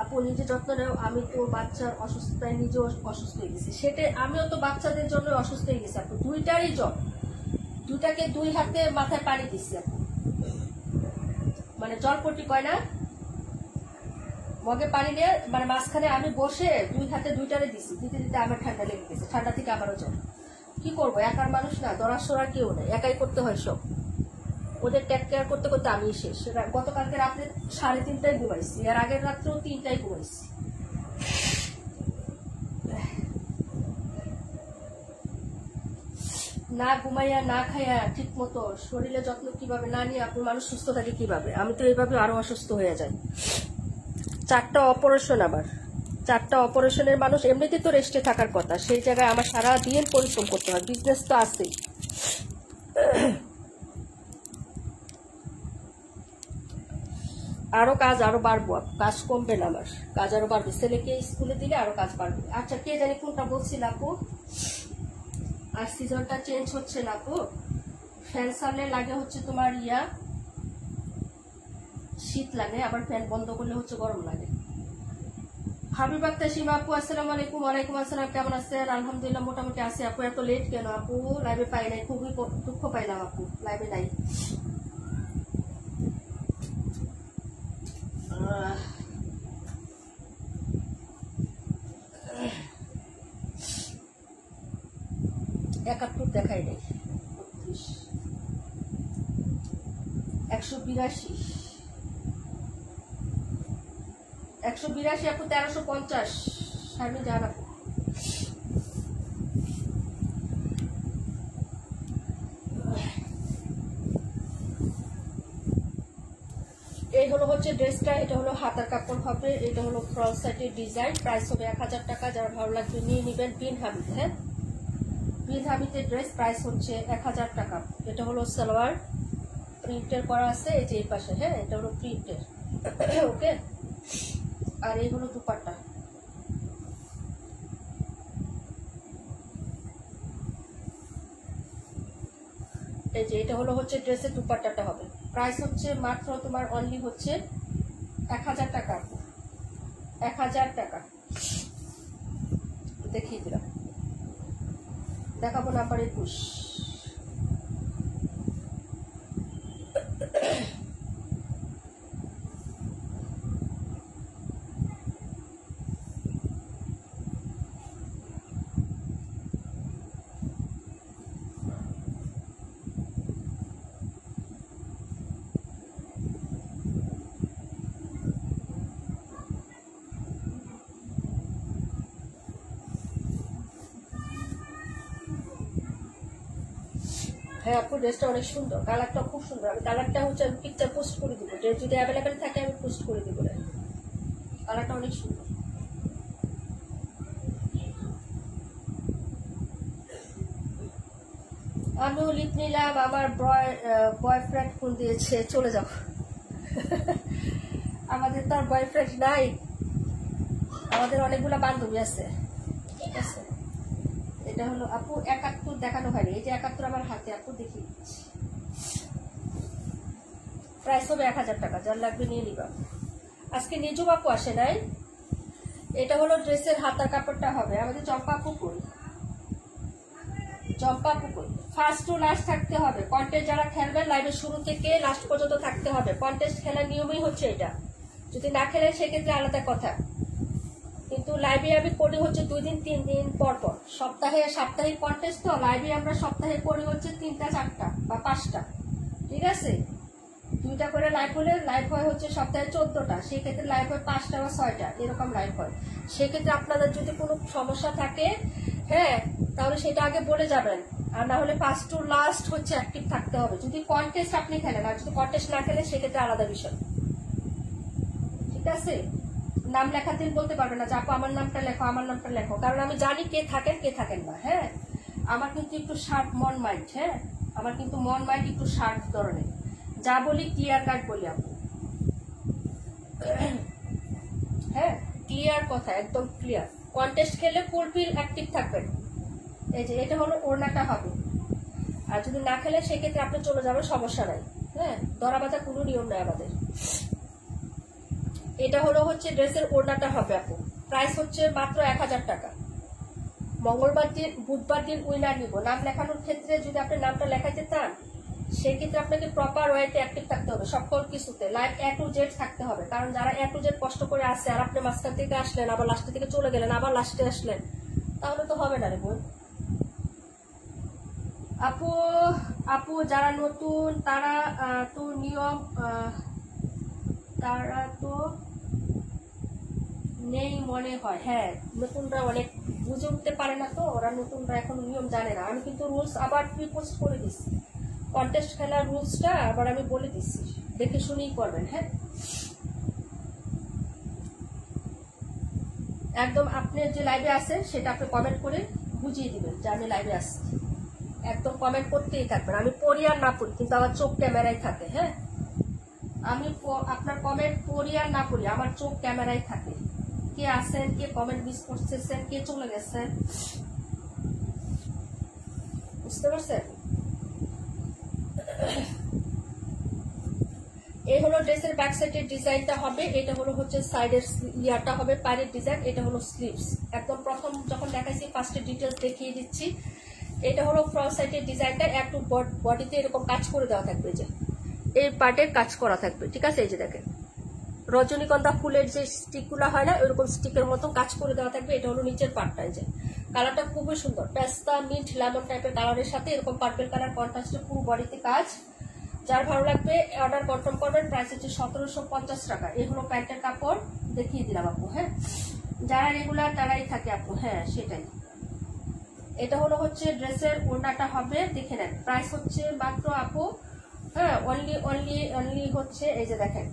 আপু নিজে যত্ন নেও, আমি তো বাচ্চার অসুস্থতায় নিজেও অসুস্থ হয়ে গেছি। সেটা আমিও তো বাচ্চাদের জন্য অসুস্থ হয়ে গেছি আপু, দুইটারই জ্বর, দুটাকে দুই হাতে মাথায় পানি দিচ্ছি আপু, মানে জলপট্টি কয় না, মগে পানি নিয়ে মানে মাঝখানে আমি বসে দুই হাতে দুইটারে দিছি, দিতে দিতে আমার ঠান্ডা লেগে গেছে, ঠান্ডা থেকে আমারও জ্বর। কি করবো, একার মানুষ না, দরার সরার কেউ নেই, একাই করতে হয় সব। ওদের টেক কেয়ার করতে করতে আমি শেষ। গতকালকে রাত্রে 3:30টায় ঘুমাইছি, এর আগের রাত্রেও 3টায় ঘুমাইছি। না ঘুমাইয়া না খাইয়া ঠিক মতো শরীরে যত্ন কিভাবে না নিয়ে আপনার মানুষ সুস্থ থাকে কিভাবে? আমি তো এইভাবে আরো অসুস্থ হয়ে যাই। 4টা অপারেশন, আবার 4টা অপারেশনের মানুষ এমনিতে তো রেস্টে থাকার কথা, সেই জায়গায় আমার সারা দিন পরিশ্রম করতে হয়, বিজনেস তো আছেই। আরো কাজ আরো বাড়বো, কাজ কমবে না, আমার কাজ আরো বাড়বে, ছেলেকে স্কুলে দিলে আরো কাজ বাড়বে। আচ্ছা কে জানি কোনটা বলছিল আপু, আর সিজনটা চেঞ্জ হচ্ছে না আপু, ফ্যান চাললে লাগে হচ্ছে তোমার শীত লাগে, আবার ফ্যান বন্ধ করলে হচ্ছে গরম লাগে। হাবিব আক্তার সীমা আপু আসসালামু আলাইকুম। ওয়ালাইকুম আসসালাম, কেমন আছেন? আলহামদুলিল্লাহ মোটামুটি আছি আপু। এত লেট কেন আপু? লাইভে পাই নাই, খুবই দুঃখ পাইলাম আপু, লাইভে নাই। একাত্তর দেখাই নেই, 182 182 আপু, 1350 আমি জান আপু। এই হলো হচ্ছে ড্রেসটা, এটা হলো হাতার কাপড় হবে, এটা হলো ফ্রন্ট সাইডের ডিজাইন, প্রাইস হবে 1000 টাকা। যারা ভালো লাগবে নিয়ে নেবেন। বিন হাবিব, হ্যাঁ বিন হাবিবের ড্রেস, প্রাইস হচ্ছে 1000 টাকা। এটা হলো সালোয়ার, প্রিন্টের করা আছে এই যে এই পাশে, হ্যাঁ এটা হলো প্রিন্টের, ওকে। আর এই হলো দুপাট্টা, এই যে এটা হলো হচ্ছে ড্রেসের দুপাট্টাটা হবে। প্রাইস হচ্ছে মাত্র তোমার অনলি হচ্ছে 1000 টাকা, 1000 টাকা। দেখিয়ে দিলাম, দেখাবো নাম্বার 21। হ্যাঁ আপু ড্রেসটা অনেক সুন্দর, কালারটা খুব সুন্দর। আমি কালারটা হচ্ছে আমি পিকচার পোস্ট করে দিব, ড্রেস যদি অ্যাভেলেবেল থাকে আমি পোস্ট করে দিব, কালারটা অনেক সুন্দর। আমিও লিপ নিলাম, আমার বয়ফ্রেন্ড ফোন দিয়েছে, চলে যাও। আমাদের তো আর বয়ফ্রেন্ড নাই, আমাদের অনেকগুলো বান্ধবী আছে, ঠিক আছে। এটা হলো আপু 71 দেখানো হয়নি, এই যে 71 আমার হাতে আপু দেখিয়ে দিচ্ছি। প্রাইস হবে 1000 টাকা, যার লাগবে নিয়ে নিবা। আজকে নিজু আপু আসে নাই। এটা হলো ড্রেসের হাতার কাপড়টা হবে। আমাদের চম্পা আপু কই, চম্পা আপু কই? ফার্স্ট টু লাস্ট থাকতে হবে। কন্টেস্ট যারা খেলবেন লাইভের শুরু থেকে লাস্ট পর্যন্ত থাকতে হবে। কন্টেস্ট খেলার নিয়মই হচ্ছে এটা, যদি না খেলেন সেক্ষেত্রে আলাদা কথা, কিন্তু লাইভে আমি করি হচ্ছে 2 দিন 3 দিন পর পর, সাপ্তাহিক কন্টেস্ট তো লাইভে আমরা সপ্তাহে করি হচ্ছে 3টা 4টা বা 5টা, ঠিক আছে। 2টা করে লাইভ হলে লাইভ হয় হচ্ছে সপ্তাহে 14টা, সেক্ষেত্রে লাইভ হয় 5টা বা 6টা, এরকম লাইভ হয়। সেক্ষেত্রে আপনাদের যদি কোনো সমস্যা থাকে, হ্যাঁ তাহলে সেটা আগে বলে যাবেন, আর না হলে ফার্স্ট টু লাস্ট হচ্ছে অ্যাক্টিভ থাকতে হবে যদি কন্টেস্ট আপনি খেলেন। আর যদি কন্টেস্ট না খেলেন সেক্ষেত্রে আলাদা বিষয়, ঠিক আছে। নাম লেখার দিন বলতে পারবে না যে আপু আমার নামটা লেখো, আমার নামটা লেখো, কারণ আমি জানি কে থাকেন কে থাকেন না, হ্যাঁ। আমার কিন্তু একটু শার্প মন মাইন্ড, হ্যাঁ আমার কিন্তু মন মাইন্ড একটু শার্প ধরনের, যা বলি ক্লিয়ার কাট বলি আপু। হ্যাঁ, ক্লিয়ার কথা, একদম ক্লিয়ার। কন্টেস্ট খেলে ফুলফিল অ্যাক্টিভ থাকবেন। এই যে এটা হলো ওড়নাটা হবে, আর যদি না খেলে সেক্ষেত্রে আপনি চলে যাবেন, সমস্যা নাই। হ্যাঁ, ধরা বাঁধা কোনো নিয়ম নাই আমাদের। এটা হচ্ছে ড্রেসের ওড়নাটা হবে আপু। প্রাইস হচ্ছে মাত্র 1000 টাকা। মঙ্গলবার দিন বুধবার দিন উইনার নিব। নাম লেখানোর ক্ষেত্রে যদি আপনি নামটা লেখাইতে চান সেক্ষেত্রে আপনাকে প্রপার ওয়েতে অ্যাক্টিভ থাকতে হবে, সকল কিছুতে লাইভ A to Z থাকতে হবে। কারণ যারা A to Z কষ্ট করে আসছে আর আপনি মাঝখান থেকে আসলেন, আবার লাস্টের থেকে চলে গেলেন, আবার লাস্টে আসলেন, তাহলে তো হবে না রে বোন। আপু আপু যারা নতুন তারা তো নিয়ম তারা তো নেই মনে হয়। হ্যাঁ, নতুনরা অনেক বুঝে উঠতে পারে না, তো ওরা নতুনরা এখন নিয়ম জানে না। আমি কিন্তু রুলস আবার প্রিপোস্ট করে দিচ্ছি, কন্টেস্ট খেলার রুলসটা আবার আমি বলে দিচ্ছি, দেখে শুনেই করবেন। হ্যাঁ, একদম আপনি যে লাইভে আছেন সেটা আপনি কমেন্ট করে বুঝিয়ে দিবেন যে আমি লাইভে আসছি। একদম কমেন্ট করতেই থাকবেন, আমি পড়ি আর না পড়ি কিন্তু আমার চোখ ক্যামেরায় থাকে। হ্যাঁ, আমি আপনার কমেন্ট পড়ি আর না পড়ি আমার চোখ ক্যামেরায় থাকে। কে আসেন, কে কমেন্ট মিস করতেছেন, কে চলে গেছেন, বুঝতে পারছেন? এই হলো ড্রেসের ব্যাক সাইডের ডিজাইনটা হবে। এটা হচ্ছে সাইডের ইয়ারটা হবে পায়ের ডিজাইন। এটা হলো স্লিভস, একদম প্রথম যখন দেখাইছি ফার্স্টে ডিটেলস দেখিয়ে দিচ্ছি। এটা হলো ফ্রন্ট সাইডের ডিজাইনটা, একটু বডিতে এরকম কাজ করে দেওয়া থাকবে, যে এই পার্টের কাজ করা থাকবে। ঠিক আছে, এই যে দেখেন রজনীগন্ধা ফুলের যে স্টিকগুলো হয় না, ওইরকম স্টিকের মতো কাজ করে দেওয়া থাকবে। এটা হলো নিচের পার্টটা, যে কালারটা খুবই সুন্দর, পেস্তা মিন্ট লেমন টাইপের কালারের সাথে এরকম পার্পল কালার কন্ট্রাস্টে পুরো বডিতে কাজ। যার ভালো লাগবে অর্ডার কনফার্ম করবেন। প্রাইস হচ্ছে 1750 টাকা। এই হলো প্যান্টের কাপড়, দেখিয়ে দিলাম আপু। হ্যাঁ, যারা রেগুলার তারাই থাকে আপু। হ্যাঁ, সেটাই। এটা হচ্ছে ড্রেসের ওড়নাটা হবে, দেখে নেন। প্রাইস হচ্ছে মাত্র আপু, হ্যাঁ, অনলি হচ্ছে এই যে দেখেন,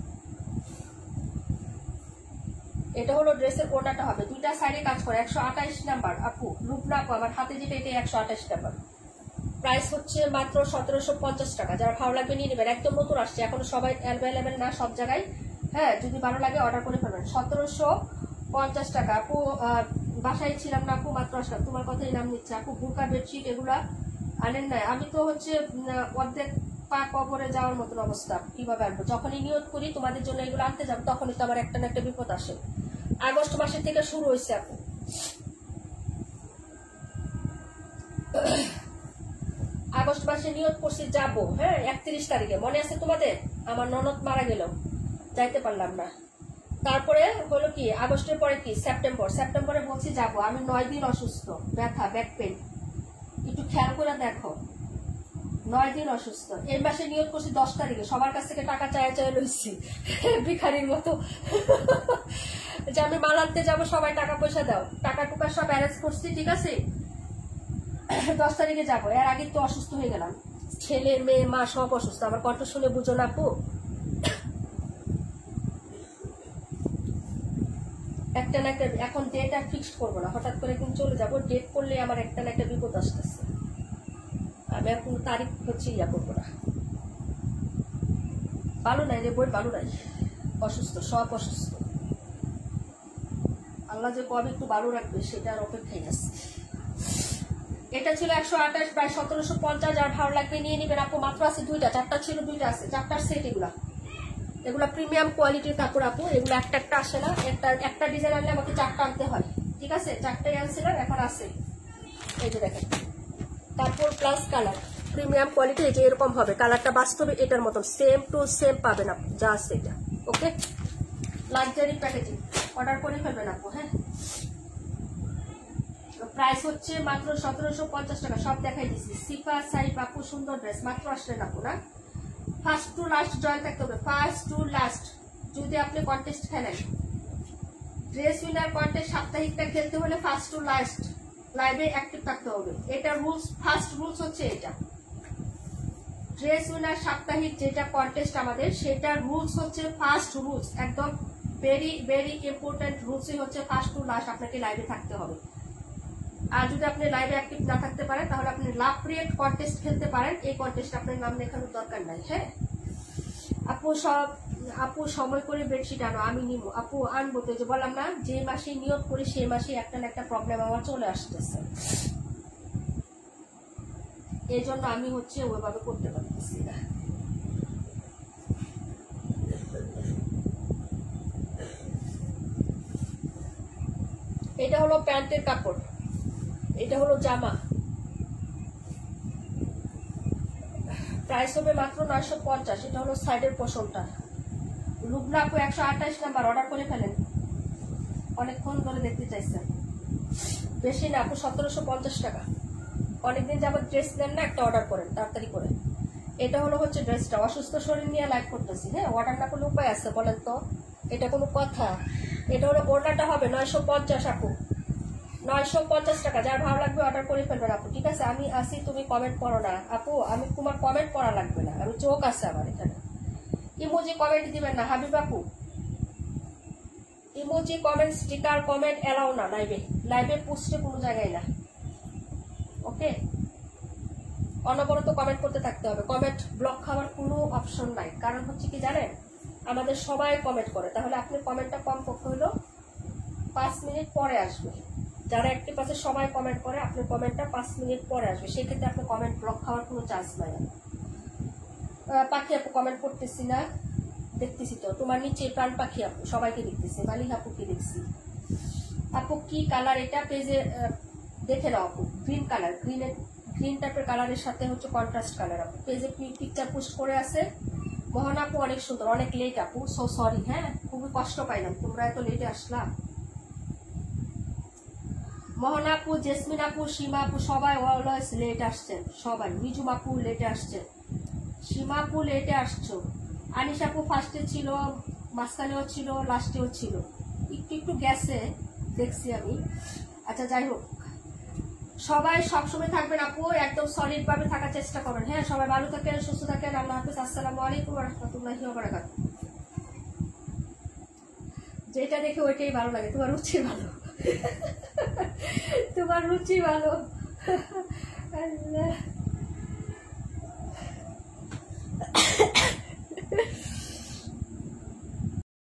এটা হলো ড্রেসের ওড়নাটা হবে, দুইটা সাইডে কাজ করে। 128 নাম্বার আপু, রূপনা আপু আমার হাতে যেটা, এটা 128 নাম্বার। প্রাইস হচ্ছে মাত্র 1750 টাকা। যারা ভালো লাগবে নিয়ে নেবেন, একদম নতুন আসছে, এখন সবাই অ্যাভেলেবেল না সব জায়গায়। হ্যাঁ, যদি ভালো লাগে অর্ডার করে ফেলবেন। 1750 টাকা আপু। বাসায় ছিলাম না আপু, মাত্র আসলাম, তোমার কথাই নাম নিচ্ছে আপু। বুরকা বেডশিট এগুলা আনেন না? আমি তো হচ্ছে অর্ধেক পা কবরে যাওয়ার মতন অবস্থা, কিভাবে আনবো? যখনই নিয়ত করি তোমাদের জন্য এগুলো আনতে যাবো, তখনই তো আমার একটা না একটা বিপদ আসে। আগস্ট মাসের থেকে শুরু হয়েছে আপু। আগস্ট মাসে নিয়ত করছি যাবো। হ্যাঁ, 31 তারিখে মনে আছে তোমাদের? আমার ননদ মারা গেল, যাইতে পারলাম না। তারপরে হলো কি আগস্টের পরে কি সেপ্টেম্বরে বলছি যাবো। আমি 9 দিন অসুস্থ, ব্যথা, ব্যাক পেন, একটু খেয়াল করে দেখো। 9 দিন অসুস্থ। এই মাসে নিয়ত করছি 10 তারিখে, সবার কাছ থেকে টাকা চায়া চায়া লইছি ভিখারির মতো যে আমি মাল আনতে যাবো, সবাই টাকা পয়সা দাও, টাকা টুকা সব অ্যারেঞ্জ করছি। ঠিক আছে, 10 তারিখে যাবো। এর আগে তো অসুস্থ হয়ে গেলাম, ছেলে মেয়ে মা সব অসুস্থ। আমার কণ্ঠ শুনে বুঝো না আপু? একটা না একটা এখন ডেট আর ফিক্সড করবো না, হঠাৎ করে কিন্তু চলে যাবো। ডেট করলে আমার একটা না একটা বিপদ আসতেছে, আমি আর কোনো তারিখ হচ্ছে ইয়া করবো না। ভালো নাই রে বই, ভালো নাই, অসুস্থ, সব অসুস্থ। আল্লাহ যে কবে একটু ভালো রাখবে সেটার অপেক্ষায় আছে। এটা ছিল 128, প্রায় 1750। আর ভালো লাগবে নিয়ে নিবেন আপু। মাত্র আছে দুইটা, চারটা ছিল, দুইটা আছে, চারটার সেট। এগুলা প্রিমিয়াম কোয়ালিটির কাপড় আপু। এগুলো একটা একটা আসে না, একটা ডিজাইন আনলে আমাকে 4টা আনতে হয়। ঠিক আছে, 4টাই আনছিলাম, এখন আছে। এই যে দেখেন, তারপর প্লাস কালার, প্রিমিয়াম কোয়ালিটি। এই যে এরকম হবে কালারটা, বাস্তবে এটার মতন সেম টু সেম পাবেন আপু, যা আছে এটা। ওকে, লাক্সারি প্যাকেজিং, অর্ডার করে ফেলবেন আপু। হ্যাঁ, প্রাইস হচ্ছে মাত্র 1750 টাকা। সব দেখাই দিচ্ছি। সিফা সাইফ আপু, সুন্দর ড্রেস, মাত্র আসলেন আপু না? ফার্স্ট টু লাস্ট জয়েন থাকতে হবে, ফার্স্ট টু লাস্ট। যদি আপনি কন্টেস্ট খেলেন, ড্রেস উইনার কন্টেস্ট সাপ্তাহিকটা খেলতে হলে ফার্স্ট টু লাস্ট লাইভে অ্যাক্টিভ থাকতে হবে। এটা রুলস, ফার্স্ট রুলস হচ্ছে এটা। ড্রেস উইনার সাপ্তাহিক যেটা কন্টেস্ট আমাদের, সেটা রুলস হচ্ছে ফার্স্ট রুলস, একদম ভেরি ভেরি ইম্পর্টেন্ট রুলসই হচ্ছে ফার্স্ট টু লাস্ট আপনাকে লাইভে থাকতে হবে। আর যদি আপনি লাইভে অ্যাক্টিভ না থাকতে পারেন তাহলে আপনি লাভ রিয়েক্ট কন্টেস্ট খেলতে পারেন। এই কন্টেস্ট আপনার নাম লেখানোর দরকার নাই। হ্যাঁ আপু সময় করে বেডশিট আনো, আমি নিব। আপু আনবো তো, যে বললাম না যে মাসে নিয়োগ করি সেই মাসে একটা না একটা প্রবলেম আমার চলে আসতেছে, এই জন্য আমি ওইভাবে করতে পারতেছি না। এটা হলো প্যান্টের কাপড়, এটা হলো জামা, প্রাইস হবে মাত্র 950। এটা হলো সাইডের পোষণটা। রুবনা আপু 128 নাম্বার, অর্ডার করে ফেলেন, অনেকক্ষণ ধরে দেখতে চাইছেন। বেশি না আপু, 1750 টাকা। অনেকদিন যাবত ড্রেস নেন না, একটা অর্ডার করেন তাড়াতাড়ি করে। এটা হলো ড্রেসটা। অসুস্থ শরীর নিয়ে লাইভ করতেছি। হ্যাঁ অর্ডার না করলে উপায় আছে বলেন তো, এটা কোনো কথা? এটা হলো ওড়নাটা হবে 950 আপু, 950 টাকা। যার ভালো লাগবে অর্ডার করে ফেলবেন আপু, ঠিক আছে? আমি আসি, তুমি কমেন্ট করো না আপু, আমি তোমার কমেন্ট করা লাগবে না, আমি চোখ আছে আমার এখানে। ইমোজি কমেন্ট দিবেন না হাবিব আপু, emoji comment sticker comment allow না লাইভে পোস্টে কোনো জায়গায় না। ওকে, অনবরত কমেন্ট করতে থাকতে হবে। কমেন্ট ব্লক খাওয়ার কোনো অপশন নাই। কারণ কি জানেন, আমাদের সবাই কমেন্ট করে, তাহলে আপনি কমেন্টটা কম পক্ষে হইলো 5 মিনিট পরে আসবে। যারা অ্যাক্টিভ আছে সবাই কমেন্ট করে, আপনি কমেন্টটা 5 মিনিট পরে আসবে, সেক্ষেত্রে আপনি কমেন্ট ব্লক খাওয়ার কোনো চান্স নাই। পাখি আপু কমেন্ট করতেছি না, দেখতেছি তো তোমার নিচে প্রাণ পাখি আপু, সবাইকে দেখতেছি। মালিক আপুকে দেখছি। আপু কি কালার এটা? পেজে দেখে নাও আপু, গ্রিন কালার, গ্রিন টাইপের কালারের সাথে কন্ট্রাস্ট কালার। আপু পেজে পিকচার পোস্ট করে আছে। মোহন আপু অনেক সুন্দর, অনেক লেট আপু, সো সরি। হ্যাঁ খুবই কষ্ট পাইলাম, তোমরা এত লেটে আসলাম। মোহন আপু, জেসমিন আপু, সীমা আপু সবাই অলওয়েজ লেট আসছেন সবাই। নিজুম আপু লেটে আসছেন, সীমা আপু লেটে আসছো, আনিস আপু ফার্স্টে ছিল, মাঝখানেও ছিল, লাস্টেও ছিল, একটু গেছে দেখছি আমি। আচ্ছা যাই হোক, সবাই সবসময় থাকবেন আপু, একদম সলিড ভাবে থাকার চেষ্টা করবেন। হ্যাঁ সবাই ভালো থাকেন, সুস্থ থাকেন। আল্লাহ হাফিজ, আসসালামু আলাইকুম ওয়া রাহমাতুল্লাহি ওয়া বারাকাতুহু। যেটা দেখে ওইটাই ভালো লাগে। তোমার রুচি ভালো, তোমার রুচি ভালো।